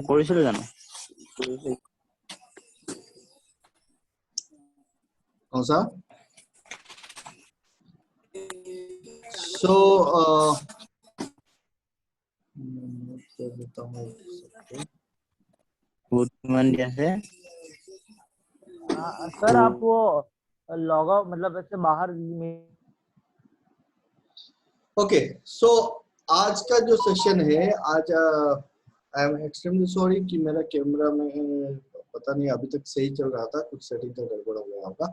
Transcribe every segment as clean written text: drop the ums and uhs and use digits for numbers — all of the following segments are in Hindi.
করেছিল জানো? कौन सा? सो देता हूँ सबको। इंडिया से। सर आप वो लॉग आउट मतलब ऐसे बाहर में। ओके, सो आज का जो सेशन है, आज आई एम एक्सट्रीमली सॉरी कि मेरा कैमरा में पता नहीं अभी तक सही चल रहा था, कुछ सेटिंग का गड़बड़ हो गया होगा,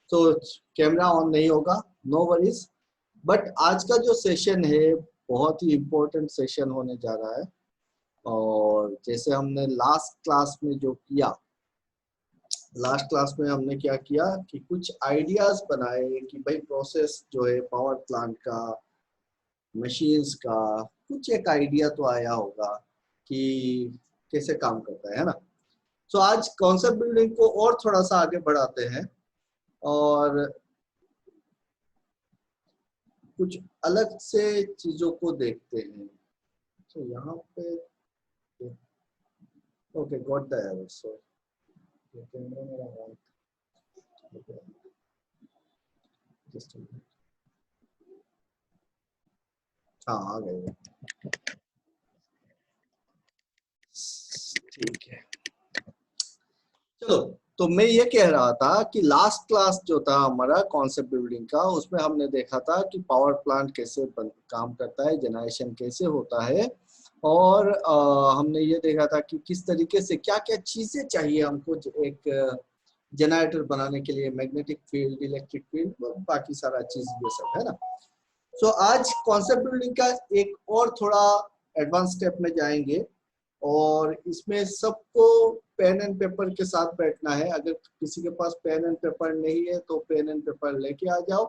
तो कैमरा ऑन नहीं होगा, नो वरीज। बट आज का जो सेशन है बहुत ही इम्पोर्टेंट सेशन होने जा रहा है। और जैसे हमने लास्ट क्लास में जो किया, लास्ट क्लास में हमने क्या किया कि कुछ आइडियाज बनाए कि भाई प्रोसेस जो है पावर प्लांट का, मशीन्स का, कुछ एक आइडिया तो आया होगा कि कैसे काम करता है ना। तो आज कॉन्सेप्ट बिल्डिंग को और थोड़ा सा आगे बढ़ाते हैं और कुछ अलग से चीजों को देखते हैं। तो यहाँ पे okay, got the error, sorry camera मेरा ऑन, जस्ट हाँ आ गए, ठीक है। चलो, तो मैं ये कह रहा था कि लास्ट क्लास जो था हमारा कॉन्सेप्ट बिल्डिंग का, उसमें हमने देखा था कि पावर प्लांट कैसे काम करता है, जनरेशन कैसे होता है, और हमने ये देखा था कि किस तरीके से क्या क्या चीजें चाहिए हमको एक जनरेटर बनाने के लिए, मैग्नेटिक फील्ड, इलेक्ट्रिक फील्ड, बाकी सारा चीज ये सब है ना। सो आज कॉन्सेप्ट बिल्डिंग का एक और थोड़ा एडवांस स्टेप में जाएंगे और इसमें सबको पेन एंड पेपर के साथ बैठना है। अगर किसी के पास पेन एंड पेपर नहीं है तो पेन एंड पेपर लेके आ जाओ।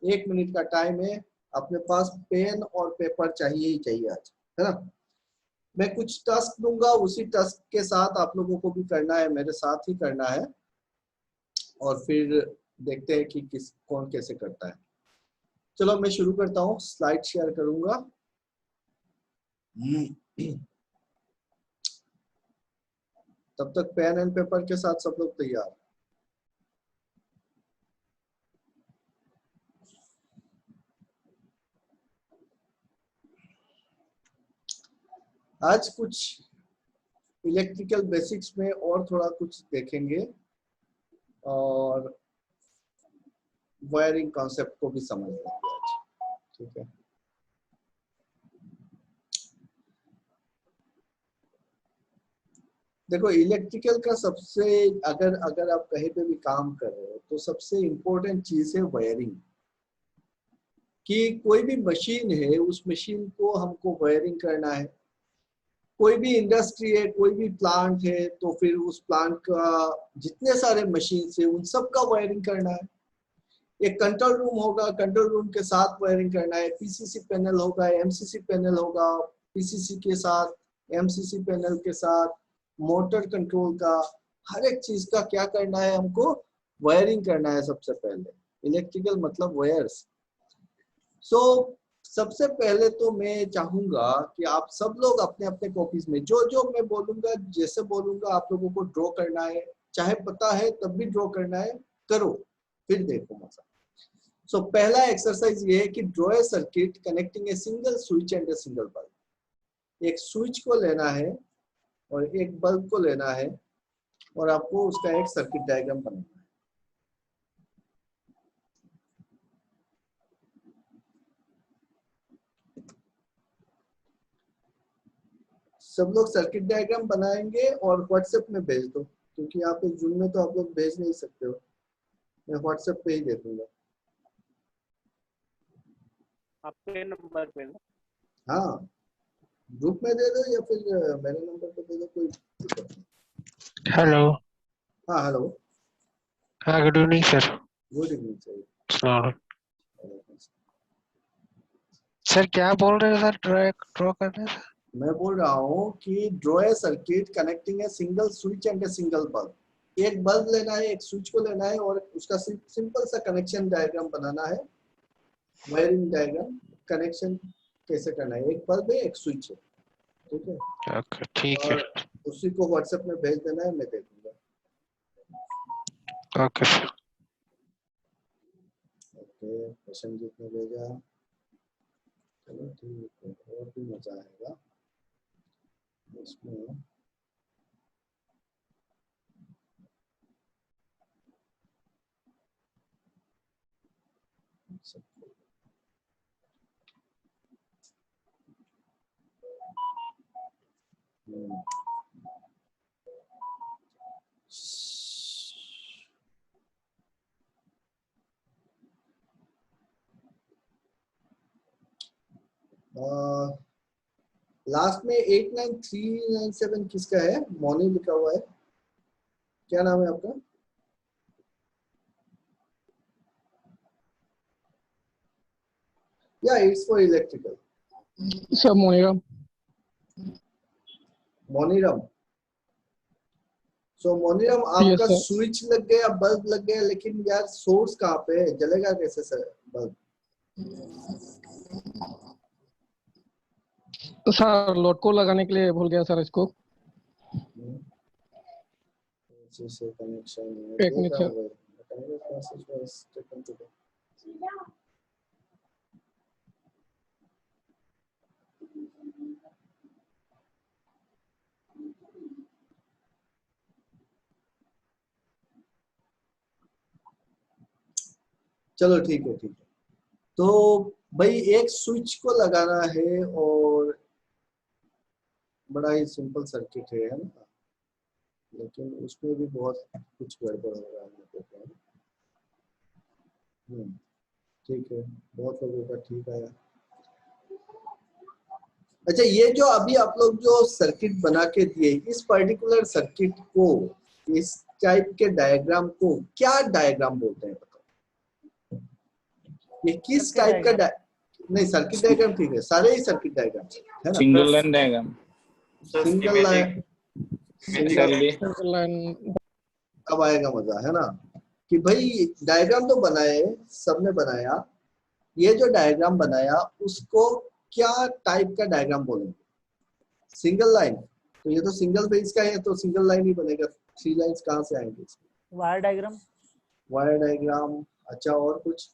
1 मिनट का टाइम है, अपने पास पेन और पेपर चाहिए ही चाहिए आज, है ना। मैं कुछ टास्क दूंगा, उसी टास्क के साथ आप लोगों को भी करना है, मेरे साथ ही करना है, और फिर देखते हैं कि कौन कैसे करता है। चलो मैं शुरू करता हूँ, स्लाइड शेयर करूंगा। तब तक पेन एंड पेपर के साथ सब लोग तैयार। आज कुछ इलेक्ट्रिकल बेसिक्स में और थोड़ा कुछ देखेंगे और वायरिंग कॉन्सेप्ट को भी समझ लेंगे आज, ठीक है। देखो, इलेक्ट्रिकल का सबसे, अगर आप कहीं पे भी काम कर रहे हो तो सबसे इम्पोर्टेंट चीज है वायरिंग। कि कोई भी मशीन है, उस मशीन को हमको वायरिंग करना है। कोई भी इंडस्ट्री है, कोई भी प्लांट है, तो फिर उस प्लांट का जितने सारे मशीन है उन सब का वायरिंग करना है। एक कंट्रोल रूम होगा, कंट्रोल रूम के साथ वायरिंग करना है। पीसीसी पैनल होगा, एमसीसी पैनल होगा, पीसीसी के साथ, एमसीसी पैनल के साथ, मोटर कंट्रोल का, हर एक चीज का क्या करना है हमको, वायरिंग करना है सबसे पहले। इलेक्ट्रिकल मतलब वायर्स। सो सबसे पहले तो मैं चाहूंगा कि आप सब लोग अपने अपने कॉपीज में जो जो मैं बोलूंगा, जैसे बोलूंगा आप लोगों को ड्रॉ करना है। चाहे पता है तब भी ड्रॉ करना है, करो, फिर देखो मजा। सो पहला एक्सरसाइज ये है कि draw A circuit connecting a single switch and a single bulb. एक स्विच को लेना है और एक बल्ब को लेना है और आपको उसका एक सर्किट डायग्राम बनाना है। सब लोग सर्किट डायग्राम बनाएंगे और व्हाट्सएप में भेज दो, क्योंकि यहाँ पे जूम में तो आप लोग भेज नहीं सकते हो, मैं व्हाट्सएप पे ही दे दूंगा। आपके नंबर पे ना? हाँ, ग्रुप में दे दो या फिर मेरे नंबर पे दे दो, कोई दिक्कत नहीं। हेलो। हाँ हेलो। हाँ, good evening sir. Good evening sir. Sir क्या बोल रहे हैं सर, ड्रॉ करने से? मैं बोल रहा हूँ कि draw A circuit connecting a single switch and a single bulb. एक बल्ब लेना है, एक स्विच को लेना है और उसका सिंपल सा कनेक्शन डायग्राम बनाना है, वायरिंग डायग्राम, कनेक्शन कैसे करना है। एक बल्ब है, एक स्विच है, ठीक है, ओके ठीक है। और उसी को व्हाट्सएप में भेज देना है, मैं देखूंगा। Okay sir. ओके, प्रसन्नजीत ने भेजा, चलो ठीक है, और भी मजा आएगा इसमें। हम्म। लास्ट में 89397 किसका है? मौनी लिखा हुआ है, क्या नाम है आपका? या it's for electrical. Sir Moniram. Moniram. So Moniram, Yes, आपका sir. स्विच लग गया, बल्ब लग गया, लेकिन यार सोर्स कहाँ पे है? जलेगा कैसे सर बल्ब? सर लोड को लगाने के लिए भूल गया सर इसको। से कनेक्शन एक मिनट सर। चलो ठीक है, ठीक है। तो भाई एक स्विच को लगाना है और बड़ा ही सिंपल सर्किट है ना, लेकिन उसमें भी बहुत कुछ गड़बड़ हो रहा है। ठीक है, बहुत लोगों का ठीक आया। अच्छा, ये जो अभी आप लोग जो सर्किट बना के दिए, इस पर्टिकुलर सर्किट को, इस टाइप के डायग्राम को क्या डायग्राम बोलते हैं बताओ? ये किस टाइप का नहीं, सर्किट डायग्राम ठीक है, सारे ही सर्किट डायग्राम है ना। Single line diagram, single line, single line. अब आएगा मजा, है ना, कि भाई डायग्राम तो बनाए, सबने बनाया, ये जो डायग्राम बनाया उसको क्या टाइप का डायग्राम बोलेंगे? सिंगल लाइन, तो ये तो सिंगल फेज का है, तो सिंगल लाइन ही बनेगा। 3 लाइंस कहाँ से आएंगे? Wire diagram. Wire diagram. अच्छा, और कुछ?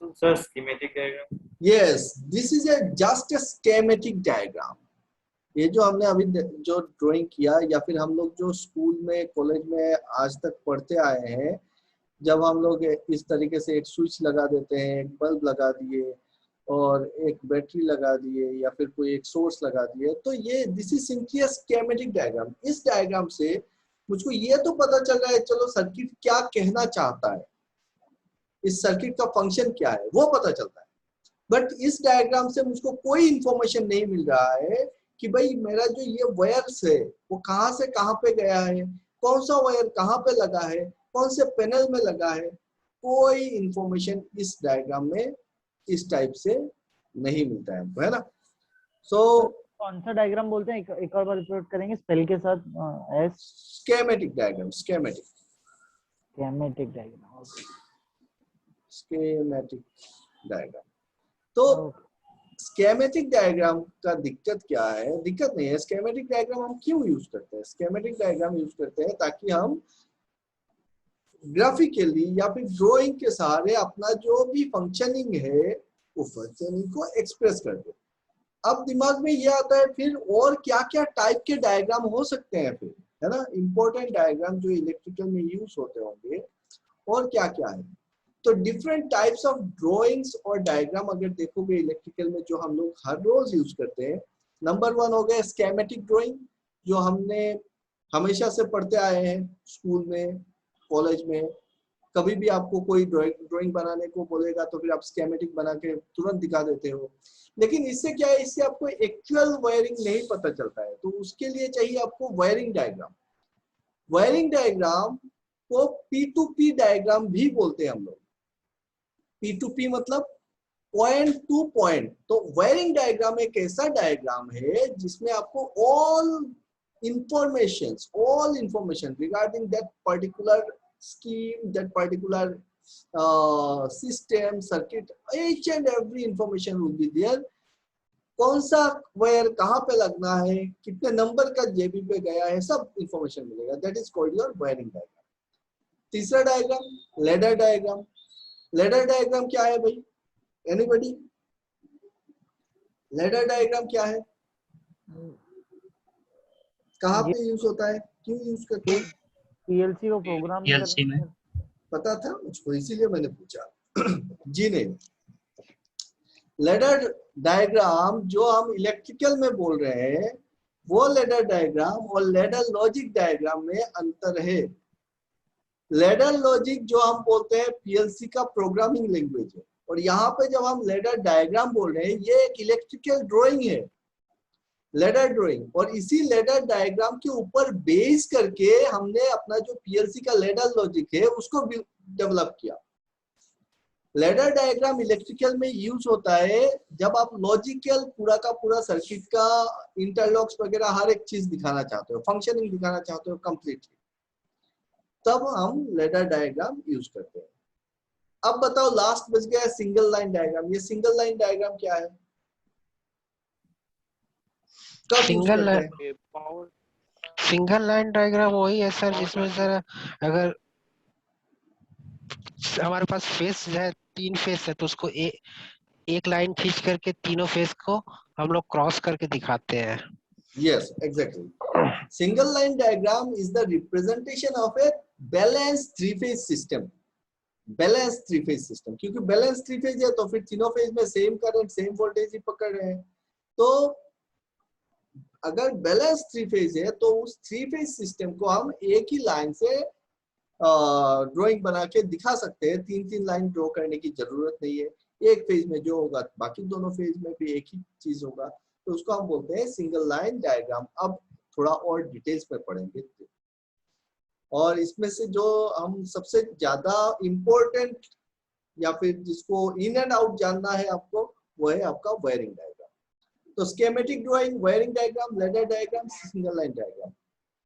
Sir schematic diagram. Yes, this is just a schematic diagram. ये जो हमने अभी जो ड्राइंग किया, या फिर हम लोग जो स्कूल में, कॉलेज में आज तक पढ़ते आए हैं, जब हम लोग इस तरीके से एक स्विच लगा देते हैं, एक बल्ब लगा दिए और एक बैटरी लगा दिए, या फिर कोई एक सोर्स लगा दिए, तो ये this is simply a schematic diagram. इस डायग्राम से मुझको ये तो पता चल रहा है, चलो सर्किट क्या कहना चाहता है, इस सर्किट का फंक्शन क्या है वो पता चलता है। बट इस डायग्राम से मुझको कोई इंफॉर्मेशन नहीं मिल रहा है कि भाई मेरा जो ये वायर्स है वो कहाँ से कहाँ पे गया है, कौन सा वायर कहाँ पे लगा है, कौन से पैनल में लगा है, कोई इंफॉर्मेशन इस डायग्राम में इस टाइप से नहीं मिलता है, है ना। सो कौन सा डायग्राम बोलते हैं? एक और बार रिपीट करेंगे स्पेल के साथ? S schematic diagram, schematic diagram. Schematic diagram. तो स्कीमेटिक डायग्राम का दिक्कत क्या है? दिक्कत नहीं है। स्कीमेटिक डायग्राम हम क्यों यूज करते हैं? स्कीमेटिक डायग्राम यूज करते हैं ताकि हम ग्राफिकली या फिर ड्राइंग के सहारे अपना जो भी फंक्शनिंग है वो फंक्शनिंग को एक्सप्रेस कर दे। अब दिमाग में ये आता है फिर और क्या क्या टाइप के डायग्राम हो सकते हैं फिर, है ना, इंपॉर्टेंट डायग्राम जो इलेक्ट्रिकल में यूज होते होंगे, और क्या क्या है। तो डिफरेंट टाइप्स ऑफ ड्राइंग्स और डायग्राम अगर देखोगे इलेक्ट्रिकल में जो हम लोग हर रोज यूज करते हैं, नंबर 1 हो गया स्कीमेटिक ड्राइंग, जो हमने हमेशा से पढ़ते आए हैं स्कूल में, कॉलेज में। कभी भी आपको कोई ड्राइंग बनाने को बोलेगा तो फिर आप स्कीमेटिक बना के तुरंत दिखा देते हो। लेकिन इससे क्या है, इससे आपको एक्चुअल वायरिंग नहीं पता चलता है, तो उसके लिए चाहिए आपको वायरिंग डायग्राम। वायरिंग डायग्राम को P2P डायग्राम भी बोलते हैं हम लोग। P2P मतलब पॉइंट टू पॉइंट। तो वायरिंग डायग्राम एक ऐसा डायग्राम है जिसमें आपको all information regarding that particular scheme, that particular system, circuit, each and every information will be there कौन सा वायर कहाँ पे लगना है, कितने नंबर का जेबी पे गया है, सब इंफॉर्मेशन मिलेगा। That is called your wiring diagram. तीसरा diagram ladder diagram. Ladder diagram क्या है भाई, एनीबॉडी? लेडर डायग्राम क्या है, कहाँ पे यूज होता है, क्यों यूज करते हैं? पीएलसी को प्रोग्राम PLC में। पता था मुझको, इसीलिए मैंने पूछा। जी नहीं, लेडर डायग्राम जो हम इलेक्ट्रिकल में बोल रहे हैं वो लेडर डायग्राम और लेडर लॉजिक डायग्राम में अंतर है। लेडर लॉजिक जो हम बोलते हैं पीएलसी का प्रोग्रामिंग लैंग्वेज है, और यहाँ पे जब हम लेडर डायग्राम बोल रहे हैं ये एक इलेक्ट्रिकल ड्राइंग है, लेडर ड्राइंग। और इसी लेडर डायग्राम के ऊपर बेस करके हमने अपना जो पीएलसी का लेडर लॉजिक है उसको डेवलप किया। लेडर डायग्राम इलेक्ट्रिकल में यूज होता है जब आप लॉजिकल पूरा का पूरा सर्किट का इंटरलॉक्स वगैरह हर एक चीज दिखाना चाहते हो, फंक्शनिंग दिखाना चाहते हो कंप्लीटली, तब हम लेडर डायग्राम यूज करते हैं। अब बताओ लास्ट बच गया सिंगल लाइन डायग्राम। ये सिंगल लाइन डायग्राम क्या है, कब यूज सिंगल करते हैं? ये पावर सिंगल लाइन डायग्राम वही है सर जिसमें सर अगर हमारे पास फेस है, 3 फेस है, तो उसको एक लाइन खींच करके तीनों फेस को हम लोग क्रॉस करके दिखाते हैं। Yes, exactly. Single line diagram is the representation of a balanced three-phase system. Balanced three-phase system. क्योंकि balanced three-phase है तो फिर तीनों फेज में सेम करंट सेम वोल्टेज ही पकड़ रहे हैं। तो अगर बैलेंस थ्री फेज है तो उस थ्री फेज सिस्टम को हम एक ही लाइन से ड्राइंग बना के दिखा सकते हैं। 3-3 लाइन ड्रॉ करने की जरूरत नहीं है। एक फेज में जो होगा बाकी दोनों फेज में भी एक ही चीज होगा, तो उसको हम बोलते हैं सिंगल लाइन डायग्राम। अब थोड़ा और डिटेल्स में पढ़ेंगे, और इसमें से जो हम सबसे ज्यादा इम्पोर्टेंट या फिर जिसको इन एंड आउट जानना है आपको, वो है आपका वायरिंग डायग्राम। तो schematic drawing, wiring diagram, ladder diagram, single line diagram.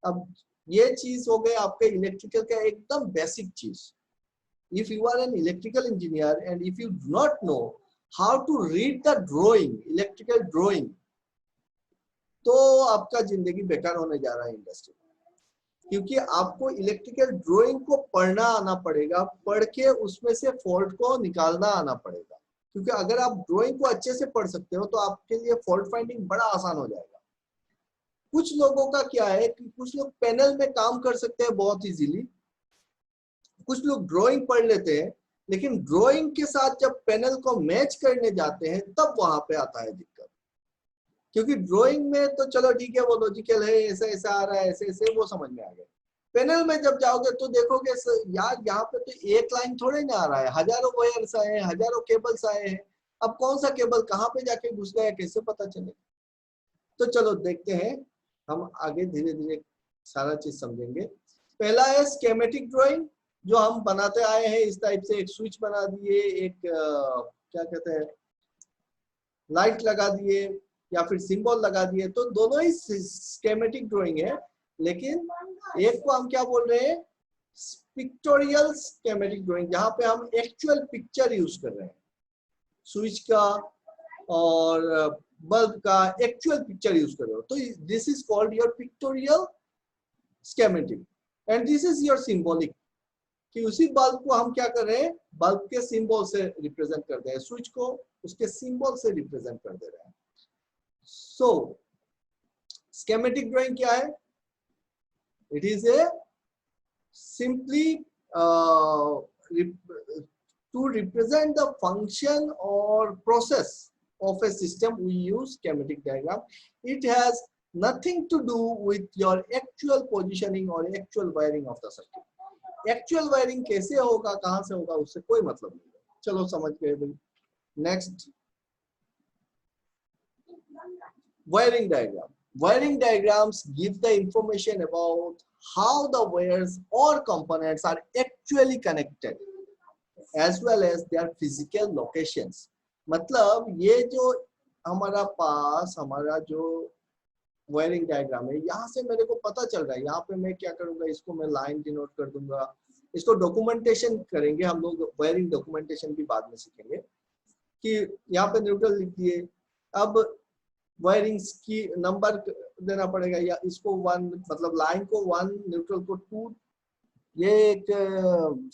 अब ये चीज हो गए आपके इलेक्ट्रिकल का एकदम बेसिक चीज। If you are an electrical engineer and if you do not know how to read the drawing, electrical drawing, तो आपका जिंदगी बेकार होने जा रहा है इंडस्ट्री में। क्योंकि आपको इलेक्ट्रिकल ड्राइंग को पढ़ना आना पड़ेगा, पढ़ के उसमें से फॉल्ट को निकालना आना पड़ेगा। क्योंकि अगर आप ड्राइंग को अच्छे से पढ़ सकते हो तो आपके लिए फॉल्ट फाइंडिंग बड़ा आसान हो जाएगा। कुछ लोगों का क्या है कि कुछ लोग पैनल में काम कर सकते हैं बहुत इजीली, कुछ लोग ड्राइंग पढ़ लेते हैं, लेकिन ड्राइंग के साथ जब पैनल को मैच करने जाते हैं तब वहां पे आता है दिक्कत। क्योंकि ड्राइंग में तो चलो ठीक है, वो लॉजिकल है, ऐसा ऐसा आ रहा है, ऐसे ऐसे वो समझ में आ गया। पैनल में जब जाओगे तो देखोगे यार यहाँ पे तो एक लाइन थोड़े ना आ रहा है, हजारों वायर्स आए हैं, हजारों केबल्स आए हैं। अब कौन सा केबल कहाँ पे जाके घुस गया कैसे पता चले? तो चलो देखते हैं, हम आगे धीरे धीरे सारा चीज समझेंगे। पहला है स्कीमेटिक ड्राइंग, जो हम बनाते आए हैं इस टाइप से। एक स्विच बना दिए, एक क्या कहते हैं लाइट लगा दिए या फिर सिंबल लगा दिए, तो दोनों ही स्कीमेटिक ड्राइंग है। लेकिन एक को हम क्या बोल रहे हैं, पिक्टोरियल स्कीमेटिक ड्राइंग, जहां पे हम एक्चुअल पिक्चर यूज कर रहे हैं, स्विच का और बल्ब का एक्चुअल पिक्चर यूज कर रहे हो, तो this is called your pictorial schematic and this is your symbolic. कि उसी बल्ब को हम क्या कर रहे हैं, बल्ब के सिंबल से रिप्रेजेंट कर दे रहे हैं, स्विच को उसके सिंबल से रिप्रेजेंट कर दे रहे हैं। सो स्कीमेटिक ड्राइंग क्या है? It is a simply to represent the function or process of a system we use schematic diagram. It has nothing to do with your actual positioning or actual wiring of the circuit. Actual wiring कैसे होगा, कहाँ से होगा, उससे कोई मतलब नहीं है। चलो समझ गए भाई। Next, wiring diagram. Wiring diagrams give the information about how the wires or components are actually connected as well as their physical locations. मतलब ये जो हमारा पास हमारा जो वायरिंग डायग्राम है, यहाँ से मेरे को पता चल रहा है, यहाँ पे मैं क्या करूंगा, इसको मैं लाइन डिनोट कर दूंगा, इसको डॉक्यूमेंटेशन करेंगे हम लोग। वायरिंग डॉक्यूमेंटेशन भी बाद में सीखेंगे कि यहाँ पे न्यूट्रल लिख दिए। अब वायरिंग की नंबर देना पड़ेगा, या इसको 1 मतलब लाइन को 1, न्यूट्रल को 2, ये एक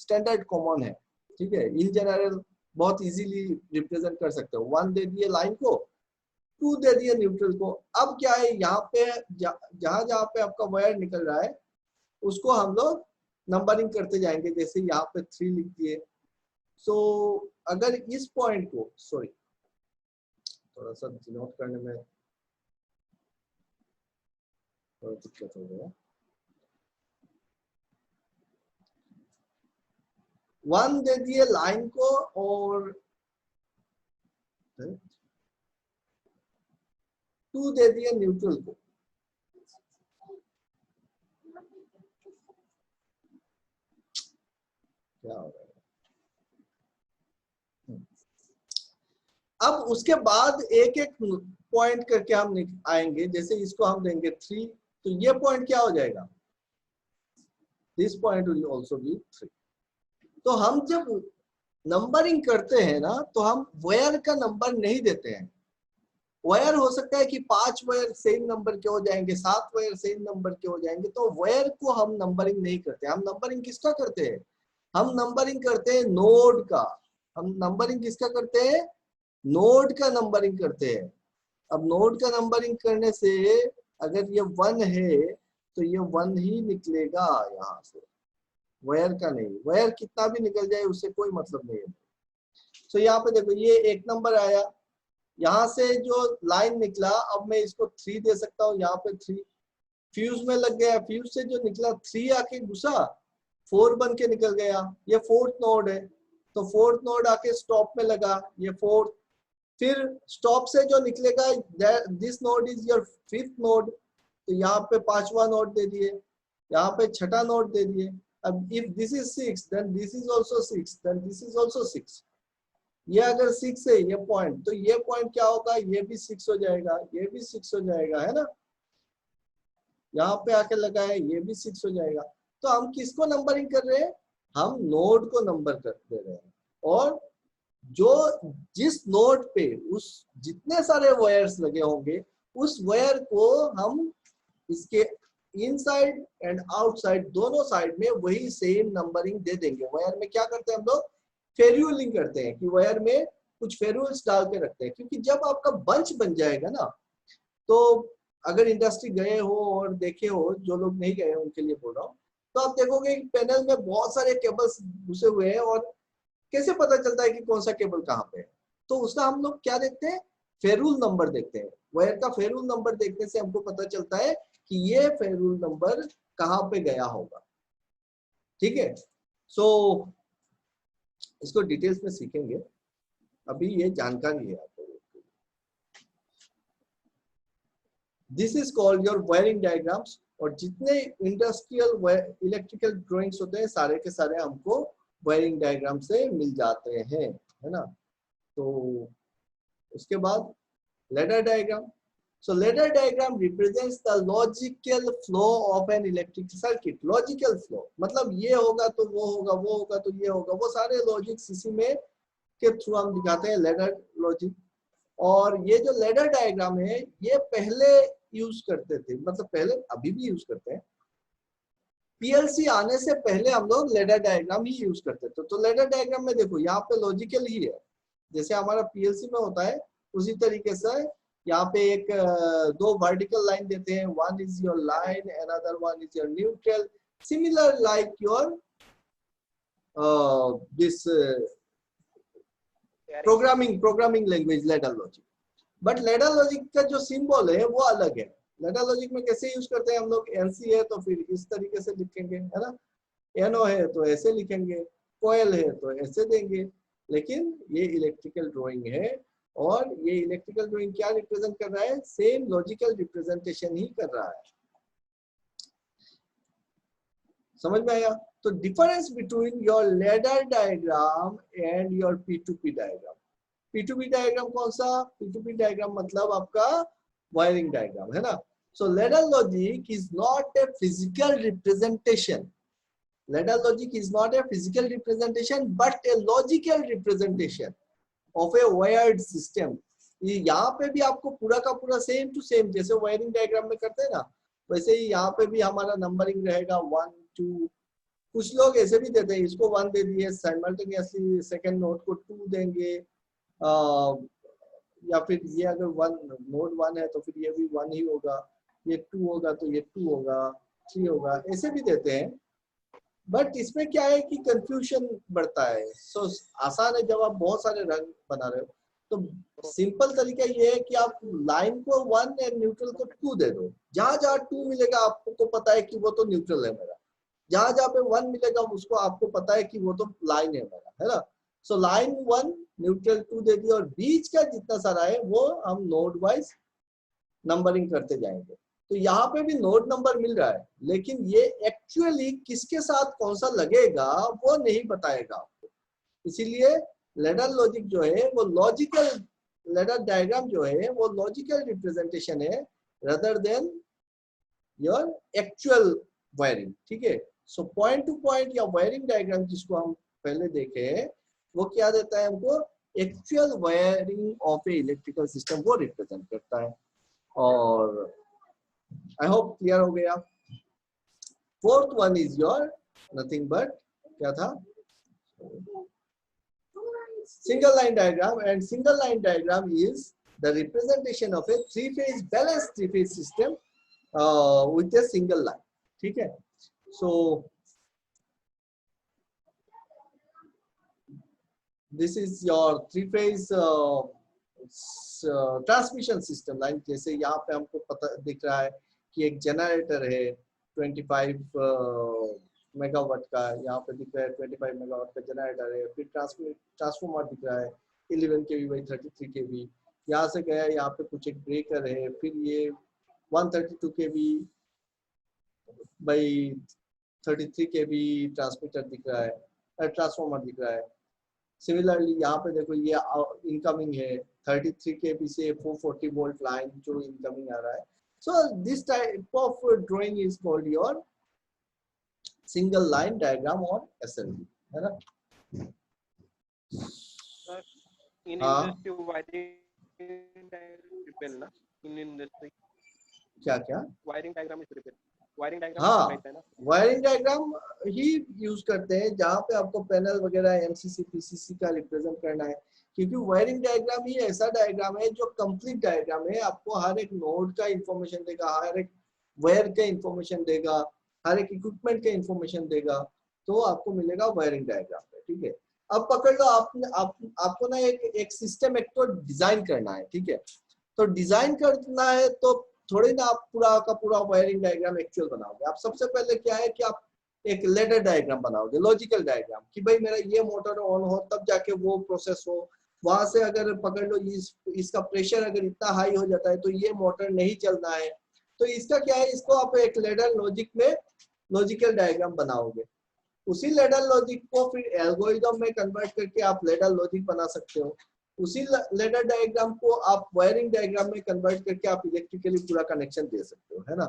स्टैंडर्ड कॉमन है, ठीक है। इन जनरल बहुत इजीली रिप्रेजेंट कर सकते हो। 1 दे दिए लाइन को, 2 दे दिए न्यूट्रल को। अब क्या है, यहाँ पे जहां जहां पे आपका वायर निकल रहा है उसको हम लोग नंबरिंग करते जाएंगे। जैसे यहाँ पे 3 लिख दिए। सो अगर इस पॉइंट को, सॉरी थोड़ा सा नोट करने में थोड़ा दिक्कत हो गया। 1 दे दिए लाइन को और 2 दे दिए न्यूट्रल को। क्या हो रहा है? अब उसके बाद एक एक पॉइंट करके हम आएंगे। जैसे इसको हम देंगे 3, तो ये पॉइंट क्या हो जाएगा, this point will also be 3। तो हम जब नंबरिंग करते हैं ना, तो हम वायर का नंबर नहीं देते हैं। वायर हो सकता है कि 5 वायर सेम नंबर के हो जाएंगे, 7 वायर सेम नंबर के हो जाएंगे, तो वायर को हम नंबरिंग नहीं करते। हम नंबरिंग किसका करते हैं, हम नंबरिंग करते हैं नोड का। हम नंबरिंग किसका करते हैं, नोड का नंबरिंग करते हैं। अब नोड का नंबरिंग करने से अगर ये 1 है तो ये 1 ही निकलेगा यहाँ से, वायर का नहीं। वायर कितना भी निकल जाए उससे कोई मतलब नहीं है। तो यहाँ पे देखो ये 1 नंबर आया, यहाँ से जो लाइन निकला, अब मैं इसको 3 दे सकता हूँ। यहाँ पे 3 फ्यूज में लग गया, फ्यूज से जो निकला 3 आके घुसा, 4 बन के निकल गया। ये 4th नोड है, तो 4th नोड आके स्टॉप में लगा, ये 4th। फिर स्टॉप से जो निकलेगा, this node is your 5th node, तो यहाँ पे 5वां नोड दे दिए, यहाँ पे 6ठा नोड दे दिए। अब if this is 6 then this is also 6, then this is also 6। ये अगर 6 है ये पॉइंट, तो ये पॉइंट क्या होगा, ये भी 6 हो जाएगा, ये भी 6 हो जाएगा, है ना। यहाँ पे आके लगा है, ये भी 6 हो जाएगा। तो हम किसको नंबरिंग कर रहे हैं, हम नोड को नंबर कर दे रहे हैं। और जो जिस नोड पे उस जितने सारे वायर्स लगे होंगे, उस वायर को हम इसके इनसाइड एंड आउटसाइड दोनों साइड में वही सेम नंबरिंग दे देंगे। वायर में क्या करते हैं हम लोग, फेरूलिंग करते हैं कि वायर में कुछ फेरूल्स डाल के रखते हैं। क्योंकि जब आपका बंच बन जाएगा ना, तो अगर इंडस्ट्री गए हो और देखे हो, जो लोग नहीं गए उनके लिए बोल रहा हूँ, तो आप देखोगे कि पैनल में बहुत सारे केबल्स घुसे हुए हैं और कैसे पता चलता है कि कौन सा केबल कहाँ पे है। तो उसका हम लोग क्या देखते हैं, फेरूल नंबर देखते हैं। वायर का फेरूल नंबर देखने से हमको पता चलता है कि ये फेरूल नंबर कहाँ पे गया होगा, ठीक है। सो इसको डिटेल्स में सीखेंगे, अभी ये जानकारी है आपको। This is called your wiring diagrams. और जितने इंडस्ट्रियल इलेक्ट्रिकल ड्राइंग्स होते हैं सारे के सारे हमको वायरिंग डायग्राम से मिल जाते हैं, है ना। तो उसके बाद ladder diagram. So ladder diagram represents the logical flow of an electric circuit. Logical flow मतलब ये होगा तो वो होगा, वो होगा तो ये होगा, वो सारे लॉजिक्स इसी में के थ्रू हम दिखाते हैं, लेडर लॉजिक। और ये जो लेडर डायग्राम है ये पहले यूज करते थे, मतलब पहले अभी भी यूज करते हैं। पीएलसी आने से पहले हम लोग लेडर डायग्राम ही यूज करते थे। तो लेडर डायग्राम में देखो यहाँ पे लॉजिकल ही है, जैसे हमारा पीएलसी में होता है उसी तरीके से यहाँ पे एक 2 वर्टिकल लाइन देते हैं, one is your line, another one is your neutral, similar like your this programming language ladder logic। But ladder logic का जो सिंबल है वो अलग है। ladder logic में कैसे यूज करते हैं हम लोग, NC है तो फिर इस तरीके से लिखेंगे, है ना, NO है तो ऐसे लिखेंगे, कोयल है तो ऐसे देंगे। लेकिन ये इलेक्ट्रिकल ड्राइंग है और ये इलेक्ट्रिकल ड्राइंग क्या रिप्रेजेंट कर रहा है, सेम लॉजिकल रिप्रेजेंटेशन ही कर रहा है। समझ में आया। तो difference between your ladder diagram and your P2P diagram. P2P diagram कौन सा, P2P डायग्राम मतलब आपका वायरिंग डायग्राम, है ना। So ladder logic is not a physical representation. Ladder logic is not a physical representation but a logical representation of a wired system. यहाँ पे भी आपको पूरा का पूरा सेम टू सेम जैसे वायरिंग डायग्राम में करते हैं ना, वैसे ही यहाँ पे भी हमारा नंबरिंग रहेगा 1 2। कुछ लोग ऐसे भी देते हैं, इसको 1 दे दिए, साइमल्टेनियसली सेकंड नोड को 2 देंगे, या फिर ये अगर 1 नोड 1 है तो फिर ये भी 1 ही होगा, ये 2 होगा तो ये 2 होगा, 3 होगा, ऐसे भी देते हैं। बट इसमें क्या है कि कंफ्यूजन बढ़ता है। सो आसान है जब आप बहुत सारे रंग बना रहे हो, तो सिंपल तरीका ये है कि आप लाइन को 1 एंड न्यूट्रल को 2 दे दो। जहां जहां 2 मिलेगा आपको पता है कि वो तो न्यूट्रल है मेरा, जहां जहां पे 1 मिलेगा उसको आपको पता है कि वो तो लाइन है मेरा, है ना। सो लाइन 1 न्यूट्रल 2 दे दिया, और बीच का जितना सारा है वो हम नोड वाइज नंबरिंग करते जाएंगे। तो यहाँ पे भी नोड नंबर मिल रहा है, लेकिन ये एक्चुअली किसके साथ कौन सा लगेगा वो नहीं बताएगा आपको। इसीलिए लैडर लॉजिक जो है वो लॉजिकल, लैडर डायग्राम जो है वो लॉजिकल रिप्रेजेंटेशन है rather than your actual wiring, ठीक है। सो पॉइंट टू पॉइंट या वायरिंग डायग्राम जिसको हम पहले देखे, वो क्या देता है हमको, actual wiring of A electrical system वो रिप्रेजेंट करता है। और आई होप क्लियर हो गया। Fourth one is your nothing but क्या था, single line diagram, and single line diagram is the representation of a balanced three phase system with a single line, ठीक है। So this is your three phase transmission system line. जैसे यहाँ पे हमको पता दिख रहा है कि एक जनरेटर है 25 मेगावाट का, यहाँ पे दिख रहा है 25 मेगावाट का जनरेटर है। फिर ट्रांसफॉर्मर दिख रहा है 11 kV बाई 33 kV, यहाँ से गया, यहाँ पे कुछ एक ब्रेकर है, फिर ये 132 kV बाई 33 kV ट्रांसमीटर दिख रहा है, ट्रांसफॉर्मर दिख रहा है। सिमिलरली यहाँ पे देखो ये इनकमिंग है 33 kV से 440 वोल्ट लाइन जो इनकमिंग आ रहा है। So this type of drawing is called your single line diagram और एसएलडी, है ना। In हाँ। industry, wiring diagram prepare ना, in industry क्या क्या wiring diagram is prepare, wiring diagram हाँ, रहता है ना। वायरिंग डायग्राम ही यूज करते हैं जहाँ पे आपको पैनल वगैरह एमसीसी पीसीसी का रिप्रेजेंट करना है, क्योंकि वायरिंग डायग्राम ही ऐसा डायग्राम है जो कंप्लीट डायग्राम है। आपको हर एक नोड का इंफॉर्मेशन देगा, हर एक वायर का इंफॉर्मेशन देगा, हर एक इक्विपमेंट का इंफॉर्मेशन देगा, तो आपको मिलेगा वायरिंग डायग्राम पे, ठीक है। अब पकड़ लो आपको ना एक सिस्टम एक तो डिजाइन करना है, ठीक है। तो डिजाइन करना है तो थोड़ी ना आप पूरा का पूरा वायरिंग डायग्राम एक्चुअल बनाओगे। आप सबसे पहले क्या है कि आप एक लेडर डायग्राम बनाओगे, लॉजिकल डायग्राम, कि भाई मेरा ये मोटर ऑन हो तब जाके वो प्रोसेस हो। वहां से अगर पकड़ लो इसका प्रेशर अगर इतना हाई हो जाता है तो ये मोटर नहीं चलना है। तो इसका क्या है, इसको आप एक लेडर लॉजिक में लॉजिकल डायग्राम बनाओगे। उसी लेडर लॉजिक को फिर एल्गोरिथम में कन्वर्ट करके आप लेडर लॉजिक बना सकते हो। उसी लेडर डायग्राम को आप वायरिंग डायग्राम में कन्वर्ट करके आप इलेक्ट्रिकली पूरा कनेक्शन दे सकते हो, है ना।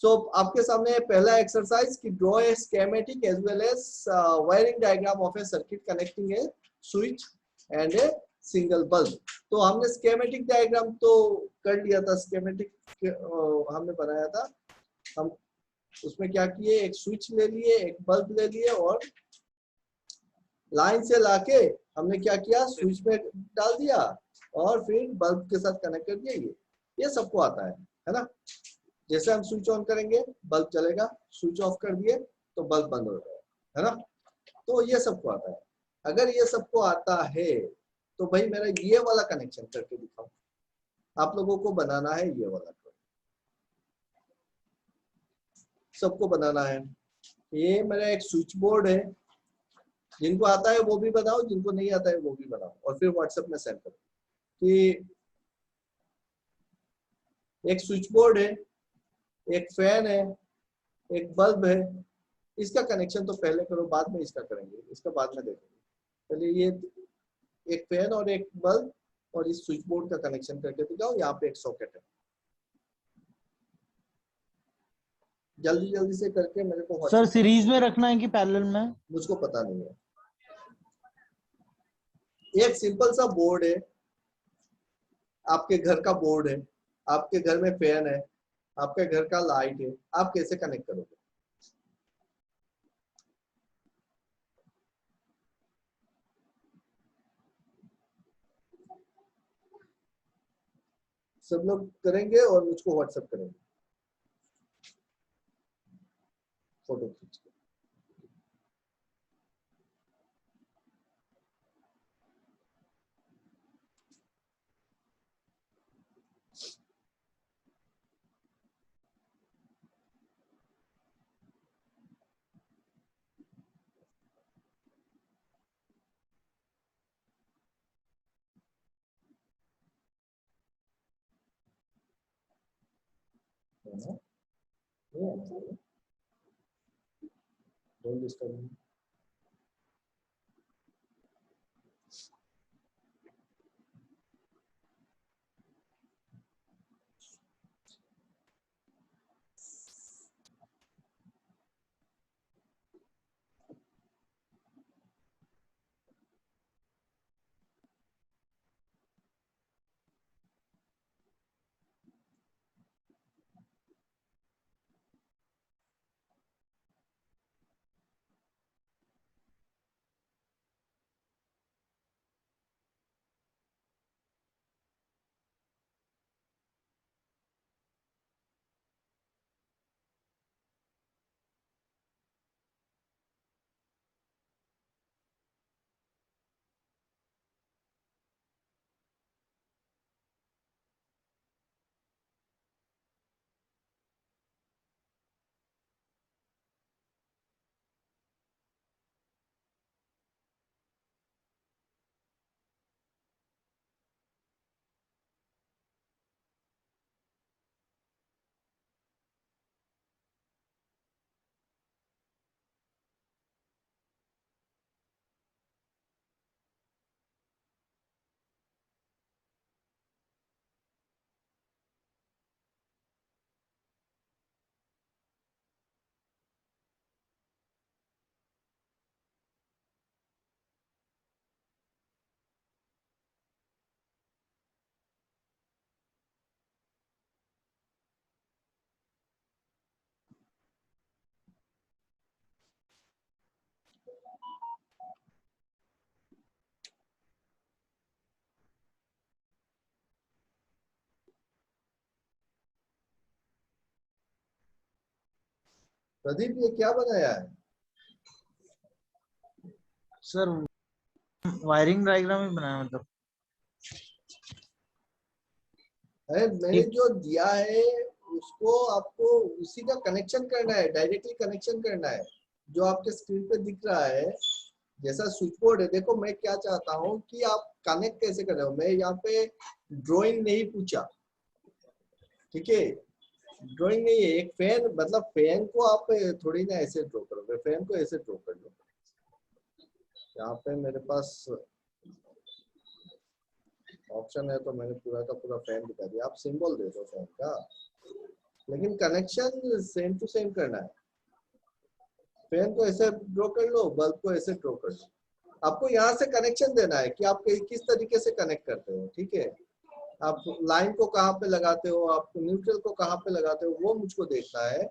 सो आपके सामने पहला एक्सरसाइज कि draw a schematic as well as wiring diagram of a circuit connecting a switch and a single bulb. तो हमने स्कीमेटिक डायग्राम तो कर लिया था, स्कीमेटिक हमने बनाया था। हम उसमें क्या किए, एक स्विच ले लिए, एक बल्ब ले लिए, और लाइन से लाके हमने क्या किया, स्विच में डाल दिया और फिर बल्ब के साथ कनेक्ट कर दिया। ये सबको आता है ना। जैसे हम स्विच ऑन करेंगे बल्ब चलेगा, स्विच ऑफ कर दिए तो बल्ब बंद हो जाएगा, है ना। तो ये सबको आता है। अगर ये सबको आता है तो भाई मेरा ये वाला कनेक्शन करके दिखाओ। आप लोगों को बनाना है ये वाला, सबको बनाना है। ये मेरा एक स्विच बोर्ड है, जिनको आता है वो भी बनाओ, जिनको नहीं आता है वो भी बनाओ, और फिर व्हाट्सएप में सेंड करो कि एक स्विच बोर्ड है, एक फैन है, एक बल्ब है। इसका कनेक्शन तो पहले करो, बाद में इसका करेंगे, इसका बाद में देखेंगे। पहले ये एक फैन और एक बल्ब और इस स्विच बोर्ड का कनेक्शन करके दिखाओ। यहाँ पे एक सॉकेट है, जल्दी जल्दी से करके मेरे को। सर सीरीज में रखना है कि पैरेलल में? मुझको पता नहीं है। एक सिंपल सा बोर्ड है, आपके घर का बोर्ड है, आपके घर में फैन है, आपके घर का लाइट है, आप कैसे कनेक्ट करोगे? सब लोग करेंगे और मुझको व्हाट्सएप करेंगे फोटो खींच के। Don't disturb me. प्रदीप ये क्या बनाया है? सर वायरिंग डायग्राम ही बनाया मतलब। अरे मैंने जो दिया है उसको आपको उसी का कनेक्शन करना है, डायरेक्टली कनेक्शन करना है जो आपके स्क्रीन पे दिख रहा है। जैसा स्विच बोर्ड है, देखो मैं क्या चाहता हूँ कि आप कनेक्ट कैसे कर रहे हो। मैं यहाँ पे ड्राइंग नहीं पूछा, ठीक है? ड्राइंग नहीं है। एक फैन, मतलब फैन को आप थोड़ी ना ऐसे ड्रॉ करोगे, फैन को ऐसे ड्रॉ कर लो। यहाँ पे मेरे पास ऑप्शन है तो मैंने पूरा का पूरा फैन दिखा दिया। आप सिंबल दे दो फैन का, लेकिन कनेक्शन सेम टू सेम करना है। फैन को ऐसे ड्रॉ कर लो, बल्ब को ऐसे ड्रॉ कर लो। आपको यहाँ से कनेक्शन देना है कि आप किस तरीके से कनेक्ट करते हो, ठीक है? आप लाइन को कहाँ पे लगाते हो, आप न्यूट्रल को कहाँ पे लगाते हो, वो मुझको देखना है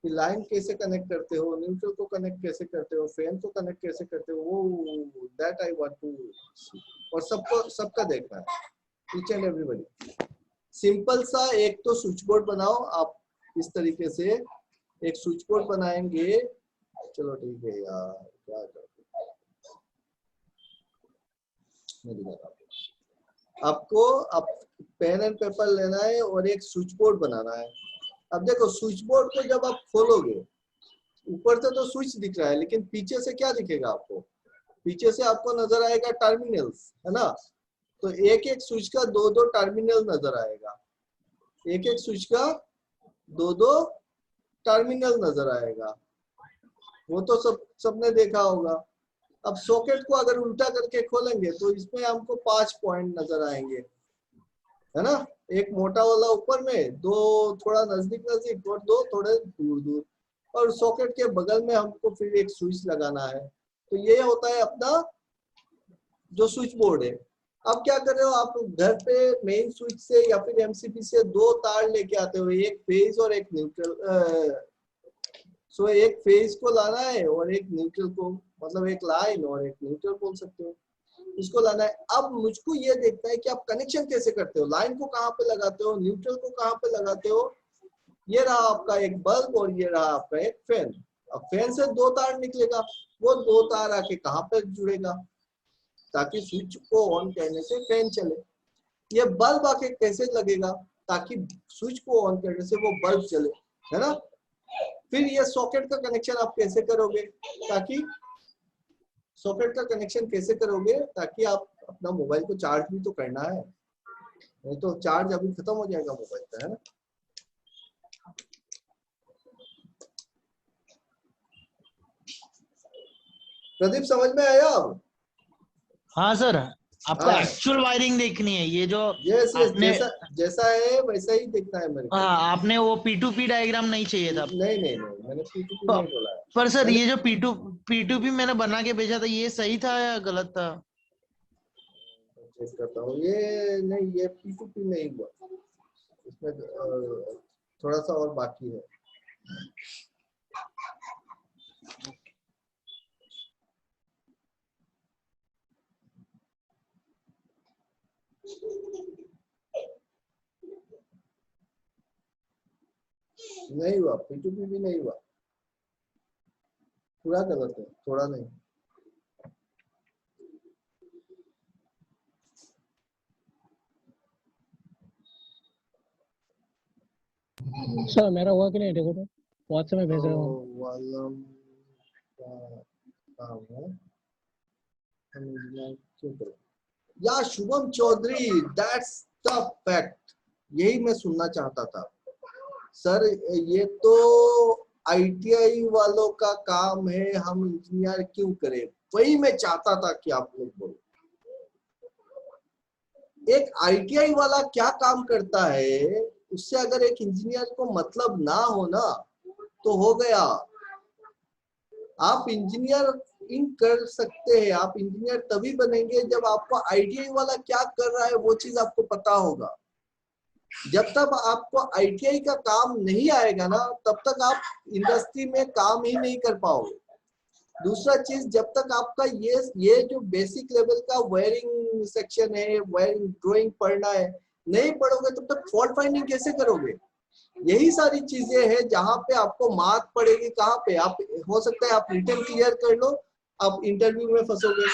कि लाइन कैसे कनेक्ट करते हो, न्यूट्रल को कनेक्ट कैसे करते हो, फैन को कनेक्ट कैसे करते हो, वो दैट आई वांट टू। और सबका देखना है, ईच एंड एवरीबॉडी। सिंपल सा एक तो स्विच बोर्ड बनाओ आप। इस तरीके से एक स्विच बोर्ड बनाएंगे। चलो ठीक है यार, क्या मैं दिखाता हूँ आपको। अब पेन एंड पेपर लेना है और एक स्विच बोर्ड बनाना है। अब देखो स्विच बोर्ड को जब आप खोलोगे, ऊपर से तो स्विच दिख रहा है, लेकिन पीछे से क्या दिखेगा आपको? पीछे से आपको नजर आएगा टर्मिनल्स, है ना? तो एक एक स्विच का दो दो टर्मिनल नजर आएगा। एक एक स्विच का दो दो टर्मिनल नजर आएगा। वो तो सबने देखा होगा। अब सॉकेट को अगर उल्टा करके खोलेंगे तो इसमें हमको 5 पॉइंट नजर आएंगे, है ना? एक मोटा वाला ऊपर में, दो थोड़ा नजदीक नजदीक और दो थोड़े दूर दूर। और सॉकेट के बगल में हमको फिर एक स्विच लगाना है। तो ये होता है अपना जो स्विच बोर्ड है। अब क्या कर रहे हो आप घर पे मेन स्विच से या फिर एमसीबी से 2 तार लेके आते हो, एक फेज और एक न्यूट्रल। सो एक फेज को लाना है और एक न्यूट्रल को, मतलब एक लाइन और एक न्यूट्रल बोल सकते हो, इसको लाना है। अब मुझको ये देखना है कि आप कनेक्शन कैसे करते हो, लाइन को कहाँ पे लगाते हो, न्यूट्रल को कहाँ पे लगाते हो। ये रहा आपका एक बल्ब और ये रहा आपका एक फैन। अब फैन से 2 तार निकलेगा, वो 2 तार आके कहाँ पे जुड़ेगा ताकि स्विच को ऑन करने से फैन चले। ये बल्ब आके कैसे लगेगा ताकि स्विच को ऑन करने से वो बल्ब चले, है ना। फिर ये सॉकेट का कनेक्शन आप कैसे करोगे, ताकि सॉकेट का कनेक्शन कैसे करोगे ताकि आप अपना मोबाइल को चार्ज भी तो करना है, नहीं तो चार्ज अभी खत्म हो जाएगा मोबाइल का, है ना। प्रदीप समझ में आया अब? हाँ सर, आपको हाँ। एक्चुअल वायरिंग देखनी है, ये जो यस आपने जैसा है वैसा ही देखना है मेरे को। हाँ, आपने वो P2P डायग्राम नहीं चाहिए था। नहीं मैंने P2P नहीं बोला है। पर सर ये जो P2P मैंने बना के भेजा था, ये सही था या गलत था? चेक करता हूँ। ये नहीं, ये P2P नहीं हुआ, इसमें थोड़ा सा और बाकी है। नहीं हुआ, P2P भी नहीं हुआ, पूरा गलत है, थोड़ा नहीं। सर मेरा हुआ कि नहीं, देखो तो व्हाट्सएप में भेज रहा हूँ। वालम का काम है, क्यों करो या Shubham Chaudhary, that's the fact, यही मैं सुनना चाहता था सर। ये तो आईटीआई वालों का काम है, हम इंजीनियर क्यों करें, वही मैं चाहता था कि आप लोग बोलो। एक आईटीआई वाला क्या काम करता है, उससे अगर एक इंजीनियर को मतलब ना हो ना तो हो गया। आप इंजीनियरिंग कर सकते हैं, आप इंजीनियर तभी बनेंगे जब आपको आईटीआई वाला क्या कर रहा है वो चीज आपको पता होगा। जब तक आपको आईटीआई का काम नहीं आएगा ना, तब तक आप इंडस्ट्री में काम ही नहीं कर पाओगे। दूसरा चीज, जब तक आपका ये जो बेसिक लेवल का वायरिंग सेक्शन है, वायरिंग ड्राइंग पढ़ना है, नहीं पढ़ोगे तब तक फॉल्ट फाइंडिंग कैसे करोगे। यही सारी चीजें हैं जहां पे आपको मार्क पड़ेगी। कहाँ पे आप, हो सकता है आप रिटन क्लियर कर लो, आप इंटरव्यू में फंसोगे,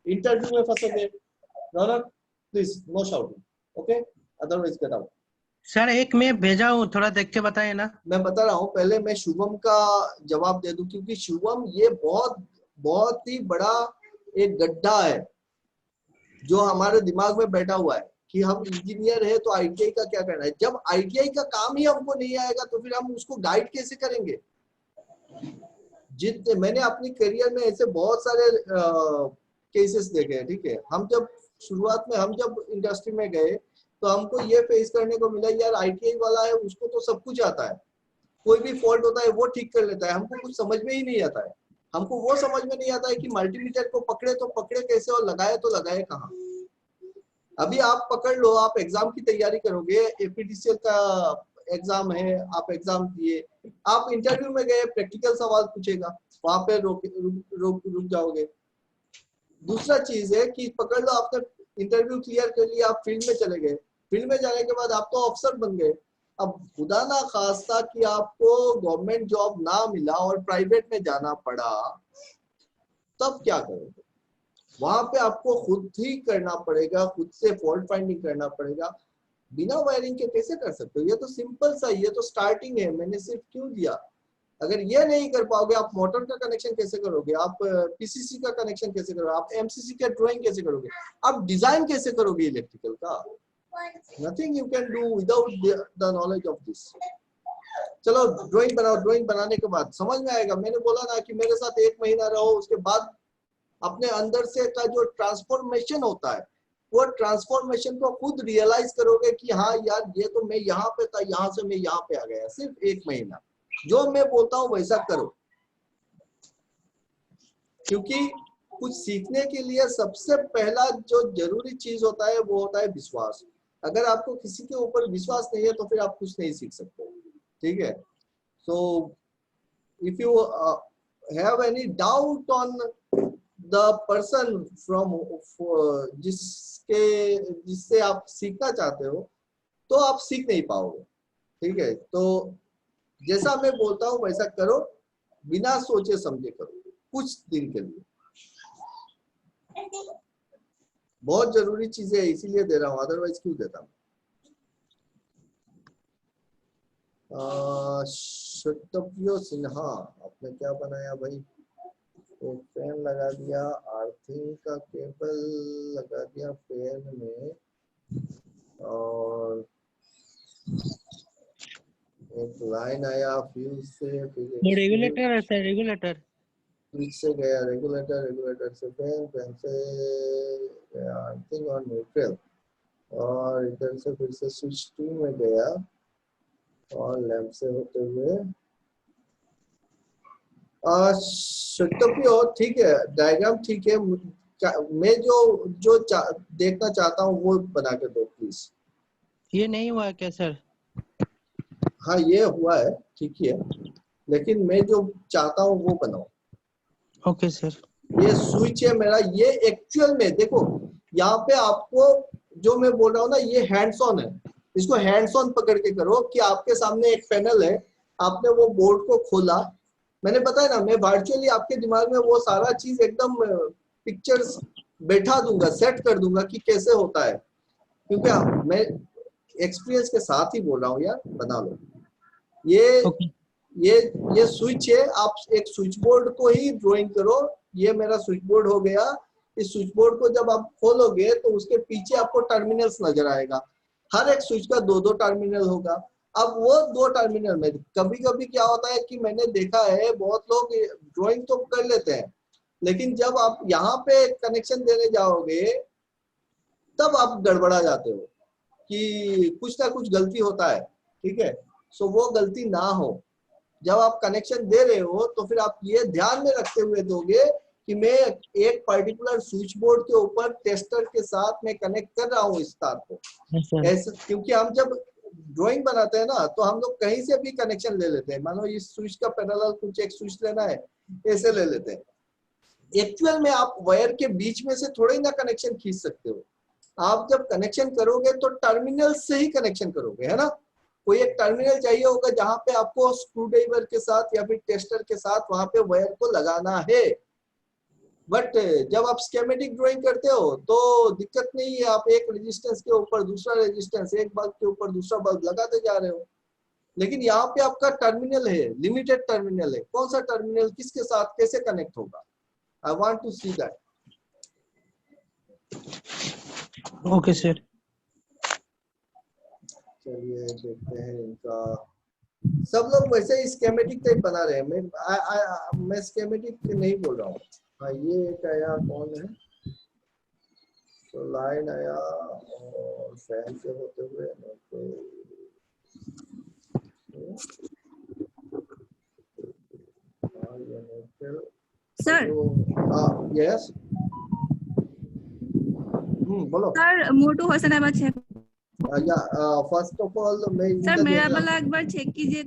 इंटरव्यू में फंसोगे। Raunak please no shouting, okay, otherwise get out. Sir एक मैं भेजा हूँ, थोड़ा देख के बताए ना। मैं बता रहा हूँ, पहले मैं शुभम का जवाब दे दूं, क्योंकि शुभम ये बहुत ही बड़ा एक गड्ढा है जो हमारे दिमाग में बैठा हुआ है कि हम इंजीनियर है तो आईटीआई का क्या करना है। जब आईटीआई का काम ही हमको नहीं आएगा तो फिर हम उसको गाइड कैसे करेंगे। जितने मैंने अपनी करियर में ऐसे बहुत सारे केसेस देखे हैं, ठीक है। हम जब शुरुआत में हम जब इंडस्ट्री में गए तो हमको ये फेस करने को मिला, यार आईटीआई वाला है उसको तो सब कुछ आता है, कोई भी फॉल्ट होता है वो ठीक कर लेता है, हमको कुछ समझ में ही नहीं आता है। हमको वो समझ में नहीं आता है कि मल्टीमीटर को पकड़े तो पकड़े कैसे और लगाए तो लगाए कहाँ। अभी आप पकड़ लो, आप एग्जाम की तैयारी करोगे, एपीडीसीएल का एग्जाम है, आप एग्जाम दिए, आप इंटरव्यू में गए, प्रैक्टिकल सवाल पूछेगा, वहां पे रुक जाओगे। दूसरा चीज है कि पकड़ लो आपने इंटरव्यू क्लियर कर लिया, आप फील्ड में चले गए, फील्ड में जाने के बाद आप तो अफसर बन गए। अब खुदा ना खास्ता कि आपको गवर्नमेंट जॉब ना मिला और प्राइवेट में जाना पड़ा, तब क्या करोगे। वहां पे आपको खुद ही करना पड़ेगा, खुद से फॉल्ट फाइंडिंग करना पड़ेगा। बिना वायरिंग के कैसे कर सकते हो, ये तो सिंपल सा, ये तो स्टार्टिंग है, मैंने सिर्फ क्यों दिया। अगर ये नहीं कर पाओगे, आप मोटर का कनेक्शन कैसे करोगे, आप पीसीसी का कनेक्शन कैसे करोगे, आप एमसीसी का ड्राइंग कैसे करोगे, आप डिजाइन कैसे करोगे इलेक्ट्रिकल का। Nothing you can do without the knowledge of this. चलो ड्राइंग बनाओ, ड्राइंग बनाने के बाद समझ में आएगा। मैंने बोला ना कि मेरे साथ 1 महीना रहो, उसके बाद अपने अंदर से का जो ट्रांसफॉर्मेशन होता है, वो ट्रांसफॉर्मेशन को खुद रियलाइज करोगे कि हाँ यार ये तो मैं यहाँ पे था, यहाँ से मैं यहाँ पे आ गया। सिर्फ 1 महीना, जो मैं बोलता हूँ वैसा करो, क्योंकि कुछ सीखने के लिए सबसे पहला जो जरूरी चीज होता है वो होता है विश्वास। अगर आपको किसी के ऊपर विश्वास नहीं है तो फिर आप कुछ नहीं सीख सकते, ठीक है। So if you have any doubt on the person from जिससे आप सीखना चाहते हो तो आप सीख नहीं पाओगे, ठीक है। तो जैसा मैं बोलता हूँ वैसा करो, बिना सोचे समझे करो कुछ दिन के लिए। बहुत जरूरी चीजें है इसीलिए दे रहा हूँ, अदरवाइज क्यों देता हूँ। शतव्यो सिन्हा, आपने क्या बनाया भाई? एक फैन लगा दिया, अर्थिंग का केबल लगा दिया फैन में, और एक लाइन आया फ्यूज से, वो रेगुलेटर है सर, रेगुलेटर। स्विच से गया रेगुलेटर, रेगुलेटर से फैन, फैन से गया अर्थिंग और न्यूट्रल, और इधर से फिर से स्विच 2 में गया और लैंप से होते हुए ठीक है, डायग्राम ठीक है। मैं जो देखना चाहता हूँ वो बना के दो प्लीज। ये नहीं हुआ क्या सर? हाँ ये हुआ है, ठीक है, लेकिन मैं जो चाहता हूँ वो बनाओ। Okay sir. ये स्विच है मेरा, ये एक्चुअल में देखो यहाँ पे आपको जो मैं बोल रहा हूँ ना ये हैंड्स ऑन है, इसको हैंड्स ऑन पकड़ के करो कि आपके सामने एक पैनल है, आपने वो बोर्ड को खोला, मैंने बताया ना मैं वर्चुअली आपके दिमाग में वो सारा चीज एकदम पिक्चर्स बैठा दूंगा, सेट कर दूंगा कि कैसे होता है, क्योंकि मैं एक्सपीरियंस के साथ ही बोल रहा हूँ यार, बना लो। ये स्विच है, आप एक स्विच बोर्ड को ही ड्राइंग करो। ये मेरा स्विच बोर्ड हो गया। इस स्विच बोर्ड को जब आप खोलोगे तो उसके पीछे आपको टर्मिनल्स नजर आएगा, हर एक स्विच का 2-2 टर्मिनल होगा। अब वो 2 टर्मिनल में कभी कभी क्या होता है कि मैंने देखा है बहुत लोग ड्राइंग तो कर लेते हैं, लेकिन जब आप यहाँ पे कनेक्शन देने जाओगे तब आप गड़बड़ा जाते हो कि कुछ ना कुछ गलती होता है, ठीक है। सो वो गलती ना हो, जब आप कनेक्शन दे रहे हो तो फिर आप ये ध्यान में रखते हुए दोगे कि मैं एक पर्टिकुलर स्विच बोर्ड के ऊपर टेस्टर के साथ मैं कनेक्ट कर रहा हूँ इस तार को ऐसे, क्योंकि हम जब ड्राइंग बनाते हैं ना तो हम लोग कहीं से भी कनेक्शन ले लेते हैं। मानो इस स्विच का पैरेलल कुछ एक स्विच लेना है, ऐसे ले लेते हैं। एक्चुअल में आप वायर के बीच में से थोड़ा ही ना कनेक्शन खींच सकते हो। आप जब कनेक्शन करोगे तो टर्मिनल से ही कनेक्शन करोगे, है ना। कोई एक टर्मिनल चाहिए होगा जहां पे आपको स्क्रू ड्राइवर के साथ या फिर टेस्टर के साथ वहां पे वायर को लगाना है। बट जब आप स्कीमेटिक ड्राइंग करते हो तो दिक्कत नहीं है, आप एक रेजिस्टेंस के ऊपर दूसरा रेजिस्टेंस, एक बल्ब के ऊपर दूसरा बल्ब लगाते जा रहे हो। लेकिन यहाँ पे आपका टर्मिनल है, लिमिटेड टर्मिनल है, कौन सा टर्मिनल किसके साथ कैसे कनेक्ट होगा, I want to see that. Okay sir. चलिए देखते हैं इनका। सब लोग वैसे ही स्कीमेटिक टाइप बना रहे हैं, मैं स्कीमेटिक नहीं बोल रहा हूँ। हाँ ये एक आया, कौन है, तो लाइन आया और फैन से होते हुए सर। यस बोलो सर मोटू हसनाबाद चेक। या फर्स्ट ऑफ ऑल मैं सर मेरा वाला एक बार चेक कीजिए।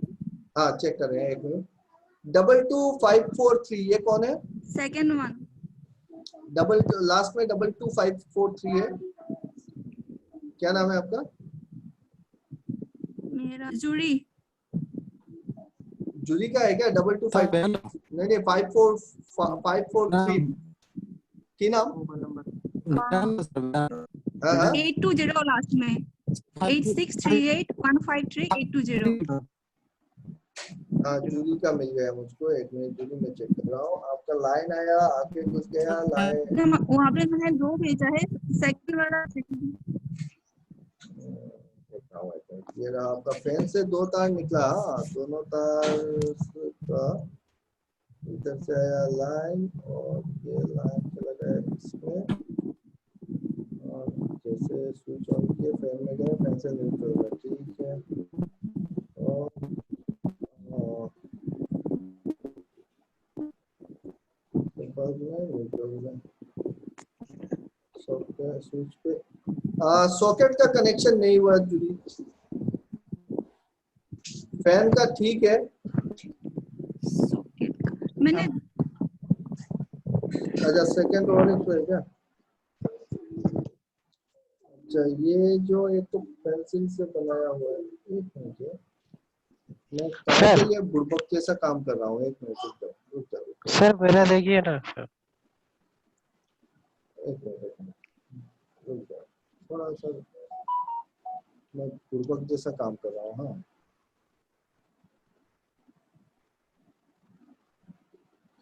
हाँ चेक कर रहे हैं, एक मिनट। 22543 ये कौन है? Second one. लास्ट में 22543 है। क्या नाम है आपका? मेरा जूरी। जूरी का है क्या? 225 नहीं 543 की नाम 820 लास्ट में 8638153820। हाँ जूरी का मिल गया मुझको, एक मिनट जूरी में चेक कर रहा हूँ। आपका लाइन आया, आगे कुछ गया लाइन, वहाँ पे मैंने 2 भेजा है, सेकंड वाला ये रहा आपका। फैन से 2 तार निकला, हाँ दोनों तार का इधर से आया लाइन और ये लाइन चला गया इसमें, और जैसे स्विच ऑन किए फैन में गया, फैन से न्यूट्रल में, ठीक है। और बल्ब में न्यूट्रल स्विच पे सॉकेट का कनेक्शन नहीं हुआ जुड़ी। फैन का ठीक है। मैंने अच्छा सेकंड और एक तो है क्या? अच्छा ये जो एक तो पेंसिल से बनाया हुआ है, एक मिनट है। मैं कहाँ सर। पे ये बुड़बक जैसा काम कर रहा हूँ, एक मिनट रुक जाओ। सर मेरा देखिए ना सर। एक मिनट रुक जाओ थोड़ा सा, मैं बुड़बक जैसा काम कर रहा हूँ। हाँ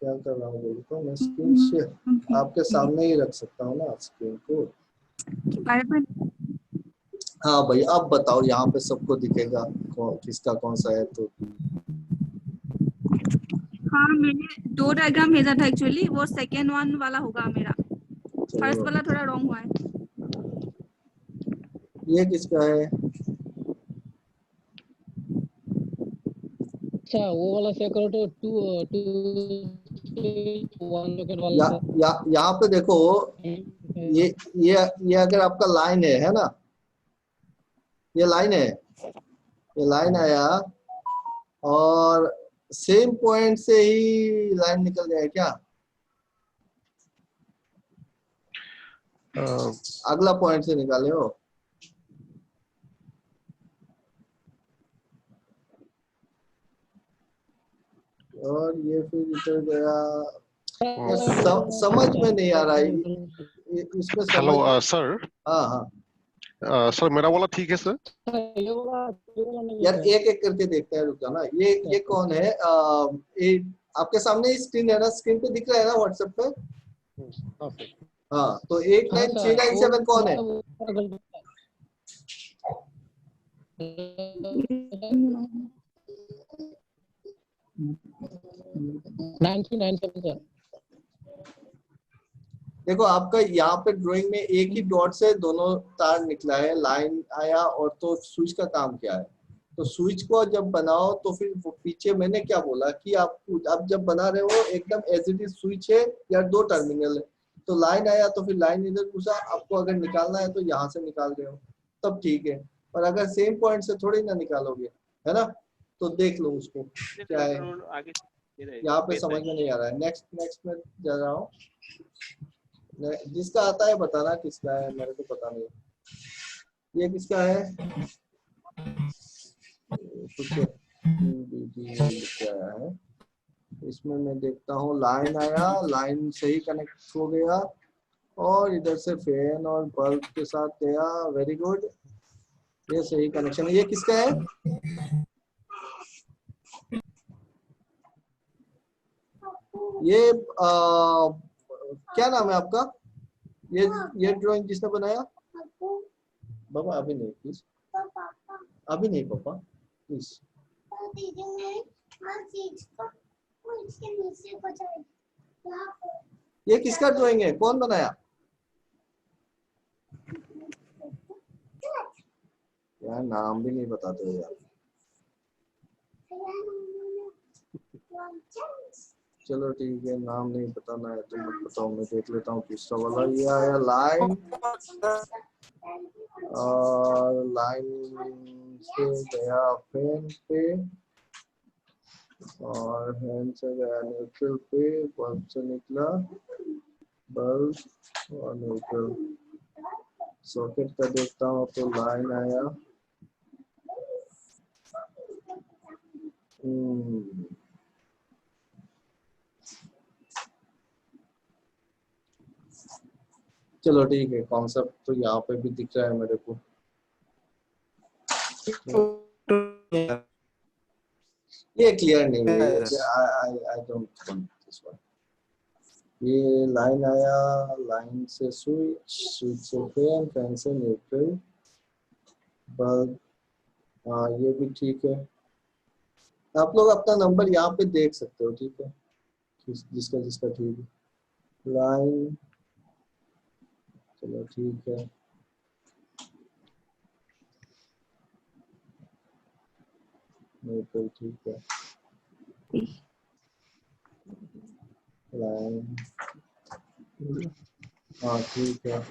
क्या कर रहा हूँ बोलते हो, मैं स्क्रीन शेयर आपके सामने ही रख सकता हूँ ना स्क्रीन को। हाँ भाई आप बताओ, यहाँ पे सबको दिखेगा किसका कौन सा है तो। हाँ मैंने 2 डायग्राम भेजा था एक्चुअली, वो सेकेंड वन वाला होगा मेरा, फर्स्ट वाला थोड़ा रॉन्ग हुआ है। ये किसका है? अच्छा वो वाला चेक करो तो 2 1 सॉकेट वाला यहाँ पे देखो, ये अगर आपका लाइन है ना, ये लाइन है, ये लाइन आया और सेम पॉइंट से ही लाइन निकल जाए क्या? अगला पॉइंट से निकाले हो? और ये फिर इधर गया, समझ में नहीं आ रहा है इसमें समझ। Hello sir. हाँ हाँ सर मेरा वाला ठीक है सर? यार एक एक करके देखते हैं, रुक जाना। ये कौन है? ये आपके सामने स्क्रीन है ना, स्क्रीन पे दिख रहा है ना व्हाट्सएप पे? हाँ तो 8937 कौन है? 1997 सर। देखो आपका यहाँ पे ड्राइंग में एक ही डॉट से दोनों तार निकला है, लाइन आया, और तो स्विच का काम क्या है? तो स्विच को जब बनाओ तो फिर पीछे मैंने क्या बोला कि आप जब बना रहे हो एकदम एज इट इज स्विच है या 2 टर्मिनल है, तो लाइन आया तो फिर लाइन इधर घुसा, आपको अगर निकालना है तो यहाँ से निकाल रहे हो तब ठीक है, और अगर सेम पॉइंट से थोड़ी ना निकालोगे, है ना? तो देख लो उसको क्या है, आगे यहाँ पे समझ में नहीं आ रहा है। नेक्स्ट में जा रहा हूँ। जिसका आता है बताना किसका है, मेरे को पता नहीं। ये किसका है? कुछ आया है इसमें, मैं देखता हूँ लाइन आया, लाइन सही कनेक्ट हो गया और इधर से फैन और बल्ब के साथ गया। वेरी गुड, ये सही कनेक्शन है। ये किसका है? ये क्या नाम है आपका? ये ड्राइंग जिसने बनाया? बाबा अभी नहीं प्लीज, अभी नहीं पापा प्लीज। ये किसका ड्राइंग है, कौन बनाया? यार नाम भी नहीं बताते हो यार। चलो ठीक है, नाम नहीं बताना है तो मत बताओ, मैं देख लेता हूँ दूसरा वाला। ये आया लाइन, और लाइन से गया फैन पे, और फैन से गया न्यूट्रल पे, बल्ब से निकला बल्ब और न्यूट्रल। सॉकेट का देखता हूँ तो लाइन आया, चलो ठीक है, कॉन्सेप्ट तो यहाँ पे भी दिख रहा है मेरे को। ये क्लियर नहीं है, I don't want this one. ये लाइन आया, लाइन से स्विच, स्विच से फैन, फैन से न्यूट्रल, बल्ब। हाँ ये भी ठीक है। आप लोग अपना नंबर यहाँ पे देख सकते हो, ठीक है, जिसका जिसका ठीक है। लाइन, चलो ठीक है। न्यूट्रल ठीक है। लाइन हाँ ठीक है।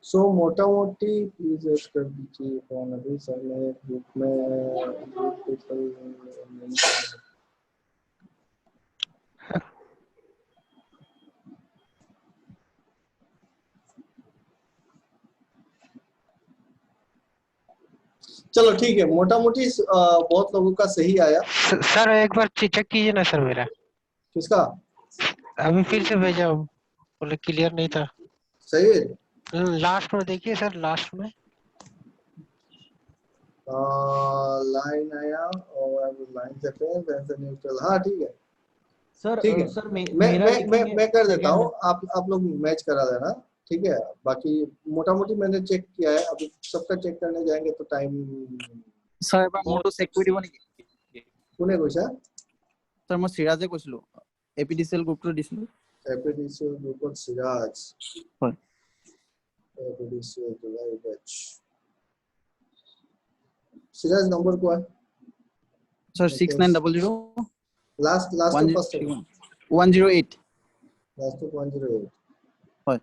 सो मोटा मोटी प्लीज ऐड कर दीजिए कौन अभी सर मेरे ग्रुप में ग्रुप पीपल नहीं है। चलो ठीक है, मोटा मोटी बहुत लोगों का सही आया। सर एक बार चेक कीजिए ना सर मेरा। किसका? अभी फिर से भेजा, बोले क्लियर नहीं था। सही है। लास्ट में देखिए सर, लास्ट में लाइन आया और लाइन से फिर न्यूट्रल। हाँ ठीक है सर ठीक है। सर मैं कर देता हूँ, आप लोग मैच करा देना, ठीक है। बाकी मोटा मोटी मैंने चेक किया है, अभी सबका चेक करने जाएंगे तो टाइम। স্যার এবাৰ মোৰটো চেক কৰি দিব নেকি? কোনে কৈছা? স্যাৰ মই সিৰাজে কৈছিলো, এপিডিসিএল গ্ৰুপটো দিছিলো। এপিডিসিএল গ্ৰুপত সিৰাজ। হয়। এপিডিসিএল জুলাই বেচ। সিৰাজ নম্বৰ কোৱা? স্যার 6900 লাষ্ট ফার্স্ট 108 লাষ্ট 108 হয়।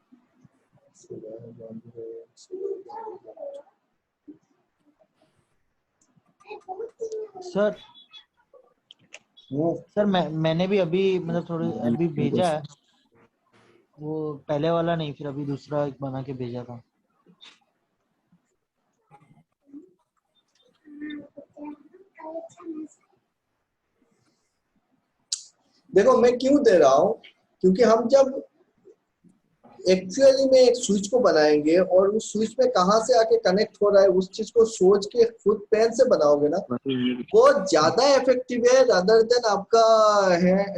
सर सर मैंने भी अभी मतलब थोड़ी अभी भेजा है, वो पहले वाला नहीं, फिर अभी दूसरा एक बना के भेजा था। देखो मैं क्यों दे रहा हूँ, क्योंकि हम जब एक्चुअली में एक स्विच को बनाएंगे और उस स्विच में कहाँ से आके कनेक्ट हो रहा है उस चीज को सोच के खुद पेन से बनाओगे ना, वो ज्यादा इफेक्टिव है रादर देन आपका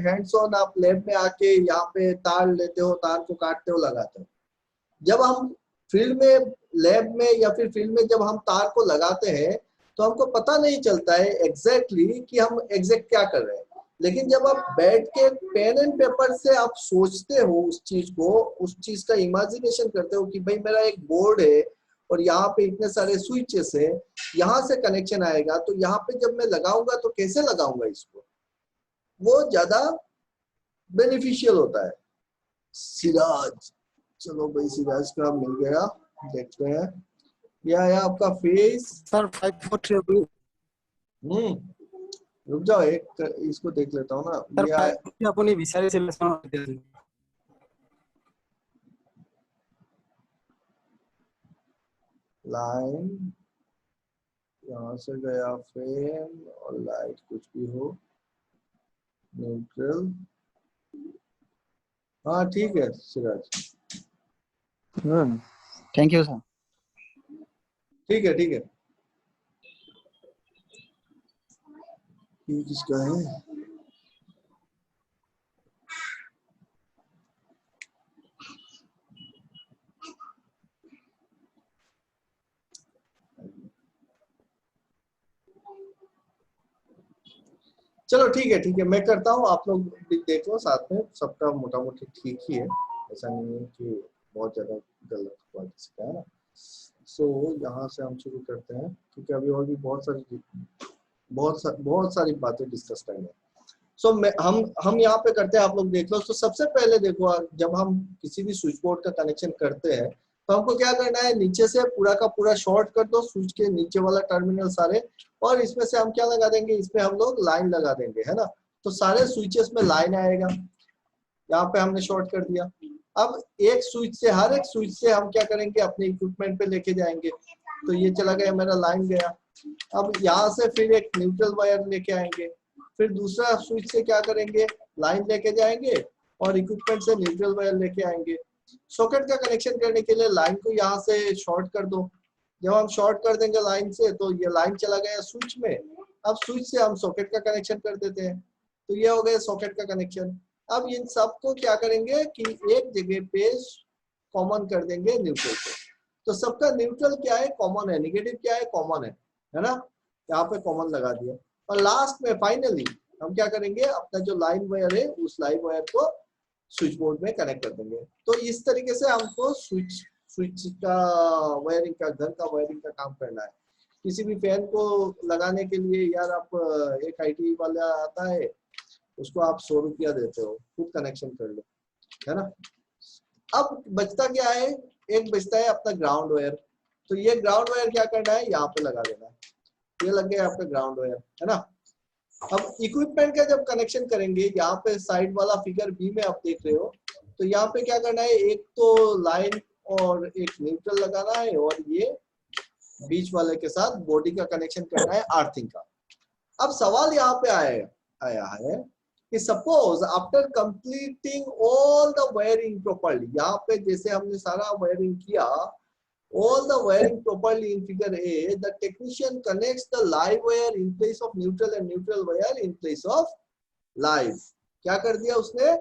हैंड्स ऑन आप लैब में आके यहाँ पे तार लेते हो, तार को काटते हो, लगाते हो। जब हम फील्ड में लैब में या फिर फील्ड में जब हम तार को लगाते हैं तो हमको पता नहीं चलता है एग्जैक्टली कि हम एग्जैक्ट क्या कर रहे हैं। लेकिन जब आप बैठ के पेन एंड पेपर से आप सोचते हो उस चीज को, उस चीज का इमेजिनेशन करते हो कि भाई मेरा एक बोर्ड है और यहाँ पे इतने सारे स्विचेस है, यहाँ से कनेक्शन आएगा तो यहाँ पे जब मैं लगाऊंगा तो कैसे लगाऊंगा इसको, वो ज्यादा बेनिफिशियल होता है। सिराज, चलो भाई सिराज का मिल गया, देखते हैं यह है आपका फेस। सर 543 रुक जाओ एक इसको देख लेता हूँ ना। सर আপুনি বিচাৰিছিলে लाइन यहाँ से गया फ्रेम और लाइट कुछ भी हो, न्यूट्रल। हाँ ठीक है सिराज, थैंक यू सर। ठीक है ठीक है। ये किसका है? चलो ठीक है मैं करता हूँ, आप लोग भी देख लो साथ में, सबका मोटा मोटी ठीक ही है, ऐसा नहीं है कि बहुत ज्यादा गलत क्वालिटी से है ना। सो यहाँ से हम शुरू करते हैं क्योंकि अभी और भी बहुत सारी बातें डिस्कस करनी है। सो हम यहाँ पे करते हैं, आप लोग देख लो। तो सबसे पहले देखो, जब हम किसी भी स्विच बोर्ड का कनेक्शन करते हैं तो हमको क्या करना है, नीचे से पूरा का पूरा शॉर्ट कर दो स्विच के नीचे वाला टर्मिनल सारे, और इसमें से हम क्या लगा देंगे, इसमें हम लोग लाइन लगा देंगे, है ना। तो सारे स्विचेस में लाइन आएगा, यहाँ पे हमने शॉर्ट कर दिया। अब एक स्विच से, हर एक स्विच से हम क्या करेंगे, अपने इक्विपमेंट पे लेके जाएंगे। तो ये चला गया मेरा लाइन गया। अब यहाँ से फिर एक न्यूट्रल वायर लेके आएंगे, फिर दूसरा स्विच से क्या करेंगे, लाइन लेके जाएंगे और इक्विपमेंट से न्यूट्रल वायर लेके आएंगे। सॉकेट का कनेक्शन करने के लिए लाइन को यहाँ से शॉर्ट कर दो। जब हम शॉर्ट कर देंगे लाइन से तो ये लाइन चला गया स्विच में। अब स्विच से हम सॉकेट का कनेक्शन कर देते हैं, तो ये हो गया सॉकेट का कनेक्शन। अब इन सबको क्या करेंगे कि एक जगह पे कॉमन कर देंगे न्यूट्रल को। तो सबका न्यूट्रल क्या है, कॉमन है, नेगेटिव क्या है, कॉमन है ना। यहाँ पे कॉमन लगा दिया। और लास्ट में फाइनली हम क्या करेंगे, अपना जो लाइन वायर है उस लाइन वायर को स्विच बोर्ड में कनेक्ट कर देंगे। तो इस तरीके से हमको स्विच का वायरिंग का, घर का वायरिंग का काम करना है। किसी भी फैन को लगाने के लिए यार आप एक IT वाला आता है, उसको आप 100 रुपया देते हो, खुद कनेक्शन कर लो, है ना। अब बचता क्या है, एक बचता है अपना ग्राउंड वायर। तो ये ग्राउंड वायर क्या करना है, यहाँ पे लगा देना है। ये लग गया आपका ग्राउंड वायर, है ना। अब इक्विपमेंट का जब कनेक्शन करेंगे, यहाँ पे साइड वाला फिगर बी में आप देख रहे हो, तो यहाँ पे क्या करना है, एक तो लाइन और एक न्यूट्रल लगाना है, और ये बीच वाले के साथ बॉडी का कनेक्शन करना है अर्थिंग का। अब सवाल यहाँ पे आया है कि suppose after completing all the wiring properly, यहाँ पे जैसे हमने सारा वायरिंग किया, all the wiring properly in figure A, the technician connects the live wire in place of neutral and neutral wire in place of live। क्या कर दिया उसने,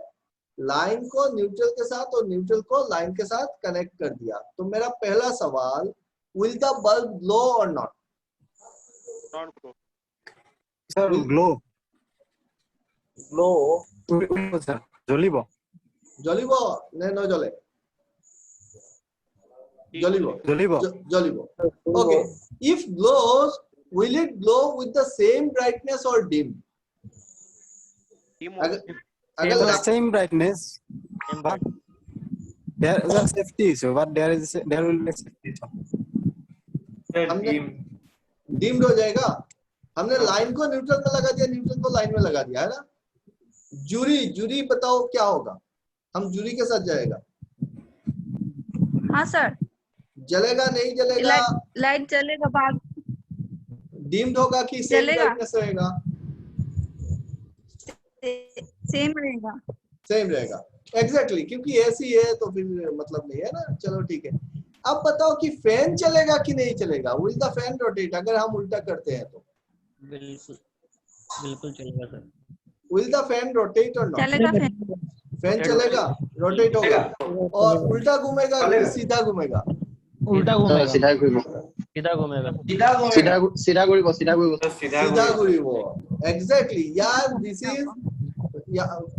लाइन को न्यूट्रल के साथ और न्यूट्रल को लाइन के साथ कनेक्ट कर दिया। तो मेरा पहला सवाल, will the bulb glow or not? Not go. Sir, glow sir, জ্বলিব জ্বলিব নে নজ্বলে? জ্বলিব। Okay, if glows, will it glow with the same brightness or dim? the same brightness, but there is a safety issue, but there will be a safety issue. Deemed हो जाएगा। हमने लाइन को न्यूट्रल में लगा दिया, न्यूट्रल को लाइन में लगा दिया, है ना। जूरी बताओ क्या होगा, हम जूरी के साथ जाएगा। हाँ सर, जलेगा नहीं जलेगा, लाइट जलेगा, बाद डिम्ड होगा कि सेम ब्राइटनेस रहेगा? सेम रहेगा। सेम रहेगा, एग्जैक्टली, क्योंकि ऐसी है तो फिर मतलब नहीं है ना। चलो ठीक है। अब बताओ कि फैन चलेगा कि नहीं चलेगा, विल द फैन रोटेट? अगर हम उल्टा करते हैं तो बिल्कुल चलेगा sir. Will the fan rotate और नॉट? चलेगा फैन चलेगा, रोटेट होगा। और उल्टा घूमेगा कि सीधा घूमेगा? उल्टा घूमेगा, सीधा घूमेगा, सीधा घुमेगा। एग्जैक्टली यार, दिस इज,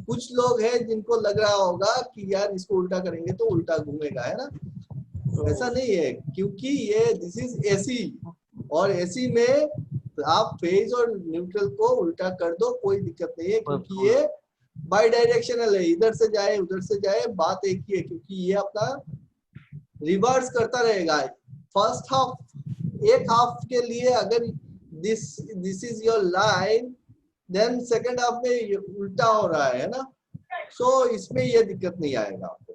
कुछ लोग हैं जिनको लग रहा होगा कि यार इसको उल्टा करेंगे तो उल्टा घूमेगा, है ना। ऐसा नहीं है, क्योंकि ये दिस इज एसी, और एसी में आप फेज और न्यूट्रल को उल्टा कर दो, कोई दिक्कत नहीं है, क्योंकि ये बाई डायरेक्शनल है, इधर से जाए उधर से जाए, बात एक ही है, क्योंकि ये अपना रिवर्स करता रहेगा। फर्स्ट हाफ, एक हाफ के लिए अगर this is your line, then second half में उल्टा हो रहा है ना, सो इसमें ये दिक्कत नहीं आएगा आपको।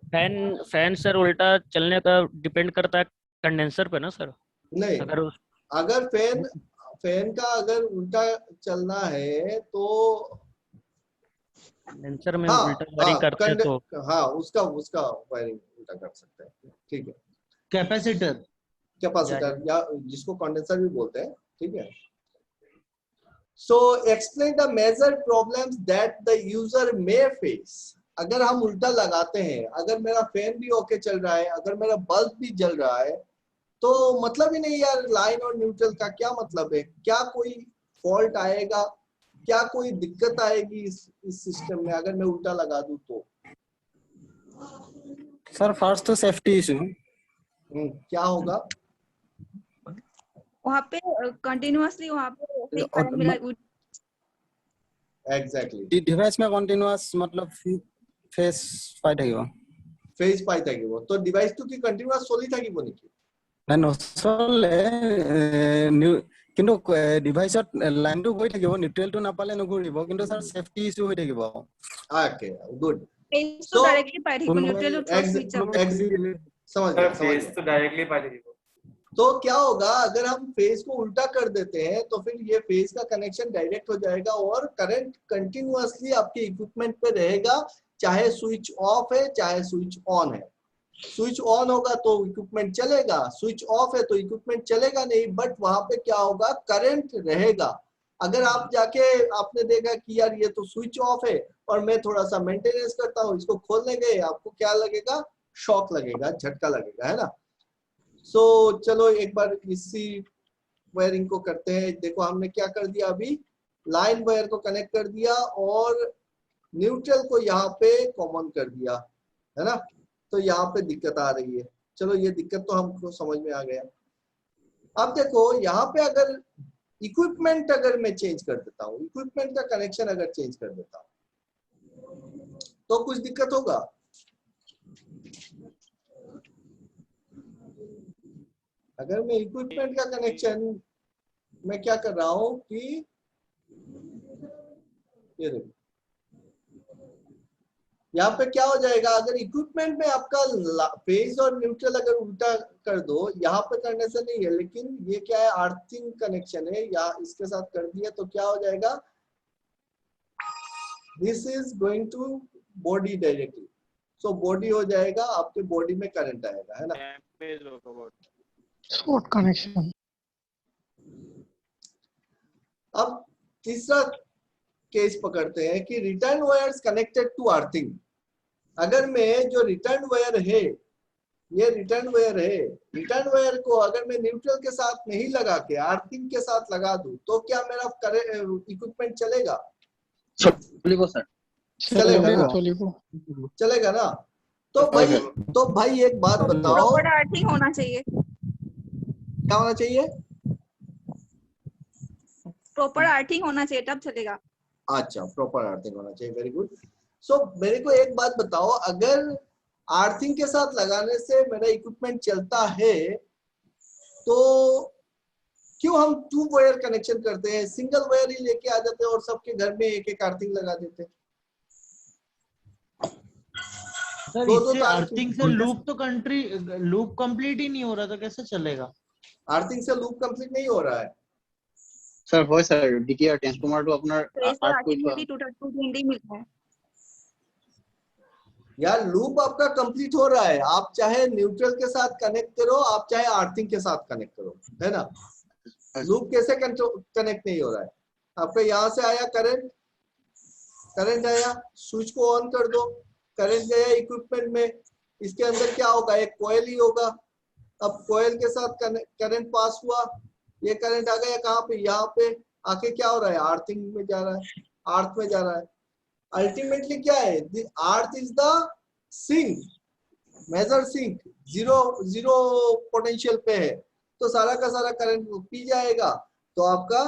फैन सर उल्टा चलने का डिपेंड करता है कंडेंसर पे ना सर? नहीं, अगर फैन का अगर उल्टा चलना है तो कंडेंसर में उल्टा वायरिंग करते हैं तो उसका वायरिंग उल्टा कर सकते हैं, ठीक है। कैपेसिटर या जिसको कंडेंसर भी बोलते हैं, ठीक है। So explain the major problems that the user may face। अगर हम उल्टा लगाते हैं, अगर मेरा फैन भी ओके चल रहा है, अगर मेरा बल्ब भी जल रहा है, तो मतलब ही नहीं यार लाइन और न्यूट्रल का क्या मतलब है? क्या कोई फॉल्ट आएगा, क्या कोई दिक्कत आएगी इस सिस्टम में अगर मैं उल्टा लगा दूं तो? सर फर्स्ट तो सेफ्टी इशू, क्या होगा वहाँ पे कंटिन्यूअसली वहाँ पे करंट मिला। एग्जैक्टली, डिवाइस में कंटीन्यूअस मतलब फेस पाई থাকিব, फेज पाई থাকিব, तो डिवाइस तो की कंटीन्यूअस চলি থাকিব নেকি? না নচলে, কিন্তু ডিভাইসত লাইনটো গৈ থাকিব, নিউট্ৰেলটো নাপালে নঘূৰিব, কিন্তু স্যার সেফটি ইস্যু হৈ থাকিব। Okay good. फेज तो डायरेक्टली पाई थी, न्यूट्रल और स्विच समझ गया, फेज तो डायरेक्टली पा जाएगी। तो क्या होगा अगर हम फेज को उल्टा कर देते हैं, तो फिर ये फेज का कनेक्शन डायरेक्ट हो जाएगा और करंट कंटिन्यूअसली आपके इक्विपमेंट पे रहेगा, चाहे स्विच ऑफ है चाहे स्विच ऑन है। स्विच ऑन होगा तो इक्विपमेंट चलेगा, स्विच ऑफ है तो इक्विपमेंट चलेगा नहीं, बट वहां पे क्या होगा, करंट रहेगा। अगर आप जाके आपने देखा कि यार ये तो स्विच ऑफ है और मैं थोड़ा सा मेंटेनेंस करता हूँ, इसको खोलने गए, आपको क्या लगेगा, शॉक लगेगा, झटका लगेगा, है ना। सो चलो एक बार इसी वायरिंग को करते हैं। देखो हमने क्या कर दिया, अभी लाइन वायर को कनेक्ट कर दिया और न्यूट्रल को यहाँ पे कॉमन कर दिया, है ना। तो यहाँ पे दिक्कत आ रही है। चलो ये दिक्कत तो हमको समझ में आ गया। अब देखो यहाँ पे अगर इक्विपमेंट अगर मैं चेंज कर देता हूँ, इक्विपमेंट का कनेक्शन अगर चेंज कर देता हूँ तो कुछ दिक्कत होगा। अगर मैं इक्विपमेंट का कनेक्शन मैं क्या कर रहा हूं कि ये देखो यहाँ पे क्या हो जाएगा, अगर इक्विपमेंट में आपका फेज और न्यूट्रल अगर उल्टा कर दो, यहाँ पे करने से नहीं है, लेकिन ये क्या है, अर्थिंग कनेक्शन है, या इसके साथ कर दिया तो क्या हो जाएगा, this is going to body directly. So body हो जाएगा, आपके बॉडी में करंट आएगा, है ना। Short connection. अब तीसरा केस पकड़ते हैं कि return wires connected to earthing. अगर मैं जो रिटर्न वायर है, ये रिटर्न वायर है, रिटर्न वायर को अगर मैं न्यूट्रल के साथ नहीं लगा के अर्थिंग के साथ लगा दूं तो क्या मेरा इक्विपमेंट चलेगा? चलेगा ना। तो भाई एक बात बताओ, प्रॉपर अर्थिंग होना चाहिए। क्या होना चाहिए? प्रॉपर अर्थिंग होना चाहिए, तब चलेगा। अच्छा, प्रॉपर अर्थिंग होना चाहिए, वेरी गुड। सो मेरे को एक बात बताओ, अगर अर्थिंग के साथ लगाने से मेरा इक्विपमेंट चलता है तो क्यों हम 2 वायर कनेक्शन करते हैं? सिंगल वायर ही लेके आ जाते हैं और सबके घर में एक एक अर्थिंग लगा देते हैं। सर इससे अर्थिंग से लूप कंप्लीट ही नहीं हो रहा, तो कैसे चलेगा? अर्थिंग से लूप कंप्लीट नहीं हो रहा है স্যার। হয় স্যার, ডিটিআর ট্রান্সফরমারটো আপনার यार, लूप आपका कंप्लीट हो रहा है। आप चाहे न्यूट्रल के साथ कनेक्ट करो, आप चाहे अर्थिंग के साथ कनेक्ट करो, है ना। लूप कैसे कनेक्ट नहीं हो रहा है? आपका यहाँ से आया करंट, करंट आया, स्विच को ऑन कर दो, करंट गया इक्विपमेंट में, इसके अंदर क्या होगा, एक कॉइल ही होगा। अब कॉइल के साथ करंट पास हुआ, ये करंट आ गया कहाँ पे, यहाँ पे आके क्या हो रहा है, अर्थिंग में जा रहा है, अर्थ में जा रहा है। अल्टीमेटली क्या है, earth is the sink, major sink, zero potential पे है, तो सारा का सारा करंट पी जाएगा, तो आपका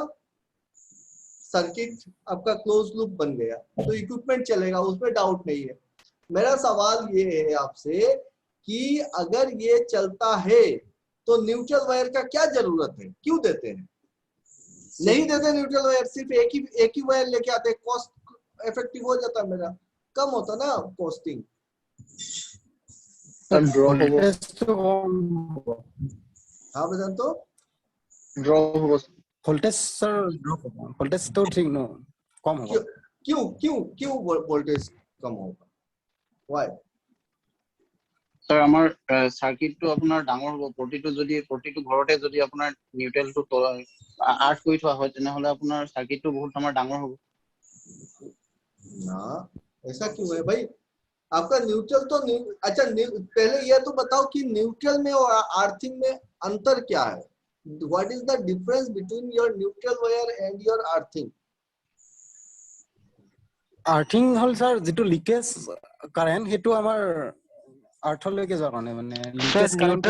सर्किट आपका क्लोज लूप बन गया, तो इक्विपमेंट चलेगा, उसमें डाउट नहीं है। मेरा सवाल ये है आपसे कि अगर ये चलता है तो न्यूट्रल वायर का क्या जरूरत है, क्यों देते हैं? नहीं देते न्यूट्रल वायर, सिर्फ एक ही वायर लेके आते, कॉस्ट इफेक्टिव हो जाता, मेरा कम होता ना कॉस्टिंग। हाँ बजान, तो ड्रॉप होगा वोल्टेज सर, ड्रॉप होगा वोल्टेज तो ठीक नो कम होगा। क्यों क्यों क्यों वोल्टेज कम होगा? व्हाई? স্যার আমার সার্কিটটো আপোনাৰ ডাঙৰ হ'ব, প্ৰতিটো ঘৰতে যদি আপোনাৰ নিউট্ৰেলটো আৰ্ট কৰি থোৱা হয় তেনেহলে আপোনাৰ সার্কিটটো বহুত আমাৰ ডাঙৰ হ'ব ना। ऐसा क्यों है भाई? आपका न्यूट्रल तो अच्छा, पहले ये तो बताओ कि न्यूट्रल में और अर्थिंग में अंतर क्या है? What is the difference between your neutral wire and your earthing? Earthing হল স্যার যেটো লিকেজ কারেন্ট, হেতু আমার আৰ্থলৈকে যোৱা কাৰণে মানে লিকেজ কারেন্ট।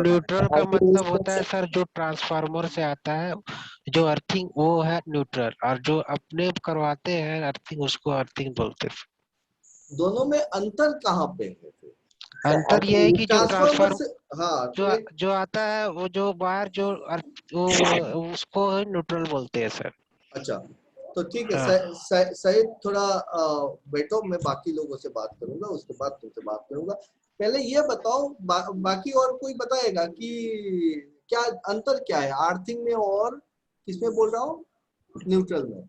न्यूट्रल का मतलब होता है सर जो ट्रांसफार्मर से आता है, जो अर्थिंग वो है न्यूट्रल, और जो अपने करवाते हैं अर्थिंग उसको अर्थिंग बोलते हैं। दोनों में अंतर कहाँ पे है? अंतर ये है कि जो ट्रांसफार्मर से, हाँ, जो आता है वो जो वायर जो उसको न्यूट्रल बोलते हैं सर। अच्छा, तो ठीक है, सही, थोड़ा बैठो, मैं बाकी लोगों से बात करूंगा, उसके बाद तुमसे बात करूंगा। पहले ये बताओ, बाकी और कोई बताएगा कि क्या अंतर क्या है अर्थिंग में और किसमें बोल रहा हूँ, न्यूट्रल में?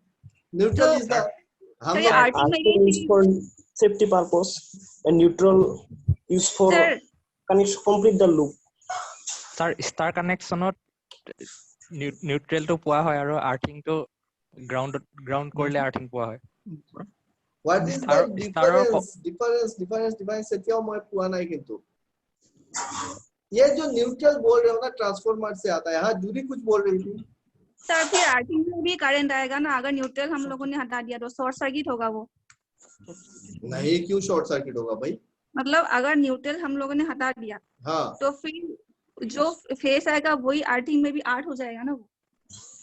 न्यूट्रल इज द, हम safety purpose and neutral is for complete the loop. Sir, star connection neutral to পোৱা হয় আৰু আৰ্থিং to ground কৰিলে আৰ্থিং পোৱা হয়। What is the difference? Satya मैं पूरा नहीं किंतु ये जो न्यूट्रल बोल रहे हो ना, ट्रांसफार्मर से आता है, हाँ जूरी कुछ बोल रही थी। सर फिर आर्थिंग में भी करंट आएगा ना, अगर न्यूट्रल हम लोगों ने हटा दिया तो शॉर्ट सर्किट होगा वो। नहीं, क्यों शॉर्ट सर्किट होगा भाई? मतलब अगर न्यूट्रल हम लोगों ने हटा दिया हाँ, तो फिर जो फेस आएगा वही आर्थिंग में भी आर्ट हो जाएगा ना वो।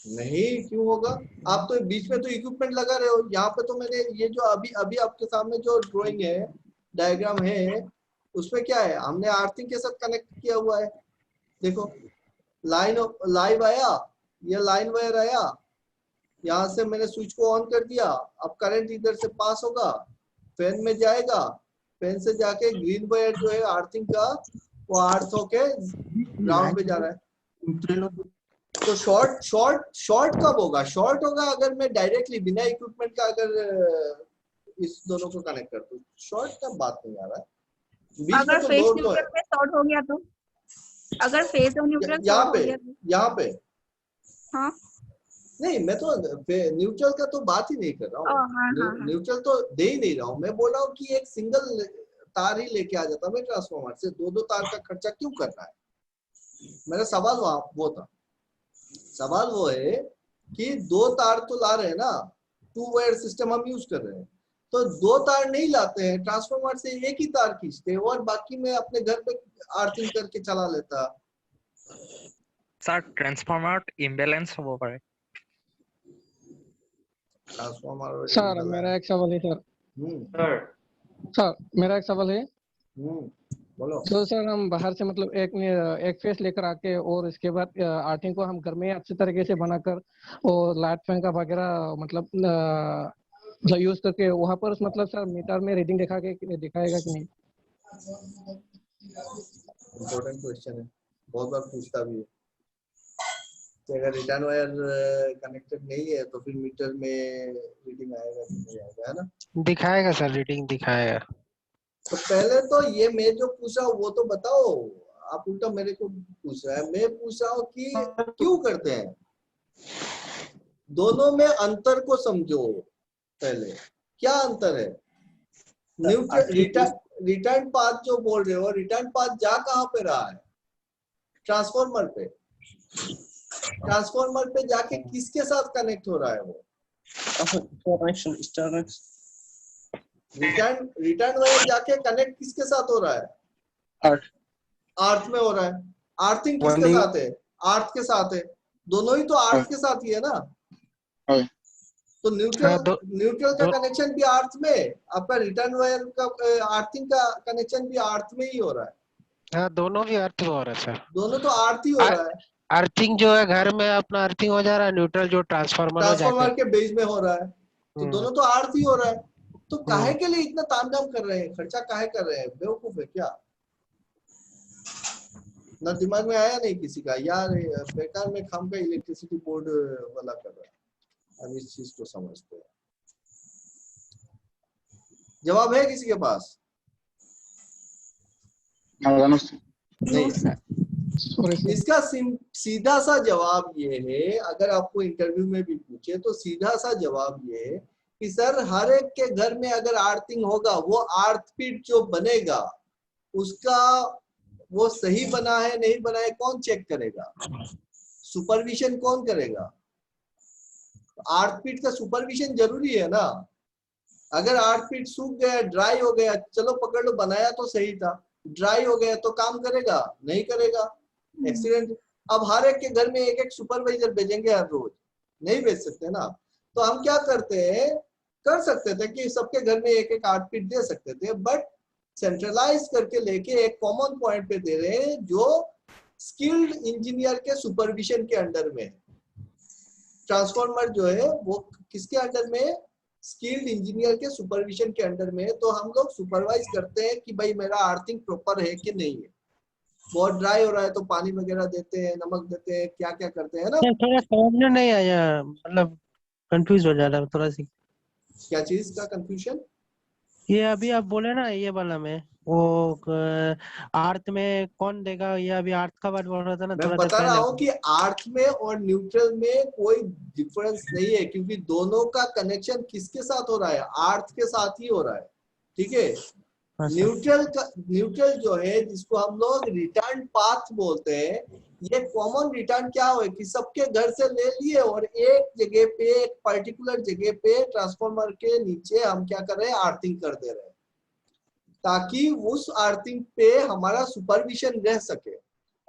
नहीं क्यों होगा? आप तो बीच में तो इक्विपमेंट लगा रहे हो। यहाँ पे तो मैंने ये जो अभी अभी आपके सामने जो ड्राइंग है, डायग्राम है, उसमें क्या है, हमने आर्थिंग के साथ कनेक्ट किया हुआ है। देखो लाइव आया, ये लाइन वायर आया, यहाँ से मैंने स्विच को ऑन कर दिया, अब करंट इधर से पास होगा, फैन में जाएगा, फैन से जाके ग्रीन वायर जो है आर्थिंग का, वो आर्थ होके ग्राउंड पे जा रहा है। तो शॉर्ट कब होगा? शॉर्ट होगा अगर मैं डायरेक्टली बिना इक्विपमेंट का अगर इस दोनों को कनेक्ट कर दूं। शॉर्ट का बात नहीं आ रहा है। बीच अगर में तो फेस लोड तो है। न्यूट्रल में शॉर्ट हो गया तो, अगर फेस और न्यूट्रल यहाँ शॉर्ट पे हो गया तो, यहाँ पे हाँ नहीं, मैं तो न्यूट्रल का तो बात ही नहीं कर रहा हूँ। हाँ। न्यूट्रल तो दे ही नहीं रहा हूँ। मैं बोल रहा हूँ कि एक सिंगल तार ही लेके आ जाता मैं ट्रांसफार्मर से, दो तार का खर्चा क्यों करना है? मेरा सवाल वो था। सवाल वो है कि दो तार तो ला रहे हैं ना, 2 वायर सिस्टम हम यूज कर रहे हैं, तो 2 तार नहीं लाते हैं, ट्रांसफार्मर से एक ही तार खींचते हैं और बाकी में अपने घर पे आर्थिंग करके चला लेता। सर ट्रांसफार्मर इम्बैलेंस हो पारे। ट्रांसफार्मर सर मेरा एक सवाल है सर। सर मेरा एक सवाल है। बोलो। तो सर हम बाहर से मतलब एक फेस लेकर आके और इसके बाद आर्थिंग को हम घर में अच्छी तरीके से बनाकर और लाइट फैन का वगैरह मतलब यूज करके वहां पर मतलब सर मीटर में रीडिंग दिखाएगा कि नहीं? इम्पोर्टेंट क्वेश्चन है, बहुत बार पूछता भी है कि अगर रिटर्न वायर कनेक्टेड नहीं है तो फिर मीटर में रीडिंग आएगा कि नहीं आएगा, है ना? दिखाएगा सर, रीडिंग दिखाएगा। तो पहले तो ये मैं जो पूछ रहा हूँ वो तो बताओ। आप उल्टा मेरे को पूछ रहा है। मैं पूछ रहा हूँ कि क्यों करते हैं, दोनों में अंतर को समझो। पहले क्या अंतर है? रिटर्न पाथ जो बोल रहे हो, रिटर्न पाथ जा कहाँ पे रहा है? ट्रांसफार्मर पे। ट्रांसफार्मर पे जाके किसके साथ कनेक्ट हो रहा है वो? रिटर्न वायर जाके कनेक्ट किसके साथ हो रहा है? अर्थ में हो रहा है। आर्थिंग किसके साथ है? अर्थ के साथ है। दोनों ही तो अर्थ के साथ ही है ना। तो न्यूट्रल का कनेक्शन भी अर्थ में, आपका रिटर्न वायर का आर्थिंग का कनेक्शन भी अर्थ में ही हो रहा है। हाँ, दोनों भी अर्थ हो रहा है सर। दोनों तो अर्थ ही हो रहा है। अर्थिंग जो है घर में अपना अर्थिंग हो जा रहा है, न्यूट्रल जो ट्रांसफार्मर के बेस में हो रहा है, तो दोनों तो अर्थ ही हो रहा है। तो काहे के लिए इतना तामझाम कर रहे हैं, खर्चा काहे कर रहे हैं? बेवकूफ है क्या? ना दिमाग में आया नहीं किसी का यार, बेकार में खाम का इलेक्ट्रिसिटी बोर्ड वाला कर रहा है। अब इस चीज को समझते हैं। जवाब है किसी के पास? नहीं। इसका सीधा सा जवाब ये है, अगर आपको इंटरव्यू में भी पूछे तो सीधा सा जवाब ये है कि सर हर एक के घर में अगर आर्थिंग होगा, वो अर्थ पिट जो बनेगा उसका वो सही बना है नहीं बना है कौन चेक करेगा? सुपरविजन कौन करेगा? अर्थ पिट का सुपरविजन जरूरी है ना। अगर अर्थ पिट सूख गया, ड्राई हो गया, चलो पकड़ लो बनाया तो सही था, ड्राई हो गया तो काम करेगा? नहीं करेगा, एक्सीडेंट। अब हर एक के घर में एक सुपरवाइजर भेजेंगे हर रोज? नहीं भेज सकते ना। तो हम क्या करते हैं, कर सकते थे कि सबके घर में एक अर्थ पिट दे सकते थे, बट सेंट्रलाइज करके लेके एक कॉमन पॉइंट पे दे रहे हैं जो स्किल्ड इंजीनियर के सुपरविजन के अंडर में। ट्रांसफार्मर जो है वो किसके अंडर में? स्किल्ड इंजीनियर के सुपरविजन के अंडर में। तो हम लोग सुपरवाइज करते हैं कि भाई मेरा अर्थिंग प्रॉपर है कि नहीं है। बहुत ड्राई हो रहा है तो पानी वगैरह देते हैं, नमक देते हैं, क्या क्या करते हैं ना। थोड़ा समझ में नहीं आया, मतलब कंफ्यूज हो जा रहा है थोड़ा सी। क्या चीज का कंफ्यूजन? ये अभी आप बोले ना ये वाला में वो अर्थ में कौन देगा, ये अभी अर्थ का बात बोल रहा था ना। मैं बता रहा हूँ कि अर्थ में और न्यूट्रल में कोई डिफरेंस नहीं है, क्योंकि दोनों का कनेक्शन किसके साथ हो रहा है? अर्थ के साथ ही हो रहा है। ठीक है। न्यूट्रल जो है जिसको हम लोग रिटर्न पाथ बोलते हैं, ये कॉमन रिटर्न क्या हो कि सबके घर से ले लिए और एक जगह पे, एक पर्टिकुलर जगह पे ट्रांसफार्मर के नीचे हम क्या कर रहे हैं, अर्थिंग कर दे रहे हैं, ताकि उस अर्थिंग पे हमारा सुपरविजन रह सके।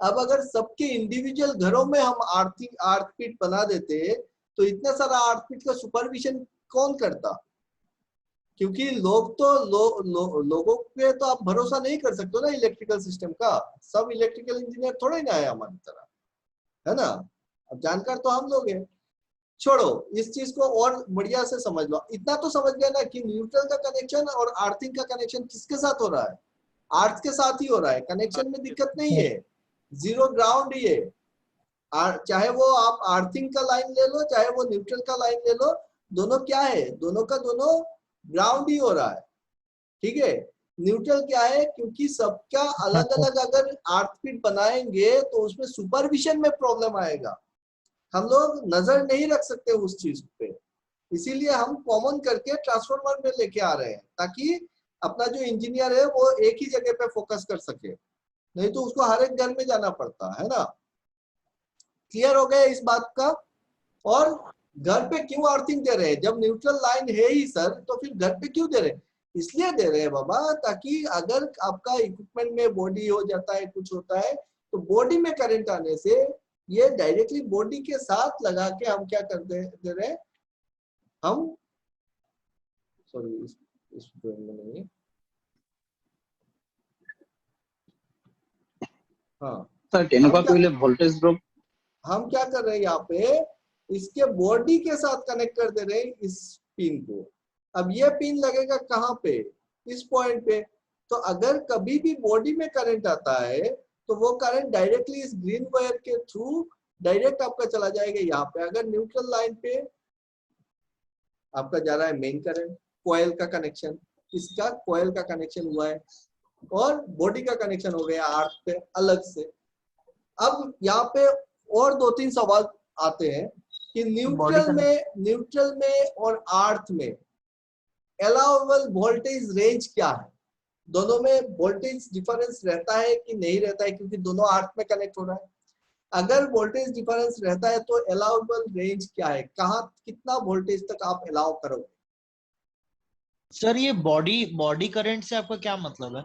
अब अगर सबके इंडिविजुअल घरों में हम अर्थ बना देते तो इतना सारा अर्थ का सुपरविजन कौन करता? क्योंकि लोगों पे तो आप भरोसा नहीं कर सकते ना इलेक्ट्रिकल सिस्टम का। सब इलेक्ट्रिकल इंजीनियर थोड़े ना है हमारी तरह, है ना। अब जानकार तो हम लोग हैं। छोड़ो, इस चीज को और बढ़िया से समझ लो। इतना तो समझ गया ना कि न्यूट्रल का कनेक्शन और अर्थिंग का कनेक्शन किसके साथ हो रहा है? अर्थ के साथ ही हो रहा है। कनेक्शन में दिक्कत नहीं है, जीरो ग्राउंड ही है। चाहे वो आप अर्थिंग का लाइन ले लो, चाहे वो न्यूट्रल का लाइन ले लो, दोनों क्या है, दोनों का दोनों ग्राउंड ही हो रहा है। ठीक है। न्यूट्रल क्या है, क्योंकि सबका अलग अलग अगर अर्थ बनाएंगे तो उसमें सुपरविजन में प्रॉब्लम आएगा। हम लोग नजर नहीं रख सकते उस चीज पे, इसीलिए हम कॉमन करके ट्रांसफार्मर में लेके आ रहे हैं, ताकि अपना जो इंजीनियर है वो एक ही जगह पे फोकस कर सके, नहीं तो उसको हर एक घर में जाना पड़ता है ना। क्लियर हो गया इस बात का? और घर पे क्यों अर्थिंग दे रहे हैं? जब न्यूट्रल लाइन है ही सर, तो फिर घर पे क्यों दे रहे हैं? इसलिए दे रहे हैं बाबा, ताकि अगर आपका इक्विपमेंट में बॉडी हो जाता है, कुछ होता है, तो बॉडी में करंट आने से ये डायरेक्टली बॉडी के साथ लगा के हम क्या कर दे रहे हैं, हम सॉरी इस में नहीं, हाँ सर केनेकुआ कइले वोल्टेज ड्रॉप हम क्या कर रहे हैं यहाँ पे, इसके बॉडी के साथ कनेक्ट कर दे रहे हैं इस पिन को। अब ये पिन लगेगा कहाँ पे? इस पॉइंट पे। तो अगर कभी भी बॉडी में करंट आता है तो वो करंट डायरेक्टली इस ग्रीन वायर के थ्रू डायरेक्ट आपका चला जाएगा यहाँ पे। अगर न्यूट्रल लाइन पे आपका जा रहा है मेन करंट, कॉइल का कनेक्शन, इसका कॉइल का कनेक्शन हुआ है और बॉडी का कनेक्शन हो गया अर्थ पे अलग से। अब यहाँ पे और 2-3 सवाल आते हैं कि न्यूट्रल में और अर्थ में अलाउएबल वोल्टेज रेंज क्या है? दोनों में वोल्टेज डिफरेंस रहता है कि नहीं रहता है? क्योंकि दोनों अर्थ में कनेक्ट हो रहा है। अगर वोल्टेज डिफरेंस रहता है तो अलाउएबल रेंज क्या है? कहाँ कितना वोल्टेज तक आप अलाउ करोगे? सर ये बॉडी करंट से आपका क्या मतलब है?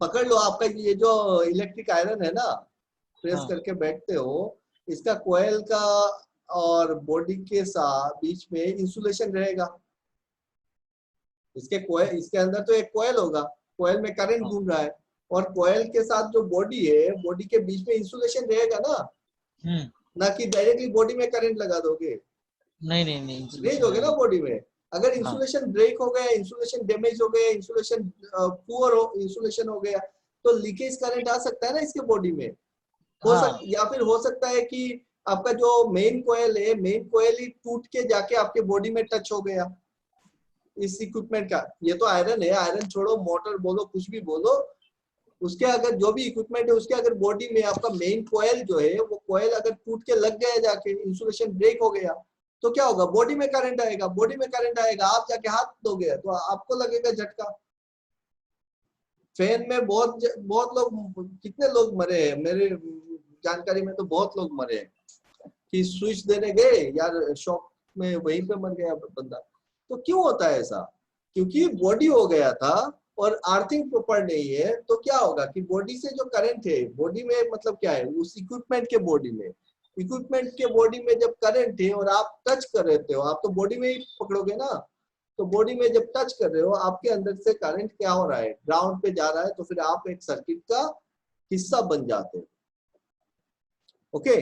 पकड़ लो, आपका ये जो इलेक्ट्रिक आयरन है ना, प्रेस करके बैठते हो, इसका कॉइल का और बॉडी के साथ बीच में इंसुलेशन रहेगा। इसके अंदर तो एक कॉइल होगा, कॉइल में करंट घूम रहा है, और कॉइल के साथ जो बॉडी है, बॉडी के बीच में इंसुलेशन रहेगा ना कि डायरेक्टली बॉडी में करंट लगा दोगे। नहीं ले दोगे ना बॉडी में। अगर इंसुलेशन ब्रेक हो गया, इंसुलेशन डैमेज हो गया, इंसुलेशन पुअर हो, इंसुलेशन हो गया, तो लीकेज करंट आ सकता है ना इसके बॉडी में। या फिर हो सकता है कि आपका जो मेन कॉइल है, मेन कॉइल ही टूट के जाके आपके बॉडी में टच हो गया इस इक्विपमेंट का। ये तो आयरन है, आयरन छोड़ो, मोटर बोलो, कुछ भी बोलो, उसके अगर जो भी इक्विपमेंट है उसके अगर बॉडी में आपका मेन कॉइल जो है वो कॉइल अगर टूट के लग गया जाके, इंसुलेशन ब्रेक हो गया, तो क्या होगा? बॉडी में करंट आएगा। बॉडी में करंट आएगा, आप जाके हाथ दोगे तो आपको लगेगा झटका। फैन में बहुत लोग, कितने लोग मरे हैं मेरे जानकारी में, तो बहुत लोग मरे हैं कि स्विच देने गए यार, शॉक में वहीं पे मर गया बंदा। तो क्यों होता है ऐसा? क्योंकि बॉडी हो गया था और अर्थिंग प्रॉपर नहीं है। तो क्या होगा कि बॉडी से जो करंट है, बॉडी में मतलब क्या है, उस इक्विपमेंट के बॉडी में, इक्विपमेंट के बॉडी में जब करंट है और आप टच कर रहे हो, आप तो बॉडी में ही पकड़ोगे ना, तो बॉडी में जब टच कर रहे हो आपके अंदर से करंट क्या हो रहा है, ग्राउंड पे जा रहा है, तो फिर आप एक सर्किट का हिस्सा बन जाते हो। ओके।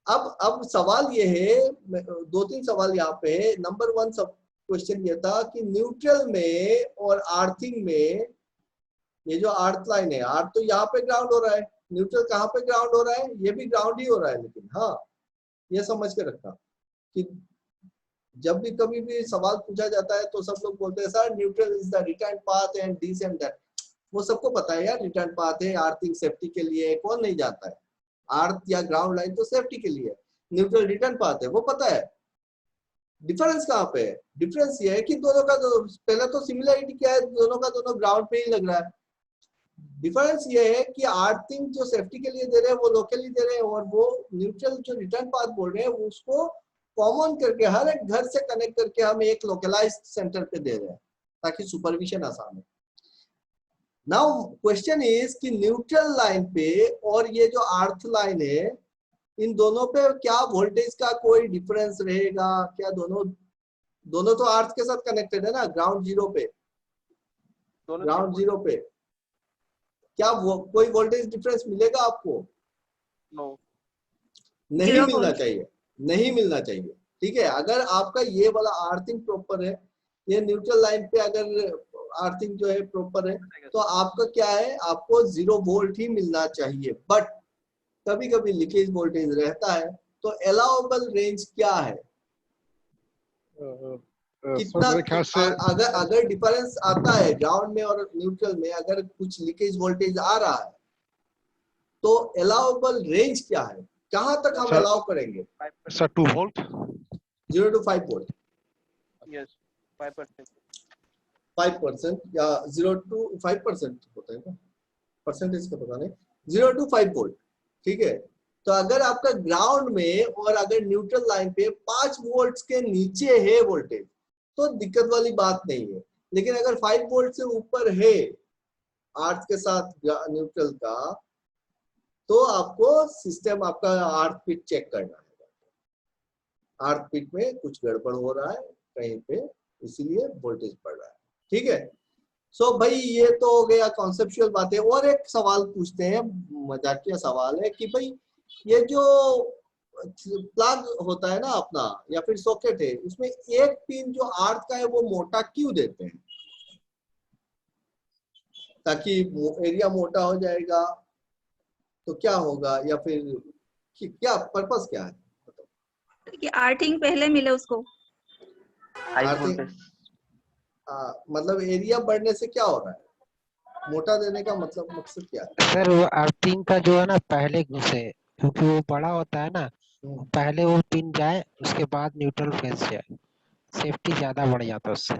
अब सवाल ये है, 2-3 सवाल यहाँ पे है। नंबर 1 सब क्वेश्चन ये था कि न्यूट्रल में और अर्थिंग में, ये जो अर्थ लाइन है, अर्थ तो यहाँ पे ग्राउंड हो रहा है, न्यूट्रल कहाँ पे ग्राउंड हो रहा है? ये भी ग्राउंड ही हो रहा है। लेकिन हाँ, ये समझ के रखना कि जब भी कभी भी सवाल पूछा जाता है तो सब लोग बोलते हैं sir neutral is the return path and this and that. वो सबको पता है यार, रिटर्न पाथ है, अर्थिंग सेफ्टी के लिए, कौन नहीं जानता है? अर्थ या ग्राउंड लाइन तो सेफ्टी के लिए, न्यूट्रल रिटर्न पाथ है, वो पता है। डिफरेंस कहाँ पे है? डिफरेंस ये है कि दोनों का पहले तो सिमिलरिटी क्या है, दोनों का दोनों ग्राउंड पे ही लग रहा है। डिफरेंस ये है कि अर्थिंग जो सेफ्टी के लिए दे रहे हैं वो लोकली दे रहे हैं, और वो न्यूट्रल जो रिटर्न पाथ बोल रहे हैं उसको कॉमन करके हर एक घर से कनेक्ट करके हम एक लोकलाइज्ड सेंटर पे दे रहे हैं ताकि सुपरविजन आसान हो। नाउ क्वेश्चन इज कि न्यूट्रल लाइन पे और ये जो अर्थ लाइन है, इन दोनों पे क्या वोल्टेज का कोई डिफरेंस रहेगा क्या? दोनों तो अर्थ के साथ कनेक्टेड है ना, ग्राउंड जीरो पे, ग्राउंड जीरो पे क्या कोई वोल्टेज डिफरेंस मिलेगा आपको? नो, नहीं मिलना चाहिए, नहीं मिलना चाहिए। ठीक है, अगर आपका ये वाला अर्थिंग प्रॉपर है, ये न्यूट्रल लाइन पे अगर अर्थिंग जो है प्रॉपर है, तो आपका क्या है, आपको 0 वोल्ट ही मिलना चाहिए। बट कभी कभी लीकेज वोल्टेज रहता है, तो अलाउबल रेंज क्या है? कितना अगर डिफरेंस आता है ग्राउंड में और न्यूट्रल में, अगर कुछ लीकेज वोल्टेज आ रहा है तो अलाउबल रेंज क्या है, कहां तक हम अलाउ करेंगे? Sir 2 volt, 0 to 5 volt. Yes 5%, 5% या 0 to 5% होता है ना, परसेंटेज का पता नहीं, 0 to 5 वोल्ट। ठीक है, तो अगर आपका ग्राउंड में और अगर न्यूट्रल लाइन पे 5 वोल्ट के नीचे है वोल्टेज तो दिक्कत वाली बात नहीं है, लेकिन अगर 5 वोल्ट से ऊपर है अर्थ के साथ न्यूट्रल का, तो आपको सिस्टम आपका अर्थ पिट चेक करना है, अर्थ पिट में कुछ गड़बड़ हो रहा है कहीं पे, इसीलिए वोल्टेज बढ़ रहा है। ठीक है, सो भाई ये तो हो गया कॉन्सेप्चुअल बातें। और एक सवाल पूछते हैं, मजाकिया सवाल है कि भाई ये जो प्लग होता है ना अपना या फिर सॉकेट है, उसमें एक पिन जो अर्थ का है वो मोटा क्यों देते हैं? ताकि एरिया मोटा हो जाएगा तो क्या होगा, या फिर क्या पर्पस क्या है? कि अर्थिंग पहले मिले उसको। मतलब एरिया बढ़ने से क्या हो रहा है? मोटा देने का मतलब मकसद क्या है? सर वो अर्थिंग का जो है ना पहले घुसे, क्योंकि वो बड़ा होता है ना, पहले वो पिन जाए उसके बाद न्यूट्रल फेस जाए, सेफ्टी ज्यादा बढ़ जाता है उससे।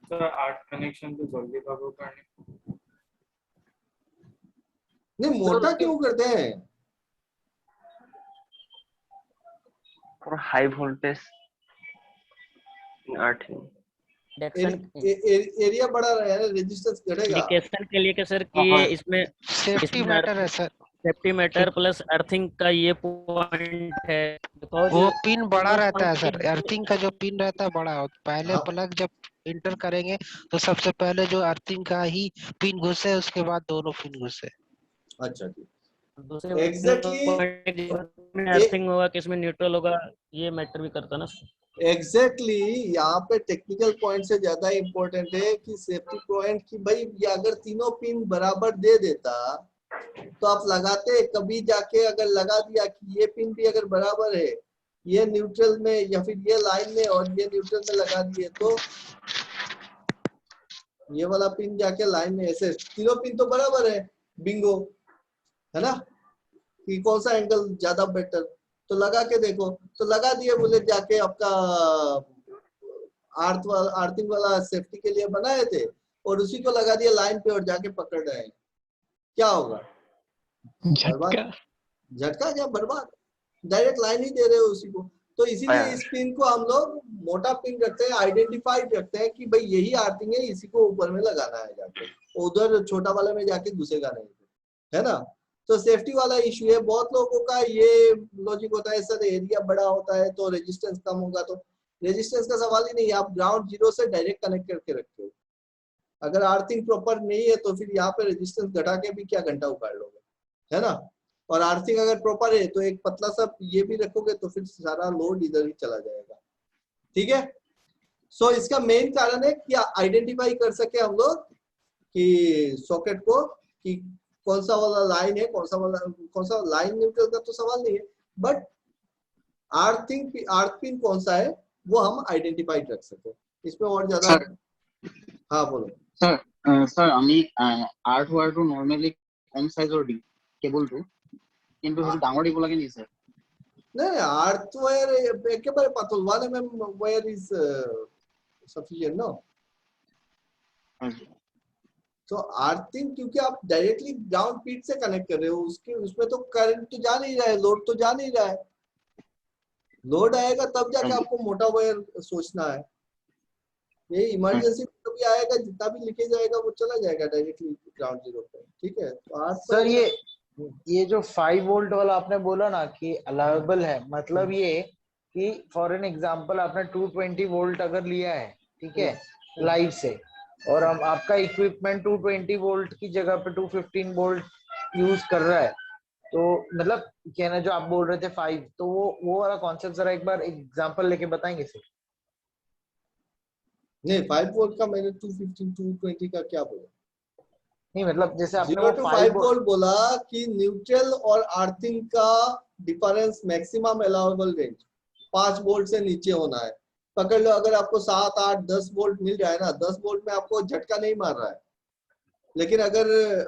सर आर्ट कनेक्शन तो जल्दी बाबू करने नहीं, मोटा क्यों करते हैं? For high voltage earthing area बड़ा रहा है, रेजिस्टेंस घटेगा। इंडिकेशन के लिए क्या सर कि ये इसमें सेफ्टी मैटर है sir, safety matter plus earthing का ये पॉइंट है। वो पिन बड़ा रहता है सर, अर्थिंग का जो पिन रहता है बड़ा होता, पहले प्लग जब इंटर करेंगे तो सबसे पहले जो अर्थिंग का ही पिन घुसे, उसके बाद दोनों पिन घुसे। अच्छा जी, एग्जैक्टली अर्थिंग होगा किसमें न्यूट्रल होगा, ये मैटर भी करता ना। एग्जैक्टली यहाँ पे टेक्निकल पॉइंट से ज्यादा इम्पोर्टेंट है कि सेफ्टी पॉइंट की भाई ये अगर तीनों पिन बराबर दे देता तो आप लगाते, कभी जाके अगर लगा दिया कि ये पिन भी अगर बराबर है, ये न्यूट्रल में या फिर ये लाइन में और ये न्यूट्रल में लगा दिए, तो ये वाला पिन जाके लाइन में, ऐसे तीनों पिन तो बराबर है, बिंगो है ना, कि कौन सा एंगल ज्यादा बेटर, तो लगा के देखो, तो लगा दिए, बोले जाके आपका अर्थिंग वाला सेफ्टी के लिए बनाए थे और उसी को लगा दिया लाइन पे और जाके पकड़ रहे हैं, क्या होगा? बर्बाद, झटका क्या, बर्बाद, डायरेक्ट लाइन ही दे रहे हो उसी को। तो इसीलिए इस पिन को हम लोग मोटा पिन रखते हैं, आइडेंटिफाइड रखते हैं कि भाई यही अर्थिंग है, इसी को ऊपर में लगाना है, जाके उधर छोटा वाले में जाके घुसेगा नहीं, है ना। तो सेफ्टी वाला इशू है। बहुत लोगों का ये लॉजिक होता है सर एरिया बड़ा होता है तो रेजिस्टेंस कम होगा, तो रेजिस्टेंस का सवाल ही नहीं, आप ग्राउंड जीरो से डायरेक्ट कनेक्ट करके रखते हो। अगर अर्थिंग प्रॉपर नहीं है तो फिर यहाँ पे रेजिस्टेंस घटा के भी क्या घंटा उखाड़ लोगे, है ना। और अर्थिंग अगर प्रॉपर है तो एक पतला सा ये भी रखोगे तो फिर सारा लोड इधर ही चला जाएगा। ठीक है, सो इसका मेन कारण है कि आइडेंटिफाई कर सके हम लोग कि सॉकेट को कि कौन सा वाला लाइन है, कौन सा लाइन न्यूट्रल का तो सवाल नहीं है, बट अर्थ पिन कौन सा है वो हम आइडेंटिफाई कर सके। इसमें और ज्यादा हाँ बोलो স্যার আমি আর্ট ওয়্যাৰটো নৰ্মেলি কম সাইজৰ দিম কেবলটো, কিন্তু সেইটো ডাঙৰ দিব লাগে নি স্যাৰ? नहीं, अर्थ वायर একেবারে পাতল 1 mm wire is sufficient no. तो अर्थिंग क्योंकि आप डायरेक्टली ग्राउंड पीट से कनेक्ट कर रहे हो, उसके उसमें तो करंट तो जा नहीं रहा है, लोड तो जा नहीं रहा है। लोड आएगा तब जाके आपको मोटा वायर सोचना है। ये इमरजेंसी कभी आएगा, जितना भी लीकेज आएगा वो चला जाएगा डायरेक्टली ग्राउंड जीरो पे, ठीक है। तो आज सर ये जो 5 वोल्ट वाला आपने बोला ना कि अलाउेबल है, मतलब ये कि फॉर एन एग्जांपल आपने 220 वोल्ट अगर लिया है, ठीक है, लाइव से, और हम आपका इक्विपमेंट 220 वोल्ट की जगह पे 215 वोल्ट यूज कर रहा है, तो मतलब कहना जो आप बोल रहे थे 5, तो वो वाला कॉन्सेप्ट जरा एक बार एग्जांपल लेके बताएंगे सर? नहीं, 5 वोल्ट का मैंने 215 220 का क्या बोला? नहीं मतलब जैसे आपने 0 to 5 वोल्ट बोला कि न्यूट्रल और अर्थिंग का difference maximum allowable range 5 volt से नीचे होना है। पकड़ लो अगर आपको 7 8 10 वोल्ट मिल जाए ना, 10 वोल्ट में आपको झटका नहीं मार रहा है, लेकिन अगर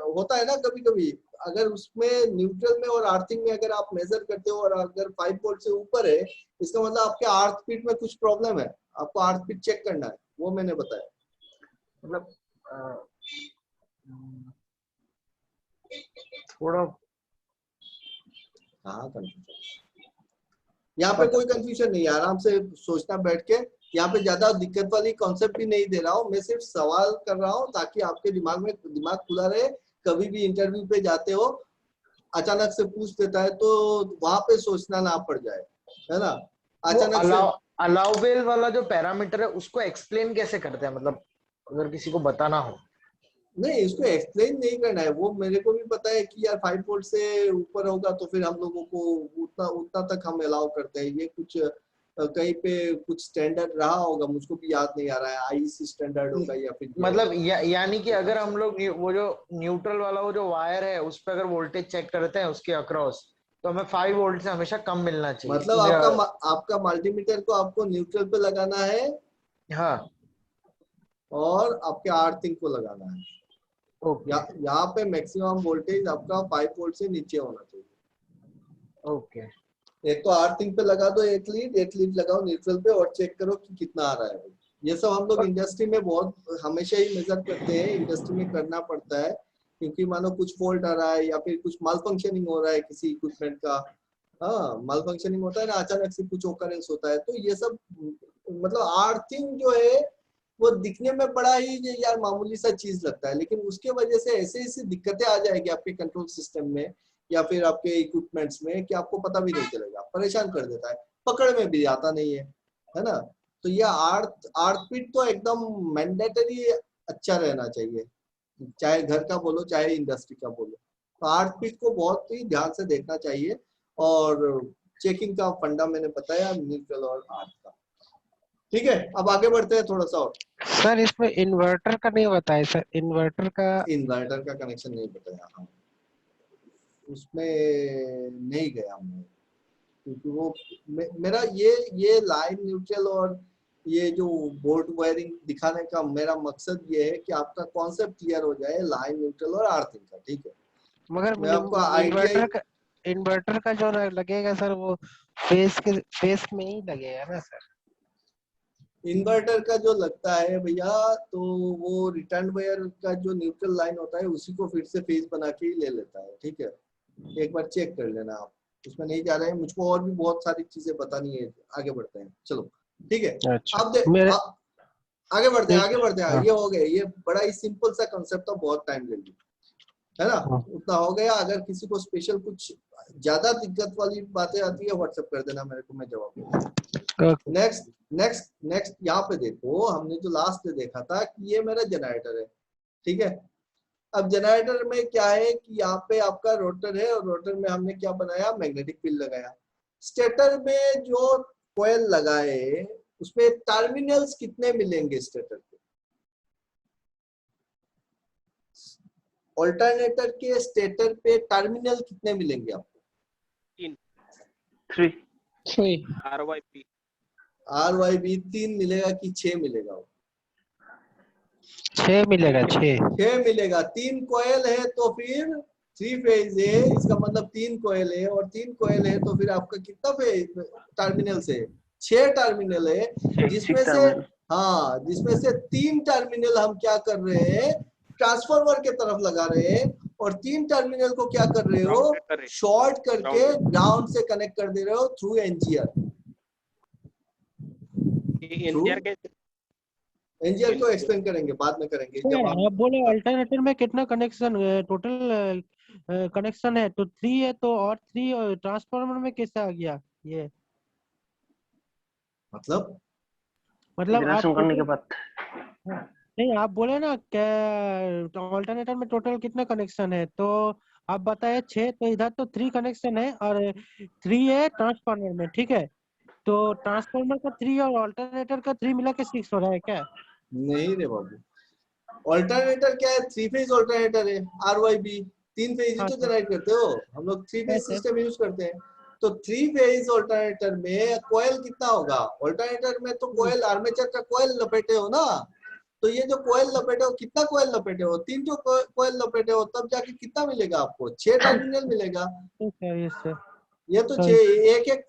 होता है ना कभी कभी, अगर उसमें न्यूट्रल में और अर्थिंग में अगर आप मेजर करते हो और अगर 5 वोल्ट से ऊपर है, इसका मतलब आपके अर्थ पीट में कुछ प्रॉब्लम है, आपको अर्थ पीट चेक करना है, वो मैंने बताया। मतलब थोड़ा यहाँ पे कोई कंफ्यूजन नहीं है, आराम से सोचना बैठ के। यहाँ पे ज्यादा दिक्कत वाली कॉन्सेप्ट भी नहीं दे रहा हूँ, मैं सिर्फ सवाल कर रहा हूँ ताकि आपके दिमाग खुला रहे। कभी भी इंटरव्यू पे जाते हो, अचानक से पूछ देता है तो वहां पे सोचना ना पड़ जाए, है ना। अचानक से अलाउबल वाला जो पैरामीटर है उसको एक्सप्लेन कैसे करते हैं, मतलब अगर किसी को बताना हो? नहीं, इसको एक्सप्लेन नहीं करना है, वो मेरे को भी पता है कि यार 5 वोल्ट से ऊपर होगा तो फिर हम लोगों को उतना तक हम अलाउ करते हैं। ये कुछ कहीं पे कुछ स्टैंडर्ड रहा होगा, मुझको भी याद नहीं आ रहा है, आईईसी स्टैंडर्ड होगा या फिर मतलब यानी कि अगर हम लोग वो जो न्यूट्रल वाला वो जो वायर है उस पर अगर वोल्टेज चेक करते हैं उसके अक्रॉस, तो हमें 5 वोल्ट से हमेशा कम मिलना चाहिए। मतलब आपका मल्टीमीटर को आपको न्यूट्रल पे लगाना है, हाँ, और आपके अर्थिंग को लगाना है। यहाँ पे मैक्सिमम वोल्टेज आपका 5 वोल्ट से नीचे होना चाहिए। ओके, एक तो अर्थिंग पे लगा दो 1 लीड लगाओ न्यूट्रल पे और चेक करो कि कितना आ रहा है। ये सब हम लोग इंडस्ट्री में बहुत हमेशा ही मेजर करते हैं, इंडस्ट्री में करना पड़ता है, क्योंकि मानो कुछ फॉल्ट आ रहा है या फिर कुछ माल फंक्शनिंग हो रहा है किसी इक्विपमेंट का। हाँ, माल फंक्शनिंग होता है ना, अचानक से कुछ ओकरेंस होता है, तो ये सब मतलब अर्थिंग जो है वो दिखने में बड़ा ही यार मामूली सा चीज लगता है, लेकिन उसके वजह से ऐसी दिक्कतें आ जाएगी आपके कंट्रोल सिस्टम में या फिर आपके इक्विपमेंट्स में कि आपको पता भी नहीं चलेगा, परेशान कर देता है, पकड़ में भी आता नहीं है ना। तो ये अर्थ पीट तो एकदम मैंडेटरी अच्छा रहना चाहिए, चाहे घर का बोलो चाहे इंडस्ट्री का बोलो। तो अर्थ पीट को बहुत ही ध्यान से देखना चाहिए, और चेकिंग का फंडा मैंने बताया न्यूट्रल और अर्थ का। ठीक है, अब आगे बढ़ते हैं थोड़ा सा और। सर इसमें इन्वर्टर का नहीं बताया सर, इन्वर्टर का कनेक्शन नहीं बताया, हाँ उसमें नहीं गया मैं, क्योंकि वो मेरा ये लाइन न्यूट्रल और ये जो बोर्ड वायरिंग दिखाने का मेरा मकसद ये है कि आपका कॉन्सेप्ट क्लियर हो जाए लाइन न्यूट्रल और अर्थिंग का, ठीक है। मगर मैं आपको इन्वर्टर का जो लगेगा सर वो फेस में ही लगेगा ना सर? इन्वर्टर का जो लगता है भैया, तो वो रिटर्न वायर का जो न्यूट्रल लाइन होता है उसी को फिर से फेस बना के ही ले लेता है, ठीक है। एक बार चेक कर लेना आप, उसमें नहीं जा रहे हैं, मुझको और भी बहुत सारी चीजें बतानी है। आगे बढ़ते हैं, चलो ठीक है। अच्छा, अब आगे बढ़ते हैं। ये हो गया, ये बड़ा ही सिंपल सा कंसेप्ट था, बहुत टाइम ले लिया, है ना, उतना हो गया। अगर किसी को स्पेशल कुछ ज्यादा दिक्कत वाली बातें आती है व्हाट्सएप कर देना मेरे को, मैं जवाब दूंगा। नेक्स्ट यहाँ पे देखो, हमने जो लास्ट में देखा था कि ये मेरा जनरेटर है, ठीक है। अब जनरेटर में क्या है कि यहाँ पे आपका रोटर है, और रोटर में हमने क्या बनाया, मैग्नेटिक फील्ड लगाया। स्टेटर में जो कॉइल लगाए उसमें टर्मिनल्स कितने मिलेंगे स्टेटर पे? ऑल्टरनेटर के स्टेटर पे टर्मिनल कितने मिलेंगे आपको? 3 RYB 3 मिलेगा कि 6 मिलेगा? 6 मिलेगा, 6 मिलेगा। 3 कॉइल है तो फिर 3 फेज है, इसका मतलब 3 कॉइल है, और 3 कॉइल है तो फिर आपका कितना फेज टर्मिनल से 6 टर्मिनल है, जिसमें से हाँ, जिसमें से 3 टर्मिनल हम क्या कर रहे हैं, ट्रांसफार्मर के तरफ लगा रहे हैं, और 3 टर्मिनल को क्या कर रहे हो, शॉर्ट करके ग्राउंड से कनेक्ट कर दे रहे हो थ्रू एनजीआर। एनजीआर को एक्सप्लेन करेंगे, बाद में करेंगे। जब आप बोले अल्टरनेटर में कितना कनेक्शन टोटल कनेक्शन है, तो 3 है, तो और 3 ट्रांसफार्मर में कैसे आ गया ये? मतलब आप करने के बाद नहीं, आप बोले ना क्या अल्टरनेटर में टोटल कितना कनेक्शन है, तो आप बताए 6, तो इधर तो 3 कनेक्शन है और 3 है ट्रांसफार्मर में, ठीक है? तो ट्रांसफार्मर का 3 और अल्टरनेटर का 3 मिला के 6 हो रहा है क्या? नहीं रे बाबू, अल्टरनेटर क्या है, 3 फेज अल्टरनेटर है, RYB 3 फेज ही तो जनरेट करते हो हम लोग, 3 फेज सिस्टम यूज करते हैं। तो 3 फेज अल्टरनेटर में कॉइल कितना होगा, अल्टरनेटर में तो कॉइल, आर्मेचर का कॉइल लपेटे हो ना, तो ये जो कॉइल लपेटे हो, कितना कॉइल लपेटे हो, 3 जो कॉइल लपेटे हो, तब जाके कितना मिलेगा आपको, 6 टर्मिनल मिलेगा। ये तो 6,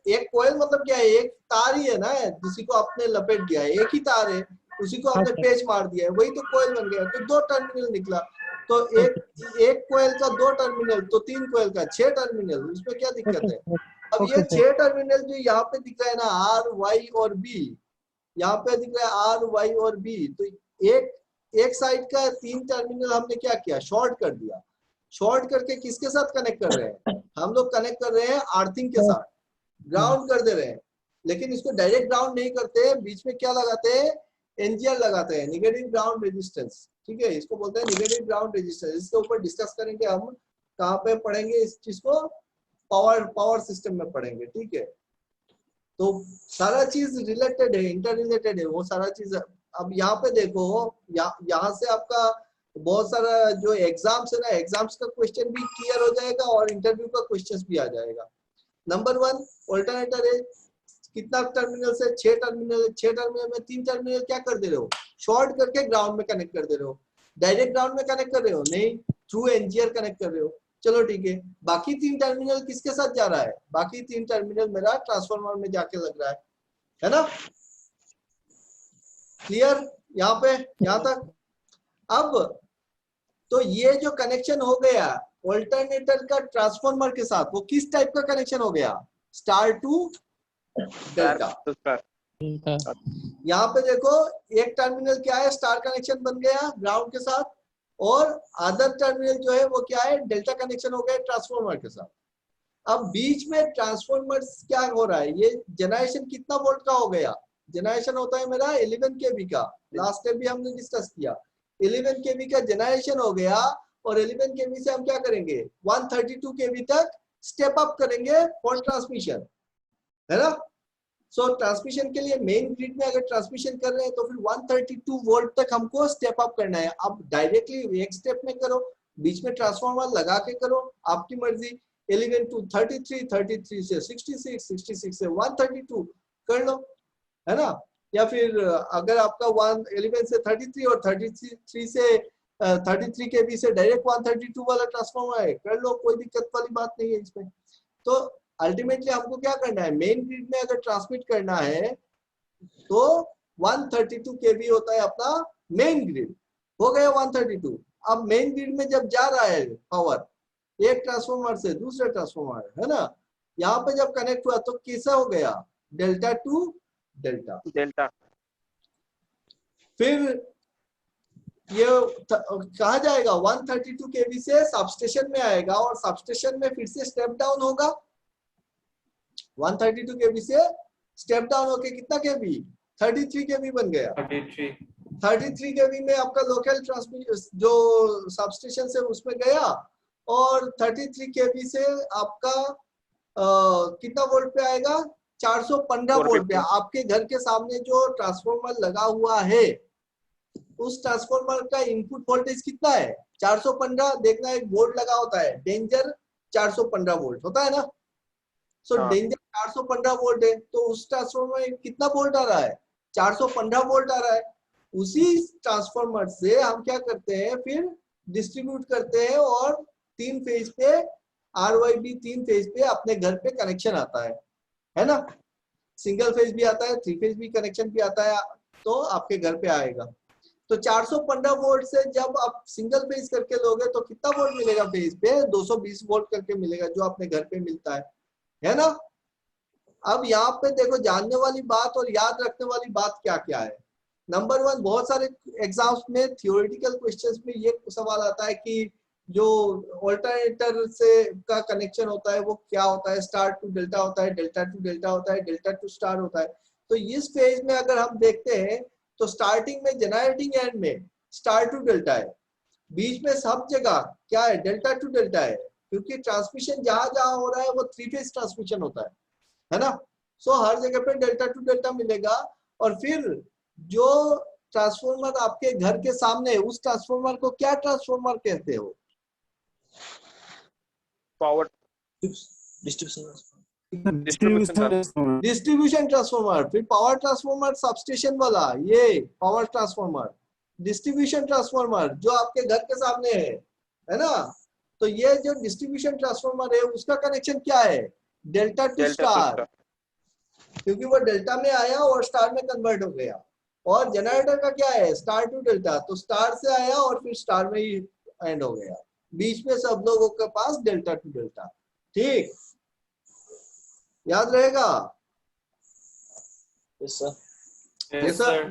एक कॉइल मतलब क्या है, एक तार ही है ना, जिसी को आपने लपेट दिया है, एक ही तार है, उसी को आपने पेच मार दिया है, वही तो कॉइल बन गया। तो 2 टर्मिनल निकला, तो एक कॉइल का 2 टर्मिनल, तो 3 कॉइल का 6 टर्मिनल, उसमें क्या दिक्कत है। अब ये 6 टर्मिनल जो यहाँ पे दिख रहा है ना, R, Y और B, यहाँ पे दिख रहा है R, Y और B, तो एक साइड का 3 टर्मिनल हमने क्या किया, शॉर्ट कर दिया। शॉर्ट करके किसके साथ कनेक्ट कर रहे हैं, हम लोग कनेक्ट कर रहे हैं अर्थिंग के साथ, ग्राउंड कर दे रहे हैं। लेकिन इसको डायरेक्ट ग्राउंड नहीं करते, बीच में क्या लगाते हैं, एनजीआर लगाते हैं, नेगेटिव ग्राउंड रेजिस्टेंस, ठीक है, इसको बोलते हैं नेगेटिव ग्राउंड रेजिस्टेंस। इसके ऊपर डिस्कस करेंगे हम, कहाँ पे पढ़ेंगे इस चीज को, पावर सिस्टम में पढ़ेंगे, ठीक है। तो सारा चीज रिलेटेड है, इंटर रिलेटेड है वो सारा चीज। अब यहाँ पे देखो, यहाँ से आपका बहुत सारा जो एग्जाम्स है ना, एग्जाम्स का क्वेश्चन भी क्लियर हो जाएगा और इंटरव्यू का क्वेश्चन भी आ जाएगा। नंबर 1 अल्टरनेटर है, कितना टर्मिनल से, 6 टर्मिनल, 6 टर्मिनल में 3 टर्मिनल क्या कर दे रहे हो, शॉर्ट करके ग्राउंड में कनेक्ट कर दे रहे हो। डायरेक्ट ग्राउंड में कनेक्ट कर रहे हो नहीं, थ्रू एनजीआर कनेक्ट कर रहे हो, चलो ठीक है। बाकी 3 टर्मिनल किसके साथ जा रहा है, बाकी 3 टर्मिनल मेरा ट्रांसफार्मर में जाके लग रहा है ना, क्लियर यहाँ पे, यहाँ तक। अब तो ये जो कनेक्शन हो गया अल्टरनेटर का ट्रांसफार्मर के साथ, वो किस टाइप का कनेक्शन हो गया, स्टार टू डेल्टा। यहाँ पे देखो, एक टर्मिनल क्या है, स्टार कनेक्शन बन गया ग्राउंड के साथ, और अदर टर्मिनल जो है वो क्या है, डेल्टा कनेक्शन हो गया ट्रांसफार्मर के साथ। अब बीच में ट्रांसफार्मर क्या हो रहा है, ये जनरेशन कितना वोल्ट का हो गया, जनरेशन होता है मेरा 11 kV का, लास्ट टाइम भी हमने डिस्कस किया, 11 kV का जनरेशन हो गया, और 11 kV से हम क्या करेंगे, 132 kV तक स्टेप अप करेंगे फॉर ट्रांसमिशन, है ना। सो ट्रांसमिशन के लिए मेन ग्रिड में अगर ट्रांसमिशन कर रहे हैं तो फिर 132 वोल्ट तक हमको स्टेप अप करना है। अब डायरेक्टली एक स्टेप में करो, बीच में ट्रांसफार्मर लगा के करो, आपकी मर्जी, 11 to 33, 33 से 66, 66 से 132 कर लो, है ना। या फिर अगर आपका 11 से 33 और 33 से 33 kV से डायरेक्ट 132 वाला ट्रांसफार्मर है, कर लो, कोई दिक्कत वाली बात नहीं है इसमें। तो अल्टीमेटली हमको क्या करना है, मेन ग्रिड में अगर ट्रांसमिट करना है तो 132 kV होता है अपना मेन ग्रिड, हो गया 132। अब मेन ग्रिड में जब जा रहा है पावर एक ट्रांसफार्मर से दूसरे ट्रांसफार्मर, है ना, यहाँ पे जब कनेक्ट हुआ तो कैसा हो गया, डेल्टा टू डेल्टा। फिर ये कहा जाएगा 132 kV से सबस्टेशन में आएगा, और सबस्टेशन में फिर से स्टेप डाउन होगा, 132 kV से स्टेप डाउन होके कितना kV, 33 kV बन गया। 33 kV में आपका लोकल ट्रांसमिशन जो सबस्टेशन से उसमें गया, और 33 kV से आपका कितना वोल्ट पे आएगा, 415 वोल्ट पे। आपके घर के सामने जो ट्रांसफार्मर लगा हुआ है, उस ट्रांसफार्मर का इनपुट वोल्टेज कितना है, 415। देखना, एक बोर्ड लगा होता है, डेंजर 415 वोल्ट होता है ना। सो डेंजर 415 वोल्ट है, तो उस ट्रांसफार्मर में कितना वोल्ट आ रहा है, 415 वोल्ट आ रहा है। उसी ट्रांसफार्मर से हम क्या करते हैं, फिर डिस्ट्रीब्यूट करते हैं, और 3 फेज पे RYB 3 फेज पे अपने घर पे कनेक्शन आता है ना। सिंगल फेज भी आता है, 3 फेज भी कनेक्शन भी आता है, तो आपके घर पे आएगा। तो 415 वोल्ट से जब आप सिंगल फेज करके लोगे तो कितना वोल्ट मिलेगा फेज पे? 220 वोल्ट करके मिलेगा, जो अपने घर पे मिलता है ना। अब यहाँ पे देखो जानने वाली बात और याद रखने वाली बात क्या क्या है। नंबर 1, बहुत सारे एग्जाम्स में थियोरेटिकल क्वेश्चंस में ये सवाल आता है कि जो ऑल्टरनेटर से का कनेक्शन होता है वो क्या होता है, स्टार टू डेल्टा होता है, डेल्टा टू डेल्टा होता है, डेल्टा टू स्टार होता है। तो इस फेज में अगर हम देखते हैं तो स्टार्टिंग में जनरेटिंग एंड में स्टार टू डेल्टा है, बीच में सब जगह क्या है, डेल्टा टू डेल्टा है, क्योंकि ट्रांसमिशन जहां जहां हो रहा है वो 3 फेज ट्रांसमिशन होता है ना। सो हर जगह पे डेल्टा टू डेल्टा मिलेगा। और फिर जो ट्रांसफॉर्मर आपके घर के सामने है उस ट्रांसफॉर्मर को क्या ट्रांसफॉर्मर कहते हो? Power distribution transformer. फिर पावर ट्रांसफॉर्मर सबस्टेशन वाला, ये पावर ट्रांसफॉर्मर। डिस्ट्रीब्यूशन ट्रांसफॉर्मर जो आपके घर के सामने है ना। तो ये जो डिस्ट्रीब्यूशन ट्रांसफॉर्मर है उसका कनेक्शन क्या है? डेल्टा टू स्टार, क्योंकि वो डेल्टा में आया और स्टार में कन्वर्ट हो गया। और जनरेटर का क्या है? स्टार टू डेल्टा, तो स्टार से आया और फिर स्टार में ही एंड हो गया। बीच में सब लोगों के पास डेल्टा टू डेल्टा। ठीक, याद रहेगा? Yes sir.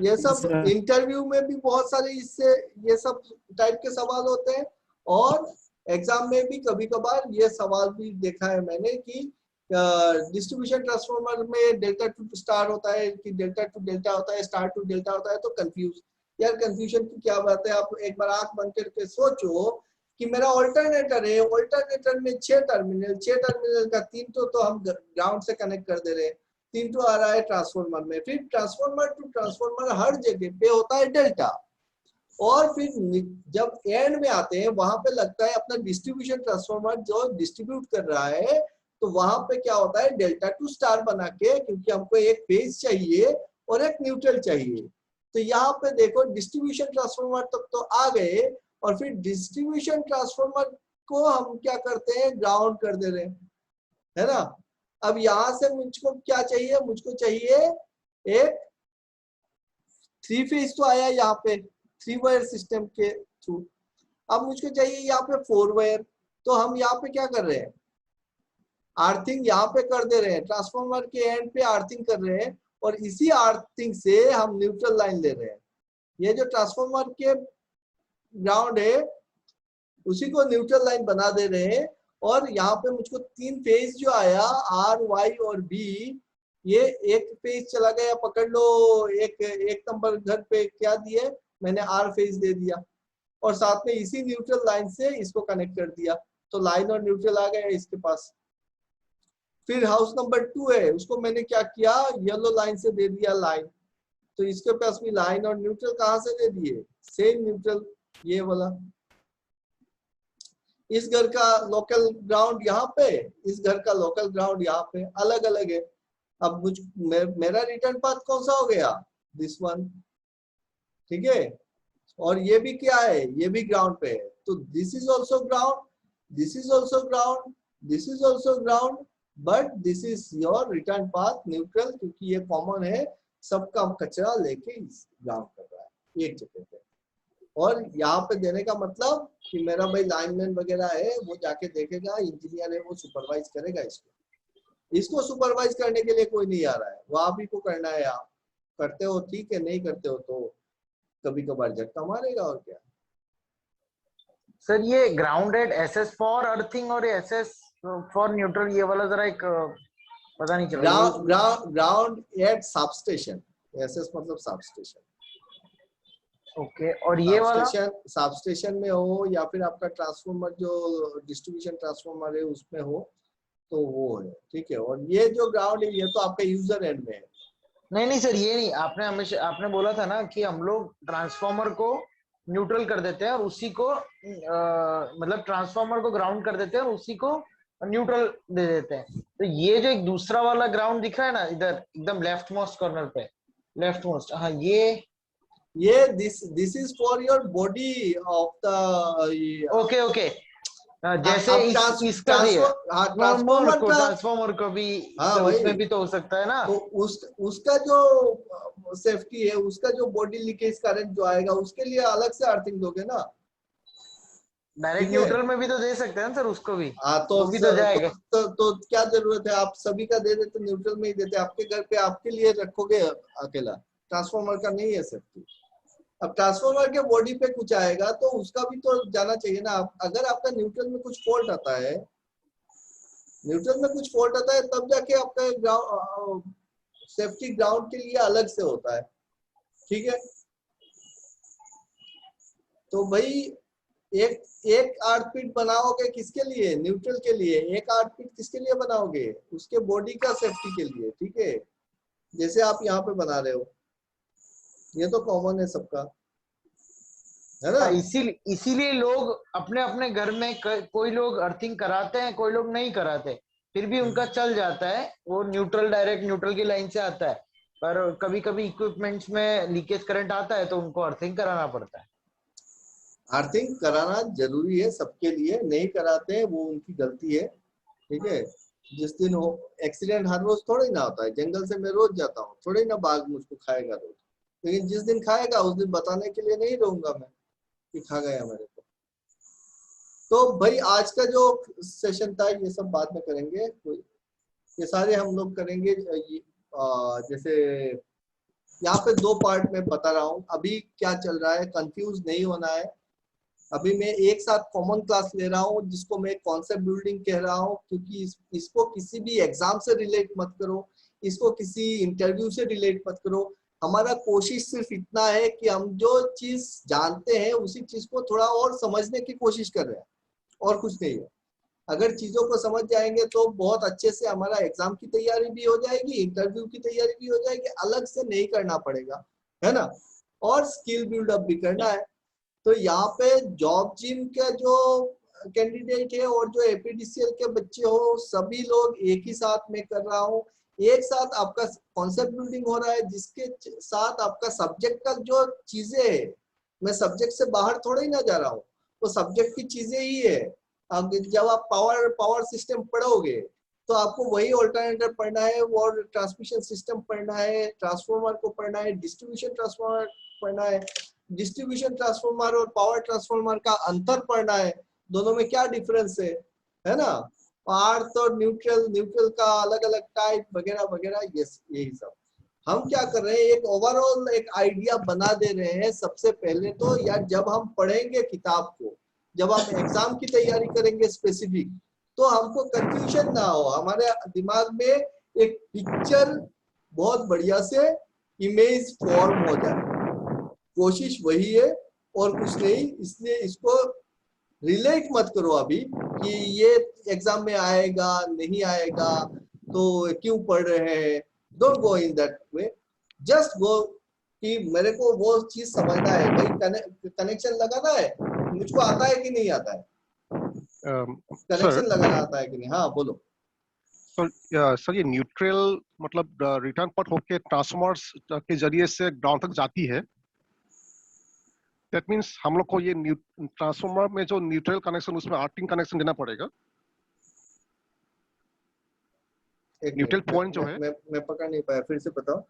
ये सब इंटरव्यू में भी बहुत सारे इससे ये सब टाइप के सवाल होते हैं, और एग्जाम में भी कभी कभार ये सवाल भी देखा है मैंने कि डिस्ट्रीब्यूशन ट्रांसफॉर्मर में डेल्टा टू स्टार होता है कि डेल्टा टू डेल्टा होता है, स्टार टू डेल्टा होता है। तो कंफ्यूज, यार कंफ्यूजन की क्या बात है। आप एक बार आंख बंद करके सोचो कि मेरा ऑल्टरनेटर है, ऑल्टरनेटर में 6 टर्मिनल का 3 तो हम ग्राउंड से कनेक्ट कर दे रहे हैं, 3 तो आ रहा है ट्रांसफॉर्मर में। फिर ट्रांसफॉर्मर टू ट्रांसफॉर्मर हर जगह पे होता है डेल्टा। और फिर जब एंड में आते हैं वहां पे लगता है अपना डिस्ट्रीब्यूशन ट्रांसफॉर्मर जो डिस्ट्रीब्यूट कर रहा है, तो वहां पे क्या होता है डेल्टा टू स्टार बना के, क्योंकि हमको एक फेज चाहिए और एक न्यूट्रल चाहिए। तो यहाँ पे देखो डिस्ट्रीब्यूशन ट्रांसफॉर्मर तक तो आ गए, और फिर डिस्ट्रीब्यूशन ट्रांसफॉर्मर को हम क्या करते हैं, ग्राउंड कर दे रहे हैं, है ना। अब यहां से मुझको क्या चाहिए? मुझको चाहिए एक 3 फेज तो आया यहाँ पे 3 वायर सिस्टम के थ्रू। अब मुझको चाहिए यहाँ पे 4 वायर। तो हम यहाँ पे क्या कर रहे हैं? आर्थिंग यहाँ पे कर दे रहे हैं, ट्रांसफॉर्मर के एंड पे आर्थिंग कर रहे हैं, और इसी आर्थिंग से हम न्यूट्रल लाइन ले रहे हैं। ये जो ट्रांसफॉर्मर के ग्राउंड है उसी को न्यूट्रल लाइन बना दे रहे हैं। और यहाँ पे मुझको 3 फेज जो आया R, Y और B, ये एक फेज चला गया, पकड़ लो। एक नंबर घर पे क्या दिए मैंने, R फेज दे दिया, और साथ में इसी न्यूट्रल लाइन से इसको कनेक्ट कर दिया, तो लाइन और न्यूट्रल आ गया इसके पास। फिर हाउस नंबर 2 है, उसको मैंने क्या किया, येलो लाइन से दे दिया लाइन, तो इसके पास भी लाइन और न्यूट्रल कहाँ से दे दिए, सेम न्यूट्रल ये वाला। इस घर का लोकल ग्राउंड यहाँ पे, इस घर का लोकल ग्राउंड यहाँ पे, अलग अलग है। अब मेरा रिटर्न पाथ कौन सा हो गया, दिस वन, ठीक है। और ये भी क्या है, ये भी ग्राउंड पे है, तो this is also ground, this is also ground, this is also ground, but this is your return path neutral, क्योंकि ये कॉमन है, सबका कचरा लेके इस ग्राउंड कर रहा है एक जगह पे। और यहाँ पे देने का मतलब कि मेरा भाई लाइनमैन वगैरह है, वो जाके देखेगा, इंजीनियर है, वो सुपरवाइज करेगा इसको सुपरवाइज करने के लिए कोई नहीं आ रहा है, वो आप ही को करना है। आप करते हो ठीक है, नहीं करते हो तो कभी कभार झटका मारेगा, और क्या। सर ये ग्राउंडेड SS फॉर अर्थिंग और SS फॉर न्यूट्रल, ये वाला जरा एक पता नहीं चला। ग्राउंड एट सबस्टेशन, SS मतलब सबस्टेशन। ओके, और ये वाला सबस्टेशन में हो या फिर आपका ट्रांसफॉर्मर जो डिस्ट्रीब्यूशन ट्रांसफॉर्मर है उसमें हो, तो वो है, ठीक है। और ये जो ग्राउंड है ये तो आपका यूजर एंड में है। नहीं सर, ये नहीं, आपने हमेशा आपने बोला था ना कि हम लोग ट्रांसफॉर्मर को न्यूट्रल कर देते हैं और उसी को मतलब ट्रांसफॉर्मर को ग्राउंड कर देते हैं और उसी को न्यूट्रल दे देते हैं। तो ये जो एक दूसरा वाला ग्राउंड दिख रहा है ना इधर एकदम लेफ्ट मोस्ट कॉर्नर पे, लेफ्ट मोस्ट, हाँ ये this is for your body of the, okay जैसे इसका ट्रांसफॉर्मर को भी, उसमें भी तो हो सकता है ना। तो उसका जो सेफ्टी है, उसका जो बॉडी लीकेज करंट जो आएगा उसके लिए अलग से अर्थिंग दोगे ना। डायरेक्ट न्यूट्रल में भी तो दे सकते हैं सर उसको भी। हाँ तो वो भी तो जाएगा। तो क्या जरूरत है, आप सभी का दे देते, न्यूट्रल में ही देते, आपके घर पे आपके लिए रखोगे अकेला, ट्रांसफार्मर का नहीं है सेफ्टी। अब ट्रांसफार्मर के बॉडी पे कुछ आएगा तो उसका भी तो जाना चाहिए ना। अगर आपका न्यूट्रल में कुछ फॉल्ट आता है, न्यूट्रल में कुछ फॉल्ट आता है तब जाके आपका ग्राउंड सेफ्टी ग्राउंड के लिए अलग से होता है, ठीक है। तो भाई एक आर्टपीट बनाओगे किसके लिए, न्यूट्रल के लिए। एक आर्टपीट किसके लिए बनाओगे, उसके बॉडी का सेफ्टी के लिए, ठीक है। जैसे आप यहाँ पे बना रहे हो, ये तो कॉमन है सबका, है ना। इसीलिए लोग अपने अपने घर में कोई लोग अर्थिंग कराते हैं, कोई लोग नहीं कराते, फिर भी उनका चल जाता है, वो न्यूट्रल डायरेक्ट न्यूट्रल की लाइन से आता है। पर कभी कभी इक्विपमेंट्स में लीकेज करंट आता है तो उनको अर्थिंग कराना पड़ता है। अर्थिंग कराना जरूरी है सबके लिए, नहीं कराते हैं वो उनकी गलती है, ठीक है। जिस दिन हो एक्सीडेंट हर रोज थोड़ी ना होता है, जंगल से मैं रोज जाता हूँ, थोड़ी ना बाघ मुझको खाएगा रोज, लेकिन जिस दिन खाएगा उस दिन बताने के लिए नहीं रहूंगा मैं कि खा गया मेरे को। तो भाई आज का जो सेशन था ये सब बाद में करेंगे, ये सारे हम लोग करेंगे। जैसे यहाँ पे 2 पार्ट में बता रहा हूँ, अभी क्या चल रहा है, कंफ्यूज नहीं होना है। अभी मैं एक साथ कॉमन क्लास ले रहा हूँ जिसको मैं कॉन्सेप्ट बिल्डिंग कह रहा हूँ, क्योंकि इसको किसी भी एग्जाम से रिलेट मत करो, इसको किसी इंटरव्यू से रिलेट मत करो। हमारा कोशिश सिर्फ इतना है कि हम जो चीज जानते हैं उसी चीज को थोड़ा और समझने की कोशिश कर रहे हैं, और कुछ नहीं है। अगर चीजों को समझ जाएंगे तो बहुत अच्छे से हमारा एग्जाम की तैयारी भी हो जाएगी, इंटरव्यू की तैयारी भी हो जाएगी, अलग से नहीं करना पड़ेगा, है ना। और स्किल बिल्डअप भी करना है। तो यहाँ पे जॉब जिम का जो कैंडिडेट है और जो एपीडीसीएल के बच्चे हो, सभी लोग एक ही साथ में कर रहा हूँ। एक साथ आपका कॉन्सेप्ट बिल्डिंग हो रहा है, जिसके साथ आपका सब्जेक्ट का जो चीजें है, मैं सब्जेक्ट से बाहर थोड़ा ही ना जा रहा हूँ, वो सब्जेक्ट की चीजें ही है। जब आप पावर सिस्टम पढ़ोगे तो आपको वही ऑल्टरनेटर पढ़ना है, और ट्रांसमिशन सिस्टम पढ़ना है, ट्रांसफॉर्मर को पढ़ना है, डिस्ट्रीब्यूशन ट्रांसफॉर्मर पढ़ना है, डिस्ट्रीब्यूशन ट्रांसफॉर्मर और पावर ट्रांसफॉर्मर का अंतर पढ़ना है, दोनों में क्या डिफरेंस है ना। अर्थ और न्यूट्रल का अलग अलग टाइप वगैरह वगैरह, यही सब हम क्या कर रहे हैं, एक ओवरऑल एक आइडिया बना दे रहे हैं। सबसे पहले तो यार जब हम पढ़ेंगे किताब को, जब हम एग्जाम की तैयारी करेंगे स्पेसिफिक, तो हमको कंफ्यूजन ना हो, हमारे दिमाग में एक पिक्चर बहुत बढ़िया से इमेज फॉर्म हो जाए। कोशिश वही है और कुछ नहीं। इसलिए इसको रिलेट मत करो अभी कि ये एग्जाम में आएगा नहीं आएगा तो क्यों पढ़ रहे हैं। Don't go in that way, just go कि मेरे को वो चीज समझना है, भाई कनेक्शन लगाना है, मुझको आता है कि नहीं आता है, कनेक्शन लगाना आता है कि नहीं। हाँ बोलो सर। ये न्यूट्रल मतलब रिटर्न पार्ट होके ट्रांसफॉर्मर्स के जरिए से ग्राउंड तक जाती है। दैट मीन्स हम लोग को ये ट्रांसफॉर्मर में जो न्यूट्रल कनेक्शन, उसमें आर्टिंग कनेक्शन देना पड़ेगा। न्यूट्रल पॉइंट जो है, मैं पकड़ नहीं पाया, फिर से बताओ।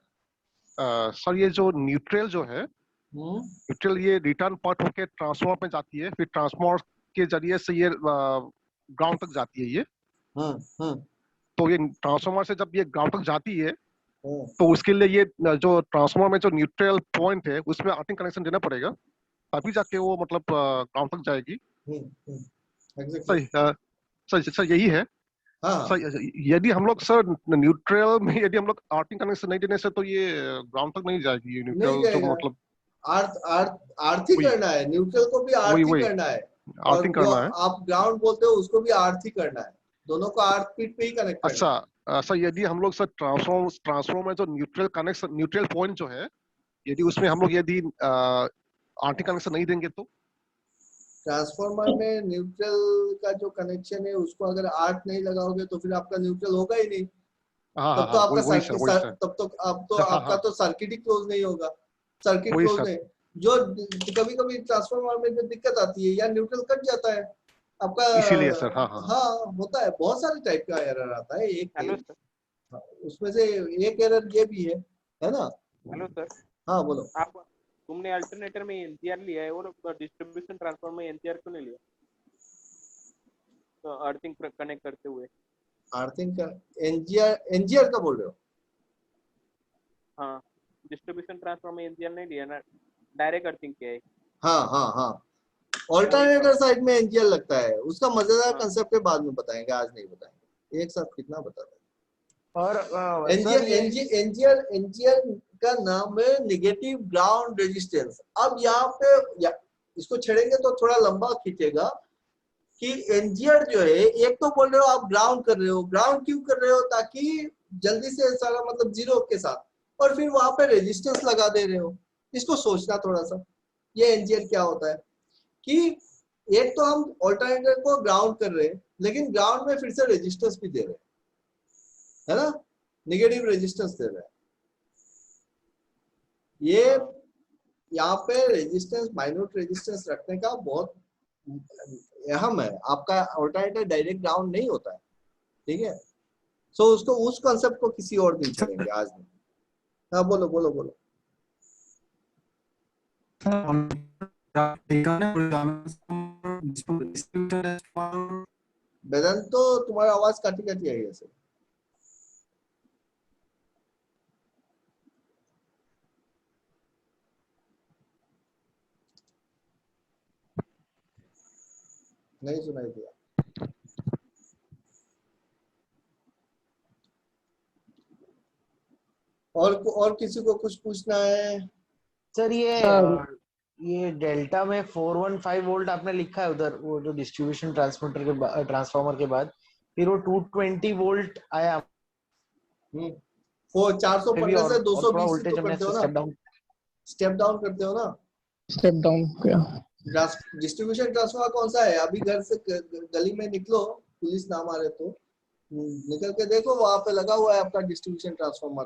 सर ये जो न्यूट्रल जो है, न्यूट्रल ये रिटर्न पार्ट होके ट्रांसफॉर्मर में जाती है, फिर ट्रांसफॉर्मर के जरिए से ये ग्राउंड तक जाती है ये। तो ये ट्रांसफॉर्मर से जब ये ग्राउंड तक जाती है तो उसके लिए ये जो ट्रांसफॉर्मर में जो न्यूट्रल पॉइंट है उसमें आर्टिंग कनेक्शन देना पड़ेगा, तभी जाके वो मतलब ग्राउंड तक जाएगी। सर यही है। सर यदि हम लोग सर न्यूट्रल में यदि हम लोग आर्टिंग कनेक्शन नहीं देने से तो ये ग्राउंड तक नहीं जाएगी। ये न्यूट्रल जो मतलब आर्थी करना है, न्यूट्रल को भी आर्थी करना है, आर्थिंग करना है। आप ग्राउंड बोलते हो उसको भी आर्थी करना है, दोनों को आर्थ पीठ पे ही कनेक्ट करना है। अच्छा सर, यदि हम लोग सर ट्रांसफॉर्मर में जो न्यूट्रल कनेक्शन, न्यूट्रल पॉइंट जो है, यदि उसमें हम लोग यदि आर्थिंग कनेक्शन नहीं देंगे तो ट्रांसफॉर्मर में न्यूट्रल का जो कनेक्शन है उसको अगर आर्थ नहीं लगाओगे तो फिर आपका न्यूट्रल होगा ही नहीं। तब तो आपका आपका तो सर्किट ही क्लोज नहीं होगा। सर्किट क्लोज नहीं, जो कभी कभी ट्रांसफॉर्मर में जो दिक्कत आती है या न्यूट्रल कट जाता है आपका, इसीलिए सर। हाँ होता है, बहुत सारे टाइप का एरर आता है। एक उसमें से एक एरर ये भी है ना। हेलो सर, हाँ बोलो। आप तुमने अल्टरनेटर में एनसीआर लिया है और डिस्ट्रीब्यूशन ट्रांसफार्मर में एनसीआर क्यों नहीं लिया? तो अर्थिंग कनेक्ट करते हुए। अर्थिंग का एनजीआर का बोल रहे हो? हाँ, डिस्ट्रीब्यूशन ट्रांसफार्मर में एनसीआर नहीं लिया ना, डायरेक्ट अर्थिंग किया है। हाँ हाँ हाँ, ऑल्टरनेटर साइड में एनजीआर लगता है। उसका मजेदार कंसेप्ट है, बाद में बताएंगे, आज नहीं बताएंगे। एक साथ कितना बता रहे? और एनजीआर का नाम है नेगेटिव ग्राउंड रेजिस्टेंस। अब यहाँ पे इसको छेड़ेंगे तो थोड़ा लंबा खींचेगा कि एनजीआर जो है, एक तो बोल रहे हो आप ग्राउंड कर रहे हो। ग्राउंड क्यों कर रहे हो? ताकि जल्दी से सारा मतलब जीरो के साथ, और फिर वहां पे रेजिस्टेंस लगा दे रहे हो। इसको सोचना थोड़ा सा, ये एनजीआर क्या होता है कि एक तो हम ऑल्टरनेटर को ग्राउंड कर रहे हैं, लेकिन ग्राउंड में फिर से रेजिस्टेंस भी दे रहे हैं, है ना, नेगेटिव रेजिस्टेंस दे रहे हैं। ये यहाँ पे रेजिस्टेंस, माइनूट रेजिस्टेंस रखने का बहुत अहम है। आपका ऑल्टरनेटर डायरेक्ट ग्राउंड नहीं होता है, ठीक है। सो उसको, उस कॉन्सेप्ट को किसी और दिन छेड़ेंगे, आज नहीं। हाँ बोलो बोलो बोलो। वेदांत, तो तुम्हारा आवाज काटी काटी आई है सर। नहीं सुनाई दिया। और किसी को कुछ पूछना है? सर ये डेल्टा में 415 वोल्ट आपने लिखा है उधर, वो जो डिस्ट्रीब्यूशन ट्रांसफार्मर के बाद फिर वो 220 वोल्ट आया। वो 415 से 220 तो करते हो ना, स्टेप डाउन करते हो ना। स्टेप डाउन क्या? डिस्ट्रीब्यूशन ट्रांसफार्मर कौन सा है? अभी घर से गली में निकलो, पुलिस ना मारे तो, निकल के देखो, वहां पे लगा हुआ है आपका डिस्ट्रीब्यूशन ट्रांसफार्मर।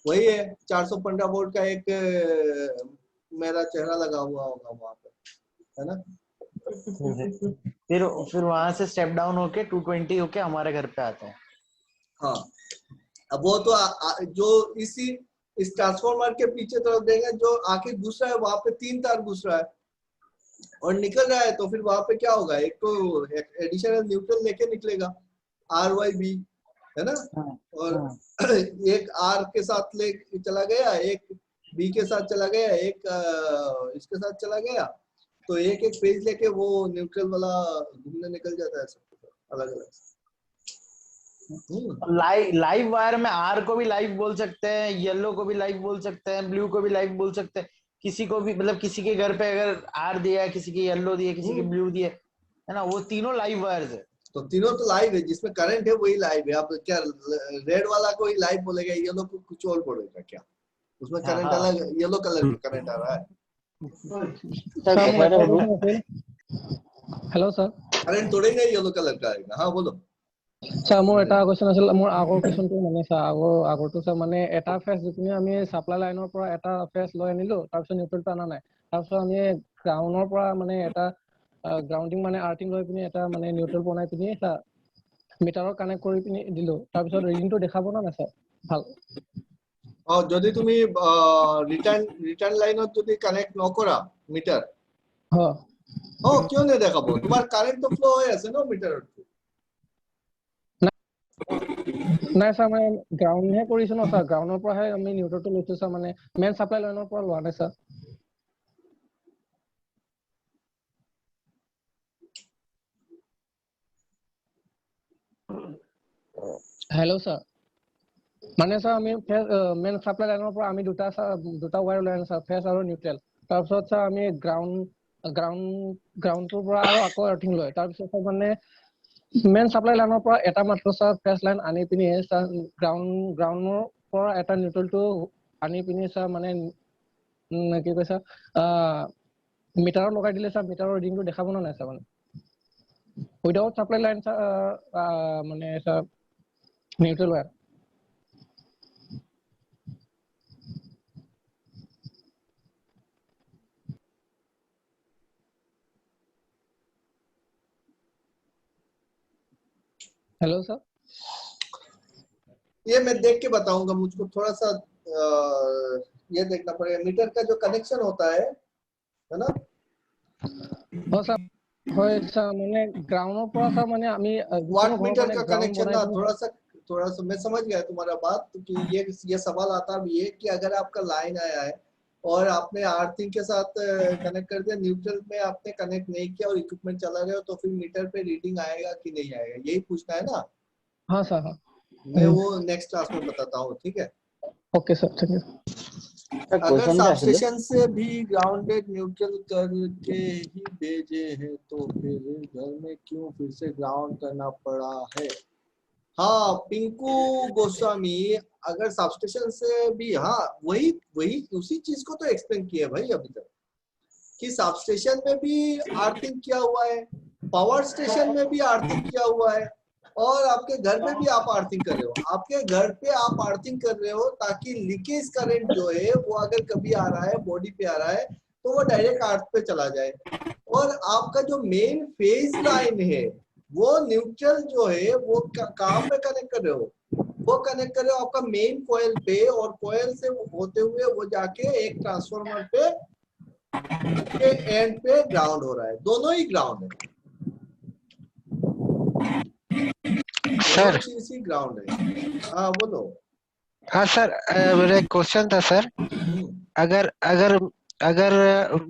वही है 415 वोल्ट का। एक मेरा चेहरा लगा हुआ होगा वहां पे, है ना। फिर वहां से स्टेप डाउन होके 220 होके हमारे घर पे आता है। हाँ, अब वो तो जो इस ट्रांसफार्मर के पीछे तरफ देंगे, जो आके घुस रहा है वहां पे 3 तार घुस रहा है और निकल रहा है, तो फिर वहां पे क्या होगा? एक तो एडिशनल न्यूट्रल लेके निकलेगा, RYB, है ना। और एक R के साथ ले चला गया, एक B के साथ चला गया, एक इसके साथ चला गया, तो एक एक पेज लेके वो न्यूट्रल वाला घूमने निकल जाता है सब अलग अलग। लाइव वायर में R को भी लाइव बोल सकते हैं, येलो को भी लाइव बोल सकते हैं, ब्लू को भी लाइव बोल सकते हैं। किसी को भी, मतलब किसी के घर पे अगर R दिया है, किसी के येलो दिया, किसी के ब्लू दिया है ना, वो तीनों लाइव वायर्स है। तो तीनों तो लाइव है, जिसमें करंट है वही लाइव है। आप क्या रेड वाला को ही लाइव बोलेगा, येलो को कुछ और बोलेगा क्या? उसमें करंट अलग, येलो कलर का करंट आ रहा है। हेलो सर, करंट थोड़े ना येलो कलर का आएगा। हाँ बोलो। মোৰ এটা কোৱেশ্চন আছিল, মোৰ আগৰ কোৱেশ্চনটো মানে আগৰটো মানে এটা ফেজ যিখিনি আমি সাপ্লাই লাইনৰ পৰা এটা ফেজ লৈ আনিলো, তাৰপিছত নিউট্ৰেলটো আনা নাই, তাৰপিছত আমি গ্ৰাউণ্ডৰ পৰা মানে এটা গ্ৰাউণ্ডিং মানে আৰ্থিং লৈ পিনি এটা মানে নিউট্ৰেল বনাই পিনি এটা মিটাৰৰ কানেক্ট কৰি পিনি দিলো, তাৰপিছত ৰিডিংটো দেখাব না নাই স্যাৰ? ভাল। যদি তুমি ৰিটাৰ্ণ লাইনত যদি কানেক্ট নকৰা মিটাৰ, কিয় নেদেখাব? তোমাৰ কাৰেণ্টটো ফ্লো হৈ আছে ন মিটাৰত। নাই স্যাৰ, মানে গ্ৰাউণ্ডহে কৰিছো ন স্যাৰ, গ্ৰাউণ্ডৰ পৰাহে আমি নিউট্ৰেলটো লৈছো স্যাৰ, মানে মেইন সাপ্লাই লাইনৰ পৰা লোৱা নাই স্যাৰ। হেল্ল' স্যাৰ, মানে স্যাৰ আমি মেইন সাপ্লাই লাইনৰ পৰা আমি দুটা ৱায়াৰ লৈ আনো স্যাৰ, ফেজ আৰু নিউট্ৰেল। তাৰপিছত স্যাৰ আমি গ্ৰাউণ্ডটোৰ পৰা আৰু আকৌ আৰ্থিং লৈ, তাৰপিছত মানে মেইন সাপ্লাই লাইনৰ পৰা এটা মাত্ৰ স্যাৰ ফেজ লাইন আনি পিনি স্যাৰ গ্ৰাউণ্ডৰ পৰা এটা নিউট্ৰেলটো আনি পিনি স্যাৰ মানে কি কৈছা মিটাৰত লগাই দিলে স্যাৰ মিটাৰৰ ৰিডিংটো দেখাব না নাই স্যাৰ? মানে উইদাউট সাপ্লাই লাইন স্যাৰ মানে sir neutral wire. Hello sir, ये मैं देख के बताऊंगा, मुझको थोड़ा सा ये देखना पड़ेगा मीटर का जो कनेक्शन होता है ना। हो सर হয় স্যার মানে গ্রাউন্ডৰ পৰা স্যার মানে আমি वाट मीटर का कनेक्शन ना थोड़ा सा मैं समझ गया तुम्हारा बात कि ये सवाल आता भी है कि अगर आपका लाइन आया है और आपने आर्थिंग के साथ कनेक्ट कर दिया, न्यूट्रल में आपने कनेक्ट नहीं किया और इक्विपमेंट चला रहे हो, तो फिर मीटर पे रीडिंग आएगा कि नहीं आएगा, यही पूछना है ना। हाँ सर हाँ मैं वो नेक्स्ट क्लास में बताता हूँ, ठीक है। Okay sir thank you. अगर सबस्टेशन से भी ग्राउंडेड न्यूट्रल करके ही भेजे हैं तो फिर घर में क्यों फिर से ग्राउंड करना पड़ा है। हाँ पिंकू गोस्वामी, अगर सबस्टेशन से भी, हाँ वही उसी चीज को तो एक्सप्लेन किया भाई अभी तक कि सबस्टेशन में भी आर्थिंग किया हुआ है, पावर स्टेशन में भी आर्थिंग किया हुआ है, और आपके घर में भी आप आर्थिंग कर रहे हो। आपके घर पे आप आर्थिंग कर रहे हो ताकि लीकेज करंट जो है वो अगर कभी आ रहा है बॉडी पे आ रहा है तो वो डायरेक्ट अर्थ पे चला जाए। और आपका जो मेन फेज लाइन है वो न्यूट्रल जो है वो कहाँ पे कनेक्ट कर रहे हो, वो कनेक्ट कर रहे हो आपका मेन कॉइल पे, और कॉइल से होते हुए वो जाके एक ट्रांसफार्मर पे के एंड पे ग्राउंड हो रहा है। दोनों ही ग्राउंड है सर। चीज ही ग्राउंड है। हाँ बोलो। हाँ सर मेरा एक क्वेश्चन था सर। अगर अगर अगर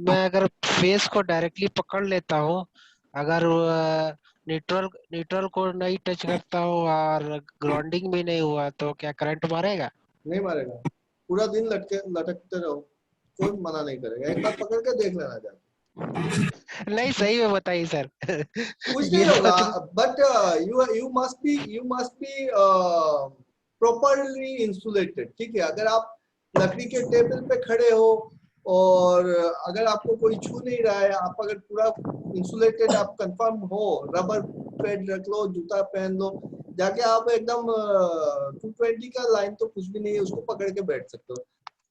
मैं अगर फेस को डायरेक्टली पकड़ लेता हूँ, अगर न्यूट्रल को नहीं टच करता हूँ और ग्राउंडिंग भी नहीं हुआ तो क्या करंट मारेगा? नहीं मारेगा, पूरा दिन लटकते रहो, कोई मना नहीं करेगा। एक बार पकड़ के देख लेना जाके। नहीं सही में बताइए सर। कुछ नहीं होगा, but you must be properly insulated, ठीक है। अगर आप लकड़ी के टेबल पे खड़े हो और अगर आपको कोई छू नहीं रहा है, आप अगर पूरा इंसुलेटेड आप कंफर्म हो, रबर पैड रख लो, जूता पहन लो, जाके आप एकदम 220 का लाइन तो कुछ भी नहीं है, उसको पकड़ के बैठ सकते हो।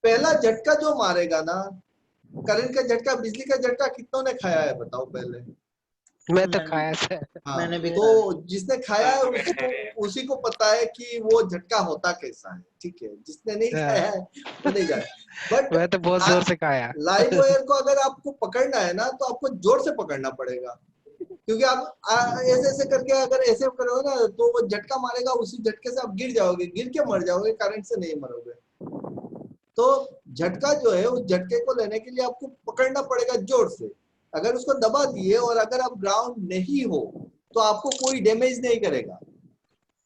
पहला झटका जो मारेगा ना, करंट का झटका, बिजली का झटका कितनों ने खाया है बताओ पहले? मैं तो खाया सर। हाँ, मैंने भी तो जिसने खाया है उसी को पता है कि वो झटका होता कैसा है, ठीक है। जिसने नहीं खाया है वो नहीं जाए। बट मैं तो बहुत जोर से खाया। लाइव वायर को अगर आपको पकड़ना है ना तो आपको जोर से पकड़ना पड़ेगा, क्योंकि आप ऐसे ऐसे करके अगर ऐसे करोगे ना तो वो झटका मारेगा, उसी झटके से आप गिर जाओगे, गिर के मर जाओगे, करंट से नहीं मरोगे। तो झटका जो है उस झटके को लेने के लिए आपको पकड़ना पड़ेगा जोर से। अगर उसको दबा दिए और अगर आप ग्राउंड नहीं हो तो आपको कोई डैमेज नहीं करेगा।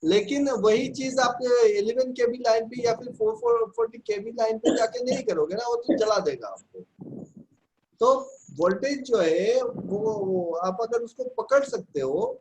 लेकिन वही चीज आप 11 केवी लाइन पे या फिर 440 केवी लाइन पे जाके नहीं करोगे ना, वो तो जला देगा आपको। तो वोल्टेज जो है वो आप अगर उसको पकड़ सकते हो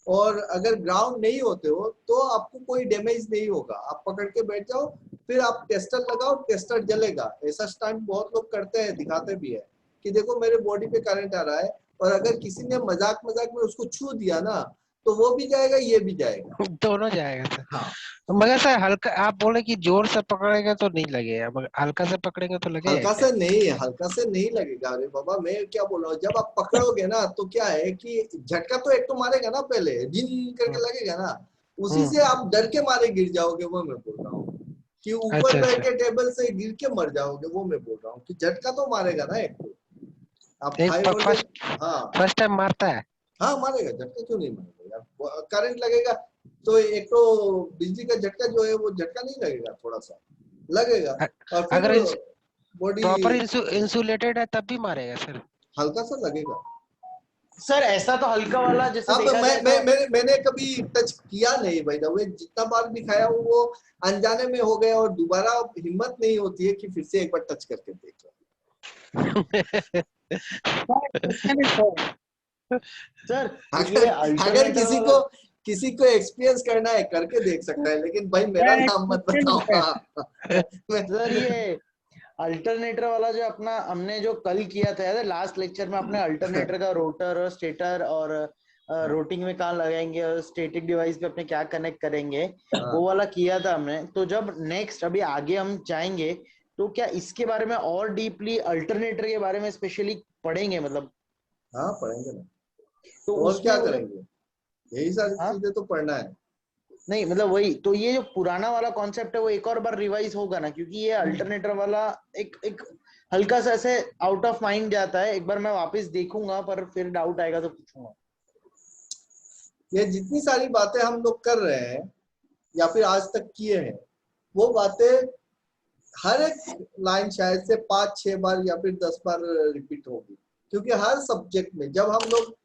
और अगर ग्राउंड नहीं होते हो तो आपको कोई डैमेज नहीं होगा। आप पकड़ के बैठ जाओ, फिर आप टेस्टर लगाओ, टेस्टर जलेगा। ऐसा स्टंट बहुत लोग करते हैं, दिखाते भी है कि देखो मेरे बॉडी पे करंट आ रहा है, और अगर किसी ने मजाक में उसको छू दिया ना तो वो भी जाएगा, ये भी जाएगा, दोनों जाएगा सर। हाँ। मगर सर हल्का, आप बोले कि जोर से पकड़ेंगे तो नहीं लगेगा, मगर हल्का से पकड़ेंगे तो लगेगा। हल्का से नहीं लगेगा। अरे बाबा मैं क्या बोल रहा हूँ, जब आप पकड़ोगे ना तो क्या है कि झटका तो एक तो मारेगा ना, पहले जिन करके लगेगा ना, उसी से आप डर के मारे गिर जाओगे। वो मैं बोल रहा हूँ कि ऊपर बैठ के टेबल से गिर के मर जाओगे। वो मैं बोल रहा हूँ कि झटका तो मारेगा ना एक तो। आप फर्स्ट टाइम मारता है। हाँ मारेगा, झटका क्यों नहीं मारेगा यार। करंट लगेगा तो एक तो बिजली का झटका जो है वो झटका नहीं लगेगा, थोड़ा सा लगेगा। और फिर अगर बॉडी प्रॉपर इंसुलेटेड है तब भी मारेगा सर? हल्का सा लगेगा सर। ऐसा तो हल्का वाला जैसे अब मैंने कभी टच किया नहीं भाई। वे जितना बार दिखाया वो अनजाने में हो गया, और दोबारा हिम्मत नहीं होती है कि फिर से एक बार टच करके देख लो। सर अगर किसी को एक्सपीरियंस करना है करके देख सकता है, लेकिन भाई मेरा नाम मत बताओ। सर ये अल्टरनेटर वाला जो अपना हमने जो कल किया था लास्ट लेक्चर में, अपने अल्टरनेटर का रोटर और स्टेटर और रोटिंग में कहाँ लगाएंगे और स्टैटिक डिवाइस पे अपने क्या कनेक्ट करेंगे, वो वाला किया था हमने। तो जब नेक्स्ट अभी आगे हम जाएंगे तो क्या इसके बारे में और डीपली अल्टरनेटर के बारे में स्पेशली पढ़ेंगे? मतलब हाँ पढ़ेंगे ना, तो और क्या करेंगे, यही सारी चीजें तो पढ़ना है। नहीं मतलब वही तो, ये जो पुराना वाला कॉन्सेप्ट है वो एक और बार रिवाइज होगा ना, क्योंकि ये अल्टरनेटर वाला एक हल्का सा ऐसे आउट ऑफ माइंड जाता है। एक बार मैं वापस देखूंगा, पर फिर डाउट आएगा तो पूछूंगा। ये जितनी सारी बातें हम लोग कर रहे हैं या फिर आज तक किए हैं, वो बातें हर एक लाइन शायद से 5-6 बार या फिर 10 बार रिपीट होगी, क्योंकि हर सब्जेक्ट में जब हम लोग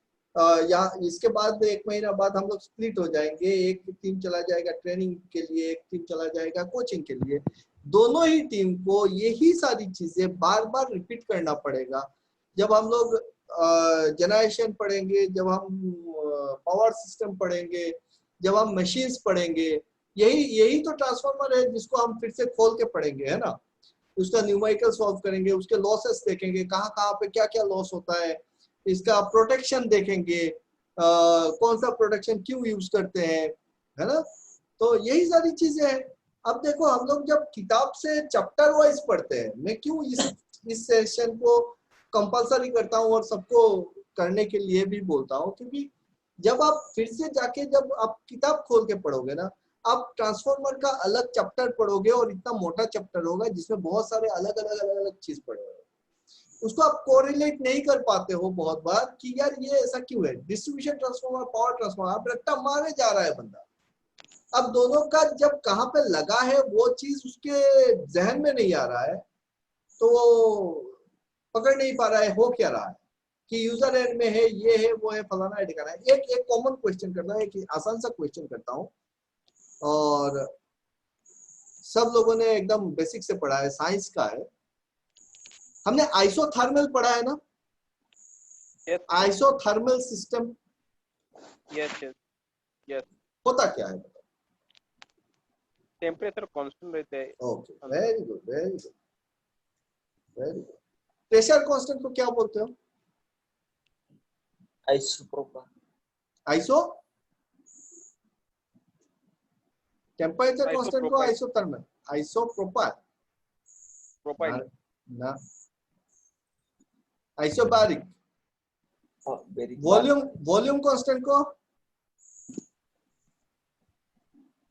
यहाँ इसके बाद 1 महीना बाद हम लोग स्प्लिट हो जाएंगे, एक टीम चला जाएगा ट्रेनिंग के लिए, एक टीम चला जाएगा कोचिंग के लिए। दोनों ही टीम को यही सारी चीजें बार बार रिपीट करना पड़ेगा। जब हम लोग जनरेशन पढ़ेंगे, जब हम पावर सिस्टम पढ़ेंगे, जब हम मशीन्स पढ़ेंगे, यही तो ट्रांसफार्मर है जिसको हम फिर से खोल के पढ़ेंगे, है ना। उसका न्यूमेरिकल सॉल्व करेंगे, उसके लॉसेस देखेंगे, कहाँ कहाँ पे क्या क्या लॉस होता है, इसका प्रोटेक्शन देखेंगे, कौन सा प्रोटेक्शन क्यों यूज करते हैं, है ना। तो यही सारी चीजें हैं। अब देखो हम लोग जब किताब से चैप्टर वाइज पढ़ते हैं, मैं क्यों इस सेशन को कंपलसरी करता हूँ और सबको करने के लिए भी बोलता हूँ, क्योंकि जब आप फिर से जाके जब आप किताब खोल के पढ़ोगे ना, आप ट्रांसफार्मर का अलग चैप्टर पढ़ोगे और इतना मोटा चैप्टर होगा जिसमें बहुत सारे अलग अलग चीज पढ़े हुए, उसको आप कोरिलेट नहीं कर पाते हो बहुत बार कि यार ये ऐसा क्यों है। डिस्ट्रीब्यूशन ट्रांसफार्मर, पावर ट्रांसफार्मर, आप रट्टा मारे जा रहा है बंदा। अब दोनों का जब कहाँ पे लगा है वो चीज उसके जहन में नहीं आ रहा है, तो वो पकड़ नहीं पा रहा है हो क्या रहा है, कि यूजर एंड में है, ये है, वो है, फलाना है, ठिकाना है। एक कॉमन क्वेश्चन करता है, एक आसान सा क्वेश्चन करता हूँ, और सब लोगों ने एकदम बेसिक से पढ़ा है, साइंस का है। हमने आइसोथर्मल पढ़ा है ना? yes, आइसोथर्मल सिस्टम यस होता क्या है? टेम्परेचर कांस्टेंट रहता है। Okay, very good very good very good. Pressure constant को क्या बोलते हो? आइसोप्रोपाइल। आइसो टेम्परेचर कांस्टेंट को आइसोथर्मल, आइसोप्रोपाइल प्रोपाइल ना, आइसोबारिक। वॉल्यूम कांस्टेंट को,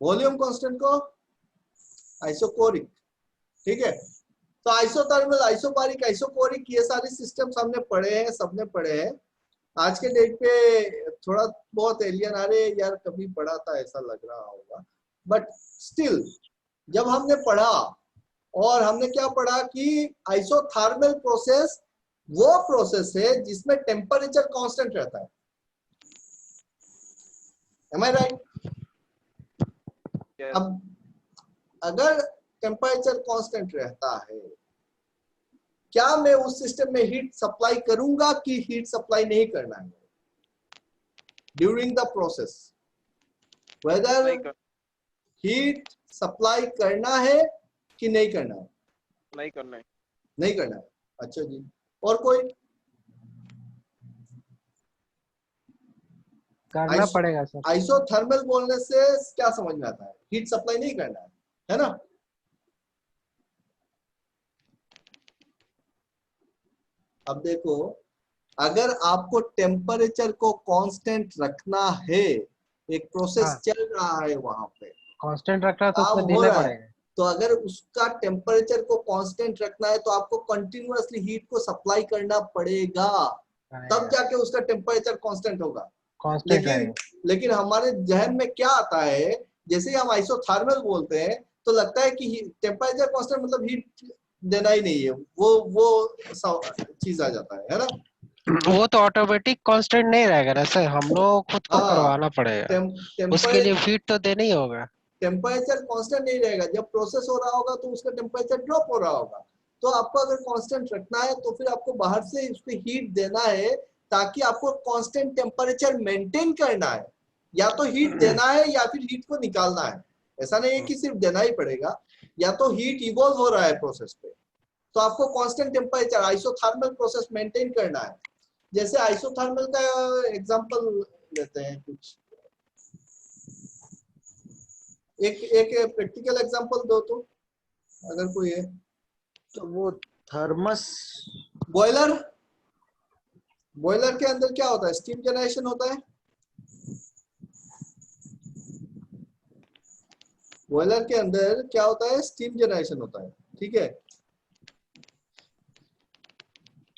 वॉल्यूम कांस्टेंट को आइसोकोरिक। ठीक है, तो आइसोथर्मल, आइसोबारिक, आइसोकोरिक, ये सारे सिस्टम हमने पढ़े हैं, सबने पढ़े हैं। आज के डेट पे थोड़ा बहुत एलियन आ रहे यार, कभी पढ़ा था ऐसा लग रहा होगा, बट स्टिल जब हमने पढ़ा, और हमने क्या पढ़ा कि आइसोथर्मल प्रोसेस वो प्रोसेस है जिसमें टेम्परेचर कांस्टेंट रहता है। Am I right? yes. अब अगर टेम्परेचर कांस्टेंट रहता है, क्या मैं उस सिस्टम में हीट सप्लाई करूंगा कि हीट सप्लाई नहीं करना है during the process? Whether heat supply करना है कि नहीं करना है? नहीं करना है। नहीं करना है। अच्छा जी, और कोई? करना पड़ेगा सर। आइसोथर्मल बोलने से क्या समझ में आता है? हीट सप्लाई नहीं करना है ना? अब देखो, अगर आपको टेम्परेचर को कांस्टेंट रखना है, एक प्रोसेस चल रहा है वहां पे, कांस्टेंट रखना तो उसमें हो देना रहा है, पड़ेगा। तो अगर उसका टेम्परेचर को कांस्टेंट रखना है तो आपको कंटिन्यूअसली हीट को सप्लाई करना पड़ेगा, तब जाके उसका टेम्परेचर कांस्टेंट होगा। लेकिन हमारे जहन में क्या आता है, जैसे ही हम आइसोथर्मल बोलते हैं तो लगता है कि टेम्परेचर कांस्टेंट मतलब हीट देना ही नहीं है, वो चीज आ जाता है ना। वो तो ऑटोमेटिक कांस्टेंट नहीं रहेगा ना सर, हम लोग खुद को करवाना पड़ेगा, उसके लिए हीट तो देना ही होगा। टेम्परेचर कांस्टेंट नहीं रहेगा, जब प्रोसेस हो रहा होगा तो उसका टेम्परेचर ड्रॉप हो रहा होगा। तो आपको अगर कांस्टेंट रखना है तो फिर आपको बाहर से उसको हीट देना है, ताकि आपको कांस्टेंट टेम्परेचर मेंटेन करना है। या तो हीट देना है या फिर हीट को निकालना है, ऐसा नहीं है कि सिर्फ देना ही पड़ेगा। या तो हीट इवॉल्व हो रहा है प्रोसेस पे, तो आपको constant temperature isothermal process maintain करना है। जैसे आइसोथर्मल का एग्जांपल लेते हैं कुछ, एक प्रैक्टिकल एग्जांपल दो तो, अगर कोई है तो। वो थर्मस, बॉयलर, बॉयलर के अंदर क्या होता है? स्टीम जनरेशन होता है। बॉयलर के अंदर क्या होता है, स्टीम जनरेशन होता है, ठीक है।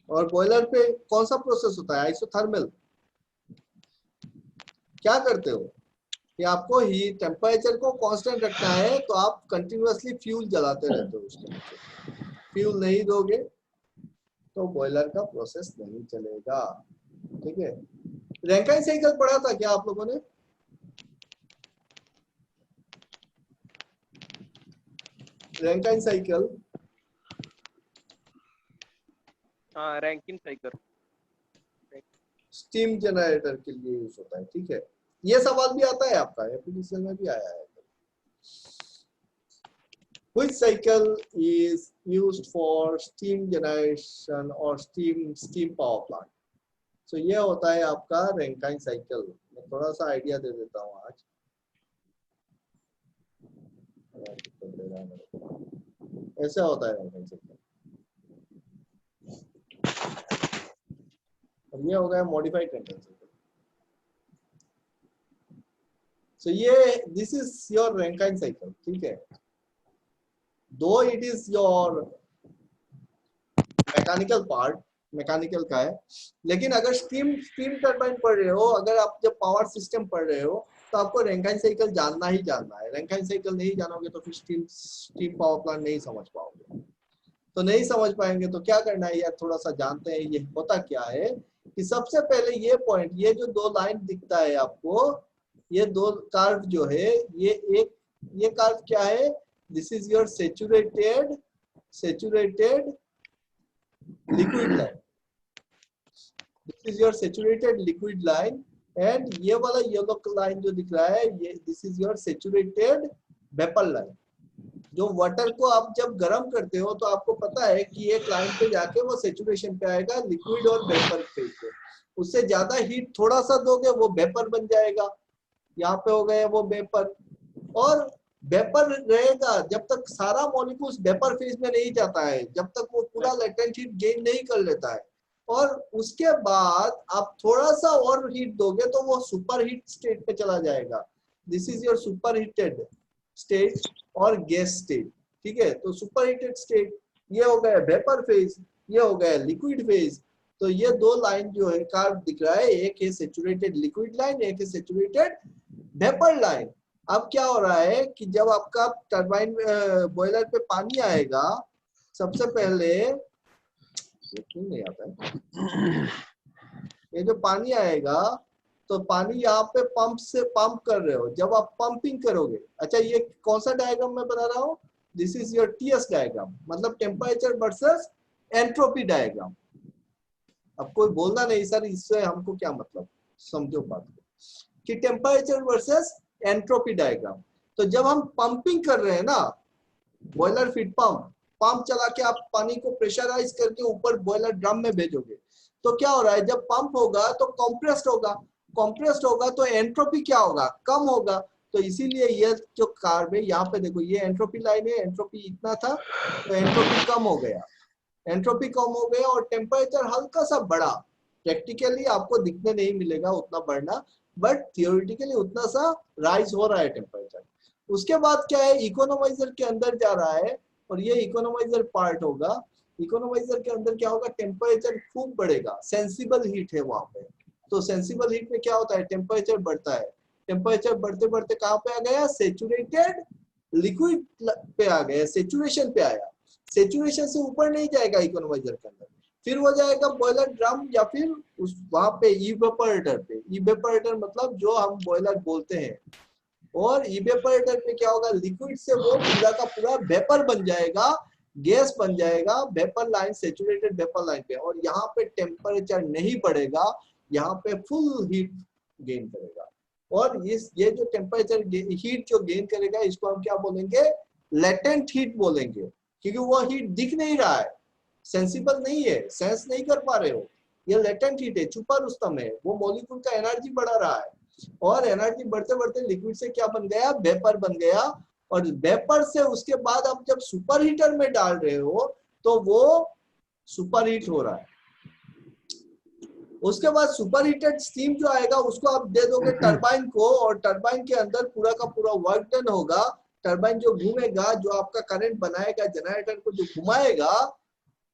और बॉयलर पे कौन सा प्रोसेस होता है, आइसोथर्मल। क्या करते हो कि आपको ही टेम्परेचर को कांस्टेंट रखना है, तो आप कंटिन्यूअसली फ्यूल जलाते रहते हो उसके नीचे। फ्यूल नहीं दोगे तो बॉयलर का प्रोसेस नहीं चलेगा, ठीक है। रैंकाइन साइकिल पढ़ा था क्या आप लोगों ने? रैंकाइन साइकिल, हाँ रैंकिन साइकिल स्टीम जनरेटर के लिए यूज होता है, ठीक है। ये सवाल भी आता है आपका, एप्लीकेशन में भी आया है। Which cycle is used for steam generation or steam power plant? So ये होता है आपका रैंकाइन साइकिल। मैं थोड़ा सा आइडिया दे देता हूँ आज। ऐसा होता है रैंकाइन साइकिल। अब ये हो गया मॉडिफाइड रैंकाइन साइकिल। So ये this is your Rankine cycle, ठीक है। Though it is your mechanical part, mechanical का है, लेकिन अगर स्टीम टरबाइन पढ़ रहे हो, अगर आप जब पावर सिस्टम पढ़ रहे हो, तो आपको रैंकाइन साइकिल जानना ही जानना है। रैंकाइन साइकिल नहीं जानोगे तो फिर स्टीम पावर प्लांट नहीं समझ पाओगे। तो नहीं समझ पाएंगे तो क्या करना है यार, थोड़ा सा जानते हैं। ये होता क्या है कि सबसे पहले ये पॉइंट, ये जो दो लाइन दिखता है आपको, ये दो कर्व जो है, ये कर्व क्या है, this is your saturated liquid line. This is your saturated liquid line, and ये वाला येलो लाइन जो दिख रहा है, ये this is your saturated vapor line. जो वाटर को आप जब गर्म करते हो तो आपको पता है कि एक लाइन पे जाके वो सेचुरेशन पे आएगा, लिक्विड और वेपर फेज पे। उससे ज्यादा हीट थोड़ा सा दोगे वो वेपर बन जाएगा। यहाँ पे हो गया वो वेपर, और वेपर रहेगा जब तक सारा मॉलिक्यूल्स वेपर फेज में नहीं जाता है, जब तक वो पूरा लेटेंट हीट गेन नहीं कर लेता है। और उसके बाद आप थोड़ा सा और हीट दोगे तो वो सुपर हीट स्टेट पे चला जाएगा। This is your super heated state और गैस स्टेट, ठीक है। तो सुपर हीटेड स्टेट ये हो गया वेपर फेज, ये हो गया लिक्विड फेज। तो ये दो लाइन जो है कर्व दिख रहा है, एक है सेचुरेटेड लिक्विड लाइन, एक है सेचुरेटेड वेपर लाइन। अब क्या हो रहा है कि जब आपका टरबाइन बॉयलर पे पानी आएगा, सबसे पहले ये क्यों नहीं आता है, ये जो पानी आएगा तो पानी यहाँ पे पंप से पंप कर रहे हो, जब आप पंपिंग करोगे। अच्छा ये कौन सा डायग्राम मैं बता रहा हूँ, this is your TS diagram, मतलब टेम्परेचर वर्सेस एंट्रोपी डायग्राम। अब कोई बोलना नहीं सर इससे हमको क्या मतलब, समझो बात को कि टेम्परेचर वर्सेस एंट्रोपी डायग्राम। तो जब हम पंपिंग कर रहे हैं ना, बॉयलर फीड पंप चला के आप पानी को प्रेशराइज करके ऊपर बॉयलर ड्रम में भेजोगे, तो क्या हो रहा है, जब पंप होगा तो कंप्रेस्ड होगा तो एंट्रोपी क्या होगा, कम होगा। तो इसीलिए ये जो कार्ब है यहाँ पे देखो, ये एंट्रोपी लाइन है, एंट्रोपी इतना था तो एंट्रोपी कम हो गया, और टेम्परेचर हल्का सा बढ़ा। प्रैक्टिकली आपको दिखने नहीं मिलेगा उतना बढ़ना, बट थियोरेटिकली उतना सा राइज हो रहा है टेम्परेचर। उसके बाद क्या है, इकोनोमाइजर के अंदर जा रहा है, और ये इकोनोमाइजर पार्ट होगा। इकोनोमाइजर के अंदर क्या होगा, टेम्परेचर खूब बढ़ेगा, सेंसिबल हीट है वहां पे। तो सेंसिबल हीट में क्या होता है, टेम्परेचर बढ़ता है। टेम्परेचर बढ़ते बढ़ते कहाँ पे आ गया, सेचुरेटेड लिक्विड पे आ गया, सेचुरेशन पे आया। सेचुरेशन से ऊपर नहीं जाएगा इकोनोमाइजर के अंदर, फिर वो जाएगा बॉयलर ड्रम या फिर उस वहां पे इवेपोरेटर पे। इवेपोरेटर मतलब जो हम बॉयलर बोलते हैं, और इवेपोरेटर पे क्या होगा, लिक्विड से वो पूरा का पूरा वेपर बन जाएगा, गैस बन जाएगा, vapour line, saturated vapour line पे। और यहाँ पे टेम्परेचर नहीं बढ़ेगा, यहाँ पे फुल हीट गेन करेगा। और ये जो टेम्परेचर हीट जो गेन करेगा, इसको हम क्या बोलेंगे, लेटेंट हीट बोलेंगे, क्योंकि वो हीट दिख नहीं रहा है, सेंसिबल नहीं है, सेंस नहीं कर पा रहे हो। ये लेटेंट हीट है, छुपा रुस्तम है, वो मॉलिक्यूल का एनर्जी बढ़ा रहा है, और एनर्जी बढ़ते बढ़ते लिक्विड से क्या बन गया, वेपर बन गया। और वेपर से उसके बाद आप जब सुपर हीटर में डाल रहे हो तो वो सुपर हीट हो रहा है। उसके बाद सुपर हीटेड स्टीम जो आएगा उसको आप दे दोगे टरबाइन को, और टरबाइन के अंदर पूरा का पूरा वर्क डन होगा। टरबाइन जो घूमेगा, जो आपका करंट बनाएगा, जनरेटर को जो घुमाएगा,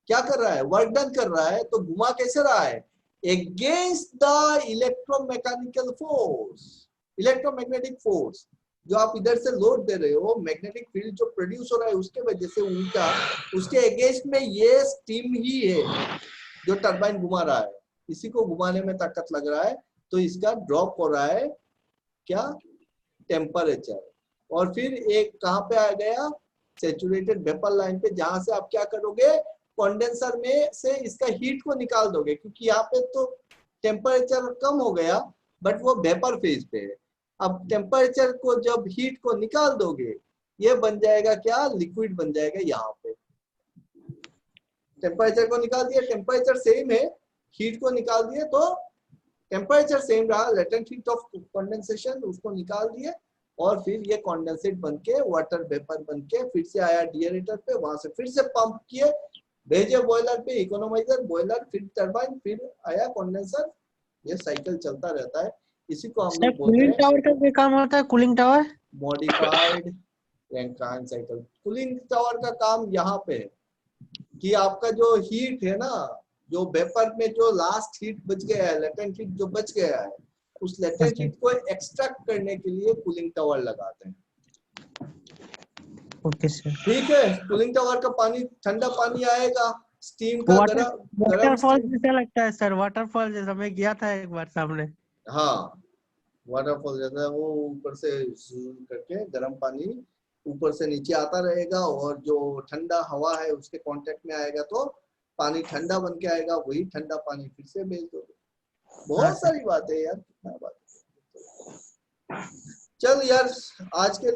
क्या कर रहा है, वर्क डन कर रहा है। तो घुमा कैसे रहा है, against the electromechanical force, electromagnetic force जो आप इधर से लोड दे रहे हो, मैग्नेटिक फील्ड जो प्रोड्यूस हो रहा है उसके वजह से उल्टा उसके अगेंस्ट में ये स्टीम ही है जो टरबाइन घुमा रहा है, इसी को घुमाने में ताकत लग रहा है। तो इसका ड्रॉप हो रहा है क्या, टेम्परेचर। और फिर एक कहाँ पे आ गया, सैचुरेटेड वेपर लाइन पे, जहां से आप क्या करोगे, कंडेंसर में से इसका हीट को निकाल दोगे, क्योंकि यहाँ पे तो टेम्परेचर कम हो गया बट वो वेपर फेज पे है। अब टेम्परेचर को जब हीट को निकाल दोगे, ये बन जाएगा क्या, लिक्विड बन जाएगा। यहाँ पे टेम्परेचर को निकाल दिया, टेम्परेचर सेम है, हीट को निकाल दिए तो टेम्परेचर सेम रहा, लेटेंट हीट ऑफ कंडेंसेशन उसको निकाल दिए, और फिर ये कंडेंसेट बनके वाटर वेपर बनके फिर से आया डिएरेटर पे, वहां से फिर से पंप किए, भेजे बॉयलर पे, इकोनोमाइजर, बॉयलर, फिर टरबाइन, फिर आया कंडेंसर। ये साइकिल चलता रहता है, इसी को हम लोग बोलते कूलिंग हैं टावर का क्या काम होता है, cooling tower? Modified Rankine cycle. Cooling tower का काम यहाँ पे है कि आपका जो हीट है ना, जो वेपर में जो लास्ट हीट बच गया है, लेटेंट हीट जो बच गया है, उस लेटेंट हीट को एक्सट्रैक्ट करने के लिए कूलिंग टावर लगाते हैं। Okay sir. ठीक है, कूलिंग टावर का पानी ठंडा पानी आएगा, स्टीम का गरम वाटरफॉल जैसा लगता है सर, वाटरफॉल जैसा, मैं गया था एक बार सामने। हाँ, वाटरफॉल जैसा, वो ऊपर से करके गर्म पानी ऊपर से नीचे आता रहेगा, और जो ठंडा हवा है उसके कांटेक्ट में आएगा तो पानी ठंडा बन के आएगा, वही ठंडा पानी फिर से भेज दोगे। बहुत सारी बातें यार, कितना बात। चल यार, आज के